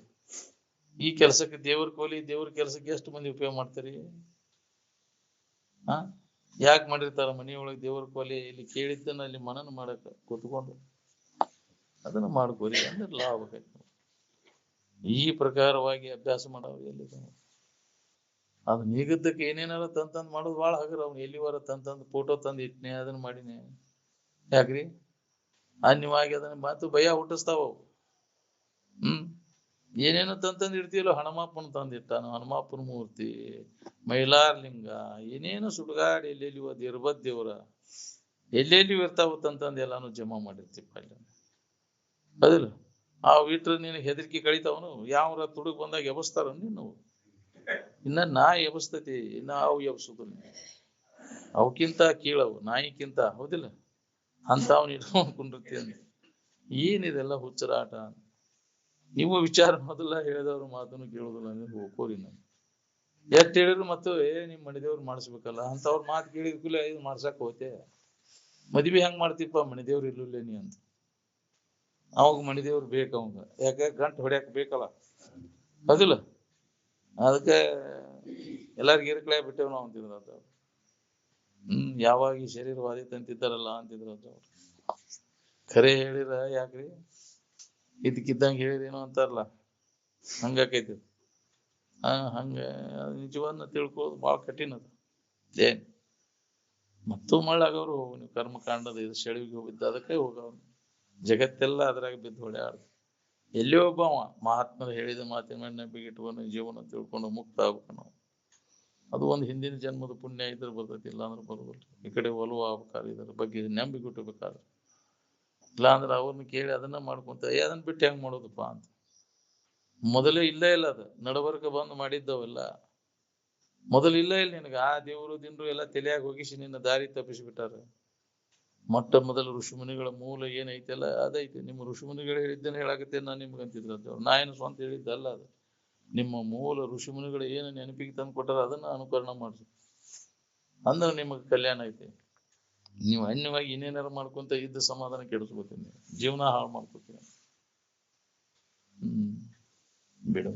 ಈ ಕೆಲಸಕ್ಕೆ, ದೇವ್ರ ಕೋಲಿ ದೇವ್ರ ಕೆಲಸಕ್ಕೆ ಎಷ್ಟು ಮಂದಿ ಉಪಯೋಗ ಮಾಡ್ತೀರಿ? ಯಾಕೆ ಮಾಡಿರ್ತಾರ ಮನೆಯೊಳಗೆ ದೇವ್ರ ಕೋಲಿ? ಇಲ್ಲಿ ಕೇಳಿದ್ದನ್ನ ಅಲ್ಲಿ ಮನನ ಮಾಡಕ ಕೂತ್ಕೊಂಡು ಅದನ್ನ ಮಾಡ್ಕೋರಿ ಅಂದ್ರೆ ಲಾಭ ಆಗೈತೆ. ಈ ಪ್ರಕಾರವಾಗಿ ಅಭ್ಯಾಸ ಮಾಡವ ಎಲ್ಲಿ ಅದು ನೀಗದ್ದಕ್ಕೆ ಏನೇನಾರ ತಂದು ಮಾಡೋದು ಭಾಳ ಹಗರ. ಅವ್ನು ಎಲ್ಲಿವಾರ ತಂದು ಫೋಟೋ ತಂದು ಇಟ್ನೆ, ಅದನ್ನ ಮಾಡಿನೇ. ಯಾಕ್ರಿ? ಅನ್ಯವಾಗಿ ಅದನ್ನ ಮಾತು ಭಯ ಹುಟ್ಟಿಸ್ತಾವ. ಏನೇನೋ ತಂದು ಇಡ್ತೀವಲ್ಲ. ಹನುಮಪ್ಪನ ತಂದಿಟ್ಟಾನು, ಹನುಮಪ್ಪನ ಮೂರ್ತಿ, ಮೈಲಾರ್ಲಿಂಗ, ಏನೇನು ಸುಡುಗಾಡಿ ಎಲ್ಲೆಲ್ಲಿ ಇರ್ಬದ್ ದೇವ್ರ ಎಲ್ಲೆಲ್ಲಿ ಇರ್ತಾವ ತಂದು ಎಲ್ಲಾನು ಜಮಾ ಮಾಡಿರ್ತೀವಿ ಅಲ್ಲಿ. ಅದಿಲ್ಲ? ಆ ಇಟ್ರೆ ನೀನು ಹೆದರಿಕೆ ಕಳಿತಾವನು. ಯಾವ್ರ ತುಡುಗ್ ಬಂದಾಗ ಎಬಸ್ತಾರ ನೀನು. ಇನ್ನ ನಾಯಿ ಎಬಸ್ತತಿ, ಇನ್ನ ಅವು ಎಬಸುದಿಲ್ಲ. ಅವಕ್ಕಿಂತ ಕೀಳವು ನಾಯಿಕ್ಕಿಂತ. ಹೌದಿಲ್ಲ? ಅಂತ ಅವ್ನು ಇಟ್ಕೊಂಡು ಕುಂಡಿರ್ತೀನಿ. ಏನಿದೆಲ್ಲ ಹುಚ್ಚರಾಟ? ನೀವು ವಿಚಾರ ಮೊದಲ ಹೇಳಿದವ್ರ ಮಾತನ್ನು ಕೇಳುದಿಲ್ಲ. ನೀವು ಹೋಗೋರಿ. ನಾನು ಎಷ್ಟ್ ಹೇಳಿದ್ರು ಮತ್ತು ನಿಮ್ ಮಣಿದೇವ್ರು ಮಾಡಿಸ್ಬೇಕಲ್ಲ ಅಂತವ್ರ ಮಾತು ಕೇಳಿದ ಕೂಲೆ ಇದು ಮಾಡ್ಸಕ್ ಹೋತೆ. ಮದ್ವಿ ಹೆಂಗ್ ಮಾಡ್ತಿಪ್ಪ? ಮಣಿದೇವ್ರು ಇರ್ಲಿಲ್ಲ ನೀ ಅಂತ. ಅವಾಗ ಮಣಿದೇವ್ರು ಬೇಕು ಅವಂಗ. ಯಾಕೆ? ಗಂಟು ಹೊಡ್ಯಾಕ ಬೇಕಲ್ಲ. ಹೌದಿಲ್ಲ? ಅದಕ್ಕೆ ಎಲ್ಲಾರ್ಗ ಇರ್ಕಳೇ ಬಿಟ್ಟೇವ್ ನಾವು ಅಂತಿದ್ರು ಅಂತವ್ರು. ಯಾವಾಗ ಈ ಶರೀರವಾದಿ ತಂತಿದ್ದಾರಲ್ಲ ಅಂತಿದ್ರು ಅಂತವ್ರು. ಖರೆ ಹೇಳಿರ ಯಾಕ್ರಿ? ಇದಕ್ಕಿದ್ದಂಗೆ ಹೇಳಿದೇನೋ ಅಂತಾರಲ್ಲ, ಹಂಗಾಕೈತಿ. ಹಂಗ ನಿಜವನ್ನ ತಿಳ್ಕೊಳ್ಳೋದು ಬಹಳ ಕಠಿಣ ಅದು. ಏನ್ ಮತ್ತು ಮಳ್ಳಾಗವ್ರು ಹೋಗು. ನೀವು ಕರ್ಮಕಾಂಡದ ಇದು ಸೆಳವಿಗೆ ಹೋಗಿದ್ದ ಅದಕ್ಕೆ ಹೋಗವ್ನು. ಜಗತ್ತೆಲ್ಲ ಅದ್ರಾಗ ಬಿದ್ದು ಹೊಳೆಯಾಡ್ದು. ಎಲ್ಲಿ ಒಬ್ಬವ ಮಹಾತ್ಮರು ಹೇಳಿದ ಮಾತಿನ ಮೇಲೆ ನಂಬಿಕೆ ಇಟ್ಕೊಂಡು ಜೀವನ ತಿಳ್ಕೊಂಡು ಮುಕ್ತ ಆಗ್ಬೇಕು ನಾವು. ಅದು ಒಂದು ಹಿಂದಿನ ಜನ್ಮದ ಪುಣ್ಯ ಇದ್ರೆ ಬರ್ತೈತಿ, ಇಲ್ಲ ಅಂದ್ರೆ ಬರೋದಿಲ್ಲ. ಈ ಕಡೆ ಒಲವು ಆಗ್ಬೇಕಾದ್ರೆ ಇದ್ರ ಬಗ್ಗೆ ನಂಬಿಕೆ ಇಟ್ಟಬೇಕಾದ್ರೆ. ಇಲ್ಲಾಂದ್ರೆ ಅವ್ರನ್ನ ಕೇಳಿ ಅದನ್ನ ಮಾಡ್ಕೊಂತ ಅದನ್ನ ಬಿಟ್ಟು ಹೆಂಗ್ ಮಾಡೋದಪ್ಪ ಅಂತ. ಮೊದಲೇ ಇಲ್ಲೇ ಇಲ್ಲ. ಅದು ನಡಬರ್ಕ ಬಂದು ಮಾಡಿದ್ದವೆಲ್ಲ ಮೊದಲು ಇಲ್ಲ. ಇಲ್ಲ ನಿನಗೆ ಆ ದೇವರು ದಿನರು ಎಲ್ಲ ತಲೆಯಾಗಿ ಹೋಗಿಸಿ ನಿನ್ನ ದಾರಿ ತಪ್ಪಿಸಿಬಿಟ್ಟಾರ. ಮೊಟ್ಟ ಮೊದಲು ಋಷಿಮುನಿಗಳ ಮೂಲ ಏನೈತೆಲ್ಲ ಅದೈತಿ. ನಿಮ್ಮ ಋಷಿಮುನಿಗಳು ಹೇಳಿದ್ದೇನೆ ಹೇಳಾಕತ್ತೇನೆ ನಾನು ನಿಮ್ಗೆ ಅಂತಿದ್ರಂತ. ನಾ ಏನು ಸ್ವಂತ ಹೇಳಿದ್ದಲ್ಲ. ಅದು ನಿಮ್ಮ ಮೂಲ ಋಷಿಮುನಿಗಳು ಏನು ನೆನಪಿಗೆ ತಂದು ಕೊಟ್ಟಾರ ಅದನ್ನ ಅನುಕರಣ ಮಾಡ್ರಿ. ಅಂದ್ರೆ ನಿಮಗೆ ಕಲ್ಯಾಣ ಐತಿ. ನೀವು ಅನ್ಯವಾಗಿ ಇನ್ನೇನಾರು ಮಾಡ್ಕೊಂತ ಇದ್ದ ಸಮಾಧಾನ ಕೆಡಿಸ್ಕೊತೀನಿ, ಜೀವನ ಹಾಳು ಮಾಡ್ಕೊತೀನಿ. ಬಿಡ.